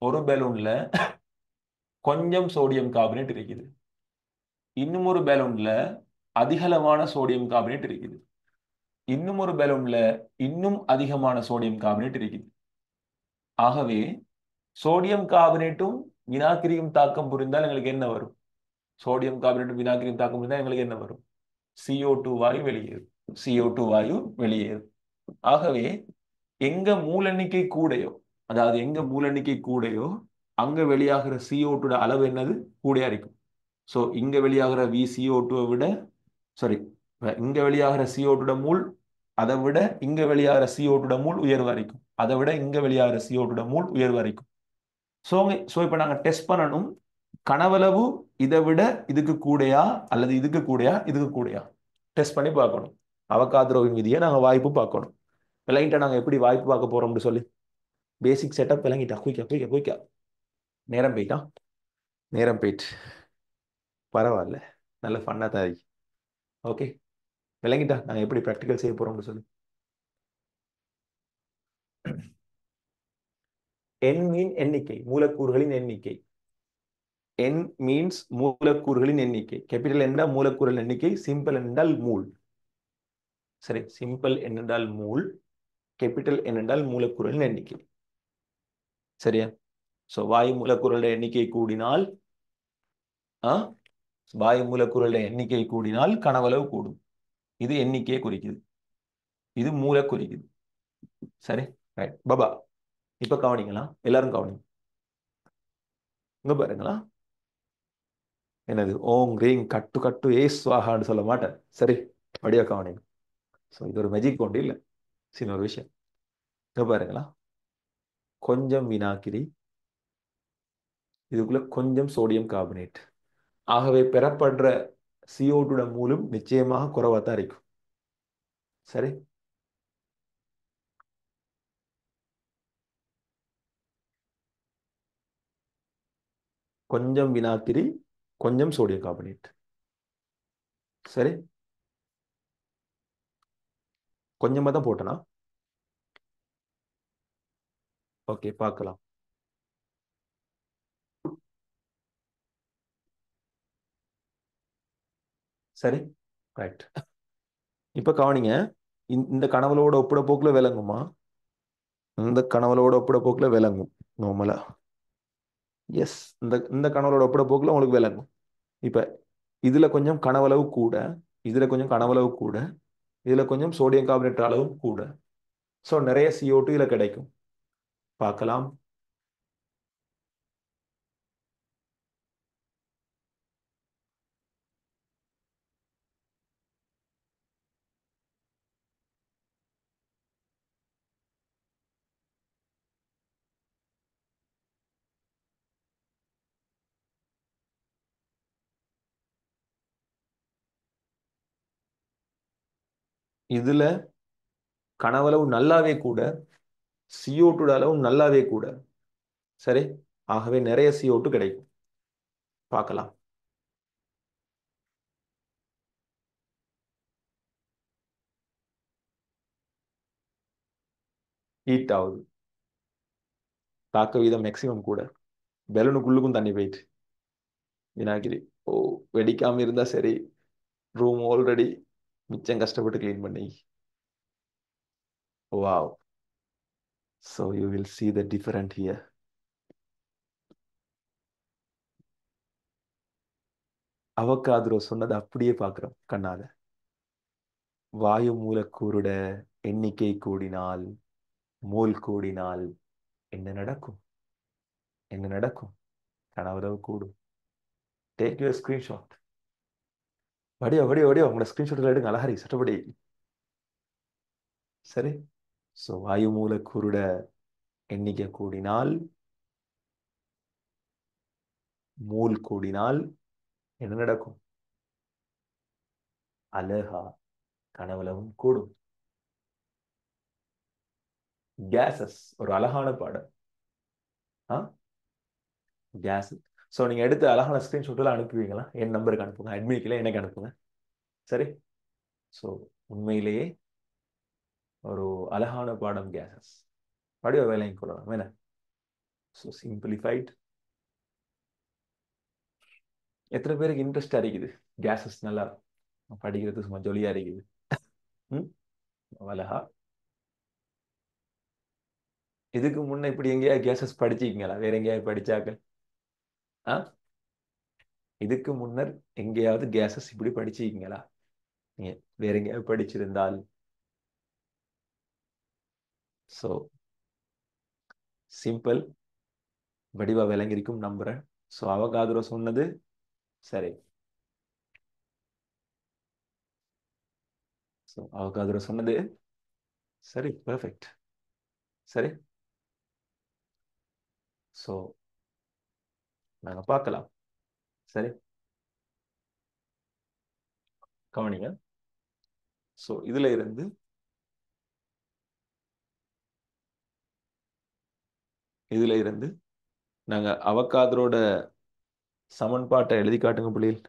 ஒரு பலூன்ல கொஞ்சம் சோடியம் கார்பனேட் இருக்குது, இன்னும் ஒரு பலூன்ல அதிகளவான சோடியம் கார்பனேட் இருக்குது, இன்னும் ஒரு பலூன்ல இன்னும் அதிகமான சோடியம் கார்பனேட் இருக்குது. ஆகவே சோடியம் கார்பனேட்டும் வினாக்கிரியும் தாக்கம் புரிந்தால் எங்களுக்கு என்ன வரும்? சோடியம் கார்பனேட்டும் வினாக்கிரியும் தாக்கம் புரிந்தால் எங்களுக்கு என்ன வரும்? CO2 வாயு வெளியேறும். CO2 வாயு வெளியேறும். ஆகவே எங்க மூல எண்ணிக்கை கூடையோ, அதாவது எங்க மூல எண்ணிக்கை கூடையோ அங்க வெளியாகிற CO2 அளவு என்னது, கூடையா இருக்கும். சோ இங்க வெளியாகிற VCO2 விட, சாரி, இங்க வெளியாகிற CO2 மூல் அதை விட இங்க வெளியாகிற CO2 மூல் உயர்வா இருக்கும், அதை விட இங்க வெளியாகிற CO2 மூல் உயர்வா இருக்கும். ஸோ ஸோ இப்போ நாங்கள் டெஸ்ட் பண்ணணும், கனவளவு இதை விட இதுக்கு கூடையா அல்லது இதுக்கு கூடையா இதுக்கு கூடையா டெஸ்ட் பண்ணி பார்க்கணும். அவகாத்ரோவின் விதியை நாங்கள் வாய்ப்பு பார்க்கணும். விளங்கிட்டா நாங்கள் எப்படி வாய்ப்பு பார்க்க போறோம்னு சொல்லி பேசிக் செட்டப் விளங்கிட்டா? குயிக்கா குயிக்கா குயிக்கா. நேரம் போயிட்டா, நேரம் போயிட்டு பரவாயில்ல, நல்ல ஃபன்னா தான் இருக்கு. ஓகே, விளங்கிட்டா நாங்கள் எப்படி ப்ராக்டிக்கல் செய்ய போறோம்னு சொல்லி. என் மீன் எண்ணிக்கை, மூலக்கூறுகளின் எண்ணிக்கை. என் மீன்ஸ் மூலக்கூறுகளின் எண்ணிக்கை. கேபிட்டல் என்றால் மூலக்கூறுகளின் எண்ணிக்கை, சிம்பிள் என்றால் மூல். சரி, சிம்பிள் என்றால் மூல், கேபிட்டல் என்றால் மூலக்கூறுகளின் எண்ணிக்கை. சரியா? சோ வாயு மூலக்கூறுகளுடைய எண்ணிக்கை கூடினால் ஆ வாயு மூலக்கூறுகளுடைய எண்ணிக்கை கூடினால் கனவளவு கூடும். இது எண்ணிக்கையை குறிக்குது, இது மூல குறிக்குது. சரி, ரைட் பாபா. இப்ப கவனிங்களா, எல்லாரும் கவனிங்க. இங்க பாருங்களா, என்னது ஓம் ரீங் கட்டு கட்டு ஏ ஸ்வாஹான்னு சொல்ல மாட்டேன். சரி, வடிவ கவனிங்க. ஸோ இது ஒரு மெஜிக் ஒன்று இல்லை, சின்ன ஒரு விஷயம். இங்க பாருங்களா, கொஞ்சம் வினாக்கிரி, இதுக்குள்ள கொஞ்சம் சோடியம் கார்பனேட். ஆகவே பெறப்படுற CO2 மூலம் நிச்சயமாக குறைவா தான் இருக்கும். சரி, கொஞ்சம் வினாக்கிரி, கொஞ்சம் சோடியம் கார்பனேட். சரி, கொஞ்சமா தான் போட்டனா. ஓகே, பார்க்கலாம். சரி, ரைட். இப்ப கவனிங்க, இந்த கனவுளோட ஒப்பிட போக்குல விளங்குமா? இந்த கனவுளோட ஒப்பிட போக்குல விளங்கும் நார்மலா. எஸ், இந்த இந்த கனவுளோட ஒப்பிட போக்குல உங்களுக்கு விளங்கும். இப்ப இதுல கொஞ்சம் கனவளவு கூட, இதுல கொஞ்சம் கனவளவு கூட, இதுல கொஞ்சம் சோடியம் கார்பனேட் அளவும் கூட. ஸோ நிறைய CO2 இதுல கிடைக்கும். பார்க்கலாம். இதுல கனவளவு நல்லாவே கூட, CO2 அளவு நல்லாவே கூட. சரி, ஆகவே நிறைய CO2 கிடைக்கும். பார்க்கலாம். ஹீட் ஆகுது. தாக்க வீதம் மேக்சிமம் கூட. பெலூனுக்குள்ளுக்கும் தண்ணி போயிட்டு வினாகிரி. ஓ, வெடிக்காம இருந்தா சரி. ரூம் ஆல்ரெடி மிச்சம் கஷ்டப்பட்டு க்ளீன் பண்ணி. Wow. So you will see the different here. அவகாத்ரோ சொன்னது அப்படியே பார்க்குறோம் கண்ணால. வாயு மூலக்கூறுட எண்ணிக்கை கூடினால், மோல் கூடினால் என்ன நடக்கும்? என்ன நடக்கும்? கனவளவு கூடும். Take your screenshot. வடிவா வடிவா வடிவா உங்களோட ஸ்கிரீன்ஷாட்ல எடுங்க, அழகாரி சட்டப்படி. சரி, ஸோ வாயு மூலக்கூறுட எண்ணிக்கை கூடினால், மோல் கூடினால் என்ன நடக்கும்? அழகா கனவளவும் கூடும். கேசஸ் ஒரு அழகான பாடம். ஆ, கேஸ். ஸோ நீங்க எடுத்து அழகான ஸ்கிரீன்ஷாட் எல்லாம் அனுப்புவீங்களா? என் நம்பருக்கு அனுப்புங்க, அட்மிட்ல எனக்கு அனுப்புங்க. சரி, ஸோ உண்மையிலேயே ஒரு அழகான பாடம் கேசஸ். வடிவ வேலையும் கொள்ளலாம் என்ன. So simplified. எத்தனை பேருக்கு இன்ட்ரெஸ்டா இருக்குது கேசஸ்? நல்லா படிக்கிறது சும்மா ஜொலியா இருக்குது. ம், அழகா. இதுக்கு முன்ன இப்படி எங்கேயா கேசஸ் படிச்சிருக்கீங்களா? வேற எங்கேயாவது படிச்சாக்க? ஆ, இதுக்கு முன்னர் எங்கேயாவது கேசஸ் இப்படி படிச்சிருக்கீங்களா? நீங்க வேற எங்கேயாவது படிச்சிருந்தால். ஸோ சிம்பிள், வடிவா விளங்கியிருக்கும் நம்புறேன். ஸோ அவகாதுரோ சொன்னது சரி. ஸோ அவகாதுரோ சொன்னது சரி, பெர்ஃபெக்ட். சரி, ஸோ நாங்க பார்க்கலாம். சரி, கவனிங்க. ஸோ இதுல இருந்து நாங்க அவகாதுரோட சமன்பாட்டை எழுதி காட்டுங்க பிள்ளைகள்.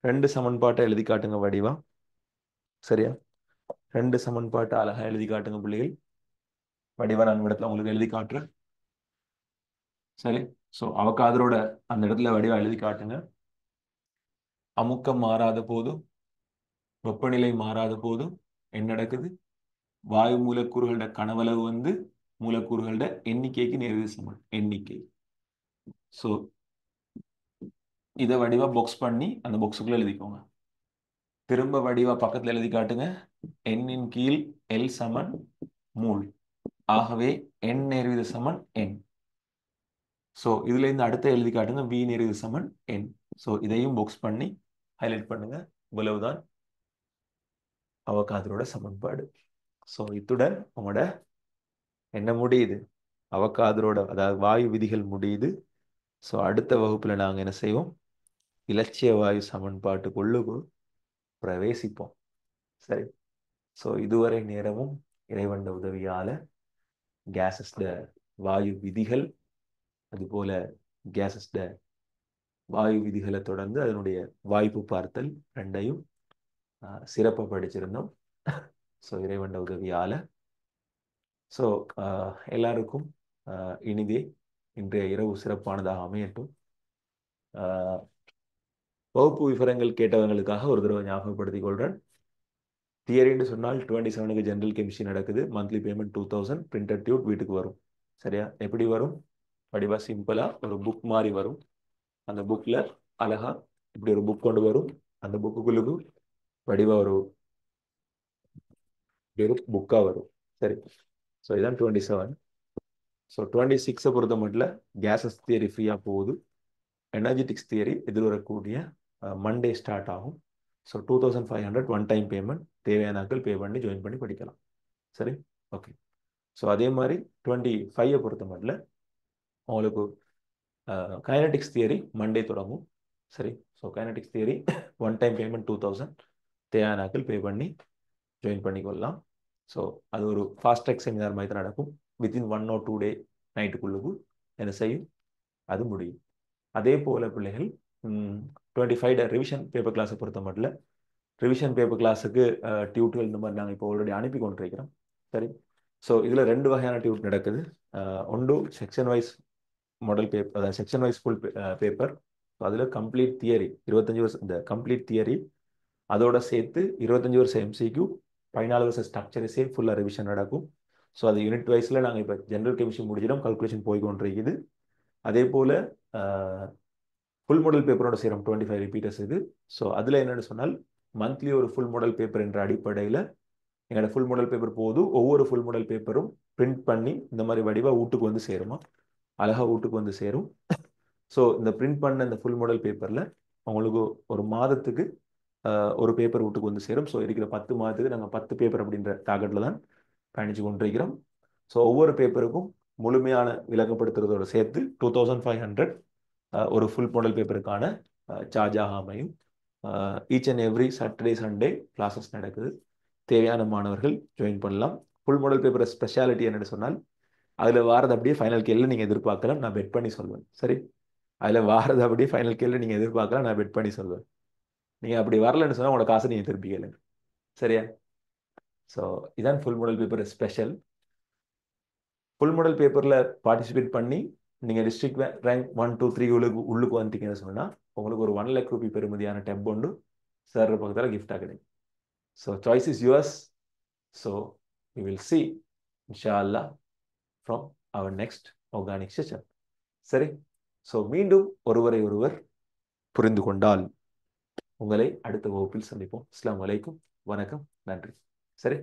ரெண்டு சமன்பாட்டை எழுதி காட்டுங்க வடிவா. சரியா, ரெண்டு சமன்பாட்டை அழகா எழுதி காட்டுங்க பிள்ளைகள். வடிவா நான் இடத்துல உங்களுக்கு எழுதி காட்டுறேன். சரி, ஸோ அவகாதரோட அந்த இடத்துல வடிவா எழுதி காட்டுங்க. அமுக்கம் மாறாத போதும், வெப்பநிலை மாறாத போதும் என்ன நடக்குது? வாயு மூலக்கூறுகளோட கனவளவு வந்து மூலக்கூறுகளோட எண்ணிக்கைக்கு நேர்விகித சமம். எண்ணிக்கை. ஸோ இதை வடிவா பாக்ஸ் பண்ணி அந்த பாக்ஸுக்குள்ள எழுதிக்கோங்க. திரும்ப வடிவா பக்கத்துல எழுதி காட்டுங்க. எண்ணின் கீழ் எல் சமன் மூல். ஆகவே எண் நேர்விகித சமன் எண். ஸோ இதுலேருந்து அடுத்த எழுதி காட்டுங்க, வி நெறிவு சமன் என். ஸோ இதையும் பாக்ஸ் பண்ணி ஹைலைட் பண்ணுங்க. இவ்வளவுதான் அவகாதரோட சமன்பாடு. ஸோ இத்துடன் உங்களோட என்ன முடியுது, அவகாதரோட அதாவது வாயு விதிகள் முடியுது. ஸோ அடுத்த வகுப்புல நாங்கள் என்ன செய்வோம், இலட்சிய வாயு சமன்பாட்டுக்குள்ளுக்கு பிரவேசிப்போம். சரி. ஸோ இதுவரை நேரமும் இறைவன் உதவியால கேஸஸ்ட வாயு விதிகள், அதுபோல கேஸஸ்ட வாயு விதிகளை தொடர்ந்து அதனுடைய வாய்ப்பு பார்த்தல் ரெண்டையும் சிறப்பாக படிச்சிருந்தோம். ஸோ இறைவன் உதவியால. ஸோ எல்லாருக்கும் இனிதே இன்றைய இரவு சிறப்பானதாக அமையட்டும். வகுப்பு விவரங்கள் கேட்டவங்களுக்காக ஒரு தடவை ஞாபகப்படுத்திக் கொள்கிறேன். தியரின்னு சொன்னால் 27க்கு ஜென்ரல் கெமிஸ்ட்ரி நடக்குது. Monthly payment 2000. பிரிண்டட் டியூட் வீட்டுக்கு வரும். சரியா? எப்படி வரும்? வடிவா சிம்பிளா ஒரு புக் மாதிரி வரும். அந்த புக்ல அழகா இப்படி ஒரு புக் கொண்டு வரும். அந்த புக்குக்குள்ளுக்கு வடிவா ஒரு புக்கா வரும். சரி. ஸோ இதான் 27. ஸோ 26 பொறுத்த மட்டும் கேஸஸ் தியரி ஃப்ரீயாக போகுது. எனர்ஜெட்டிக்ஸ் தியரி எதிர்வரக்கூடிய மண்டே ஸ்டார்ட் ஆகும். ஸோ 2500 ஒன் டைம் பேமெண்ட், தேவையான ஆட்கள் பே பண்ணி ஜாயின் பண்ணி படிக்கலாம். சரி, ஓகே. ஸோ அதே மாதிரி 25 பொறுத்த மட்டும் உங்களுக்கு கைனடிக்ஸ் தியரி மண்டே தொடங்கும். சரி. So kinetics theory one time payment 2000, தேவையான ஆட்கள் பே பண்ணி ஜாயின் பண்ணிக்கொள்ளலாம். ஸோ அது ஒரு ஃபாஸ்ட் ட்ராக் செமினார் மாதிரி தான் நடக்கும். வித்தின் 1 or 2 டே நைட்டுக்குள்ளுக்கு என்ன செய்யும், அது முடியும். அதே போல பிள்ளைகள் 25 ரிவிஷன் பேப்பர் கிளாஸை பொறுத்த மட்டும் ரிவிஷன் பேப்பர் கிளாஸுக்கு டியூட்டுகள் இந்த மாதிரி நாங்கள் இப்போ ஆல்ரெடி அனுப்பி கொண்டிருக்கிறோம். சரி. ஸோ இதில் 2 வகையான டியூட் நடக்குது. ஒன்று செக்ஷன் வைஸ் மாடல் பேப்பர், அதாவது செக்ஷன் வைஸ் ஃபுல் பேப்பர். அதில் கம்ப்ளீட் தியரி 25 வருஷம், இந்த கம்ப்ளீட் தியரி அதோட சேர்த்து 25 வருஷம் எம்சிக்யூ, 14 வருஷம் ஸ்ட்ரக்சர்ஸே ஃபுல்லாக ரிவிஷன் நடக்கும். ஸோ அது யூனிட் வைஸில் நாங்கள் இப்போ ஜென்ரல் கெமிஸ்ட்ரி முடிச்சிடும், கல்குலேஷன் போய் கொண்டிருக்குது. அதே போல் ஃபுல் மாடல் பேப்பரோட சேரும் 25 ரிப்பீட்டர்ஸ் இது. ஸோ அதில் என்னென்னு சொன்னால் மந்த்லி ஒரு ஃபுல் மாடல் பேப்பர் என்ற அடிப்படையில் எங்களோட ஃபுல் மாடல் பேப்பர் போது ஒவ்வொரு ஃபுல் மாடல் பேப்பரும் பிரிண்ட் பண்ணி இந்த மாதிரி வடிவாக வீட்டுக்கு வந்து சேருமா, அழகாக வீட்டுக்கு வந்து சேரும். ஸோ இந்த பிரிண்ட் பண்ண இந்த ஃபுல் மாடல் பேப்பரில் உங்களுக்கு ஒரு மாதத்துக்கு ஒரு பேப்பர் வீட்டுக்கு வந்து சேரும். ஸோ இருக்கிற 10 மாதத்துக்கு நாங்கள் 10 பேப்பர் அப்படின்ற டார்கெட்டில் தான் பயணித்து கொண்டிருக்கிறோம். ஸோ ஒவ்வொரு பேப்பருக்கும் முழுமையான விளக்கப்படுத்துறதோடு சேர்த்து 2500 ஒரு ஃபுல் மாடல் பேப்பருக்கான சார்ஜாக அமையும். Each and every Saturday Sunday classes நடக்குது. தேவையான மாணவர்கள் ஜாயின் பண்ணலாம். ஃபுல் மாடல் பேப்பர் ஸ்பெஷாலிட்டி என்னென்னு சொன்னால் அதில் வாரது அப்படியே ஃபைனல் கேள்வி நீங்கள் எதிர்பார்க்கலாம், நான் பெட் பண்ணி சொல்வேன். சரி, அதில் வாரது அப்படியே ஃபைனல் கேள்வி நீங்கள் எதிர்பார்க்கலாம், நான் பெட் பண்ணி சொல்வேன். நீங்கள் அப்படி வரலன்னு சொன்னால் உங்களோட காசை நீங்கள் திருப்பி கேளுங்க. சரியா? ஸோ இதான் full model paper special. Full model பேப்பரில் பார்ட்டிசிபேட் பண்ணி நீங்கள் டிஸ்ட்ரிக்ட் ரேங்க் 1, 2, 3 உள்ளுக்கு வந்துட்டீங்கன்னு சொன்னால் உங்களுக்கு ஒரு 1 lakh ரூபி பெறுமதியான டெப் ஒன்று சார் பக்கத்தில் கிஃப்டாக கிடைக்கும். So choice is yours. So we will see இன்ஷா அல்லாஹ் from our next organic session. சரி. ஸோ மீண்டும் ஒருவரை ஒருவர் புரிந்து கொண்டால் உங்களை அடுத்த வகுப்பில் சந்திப்போம். அஸ்ஸலாமு அலைக்கும், வணக்கம், நன்றி. சரி.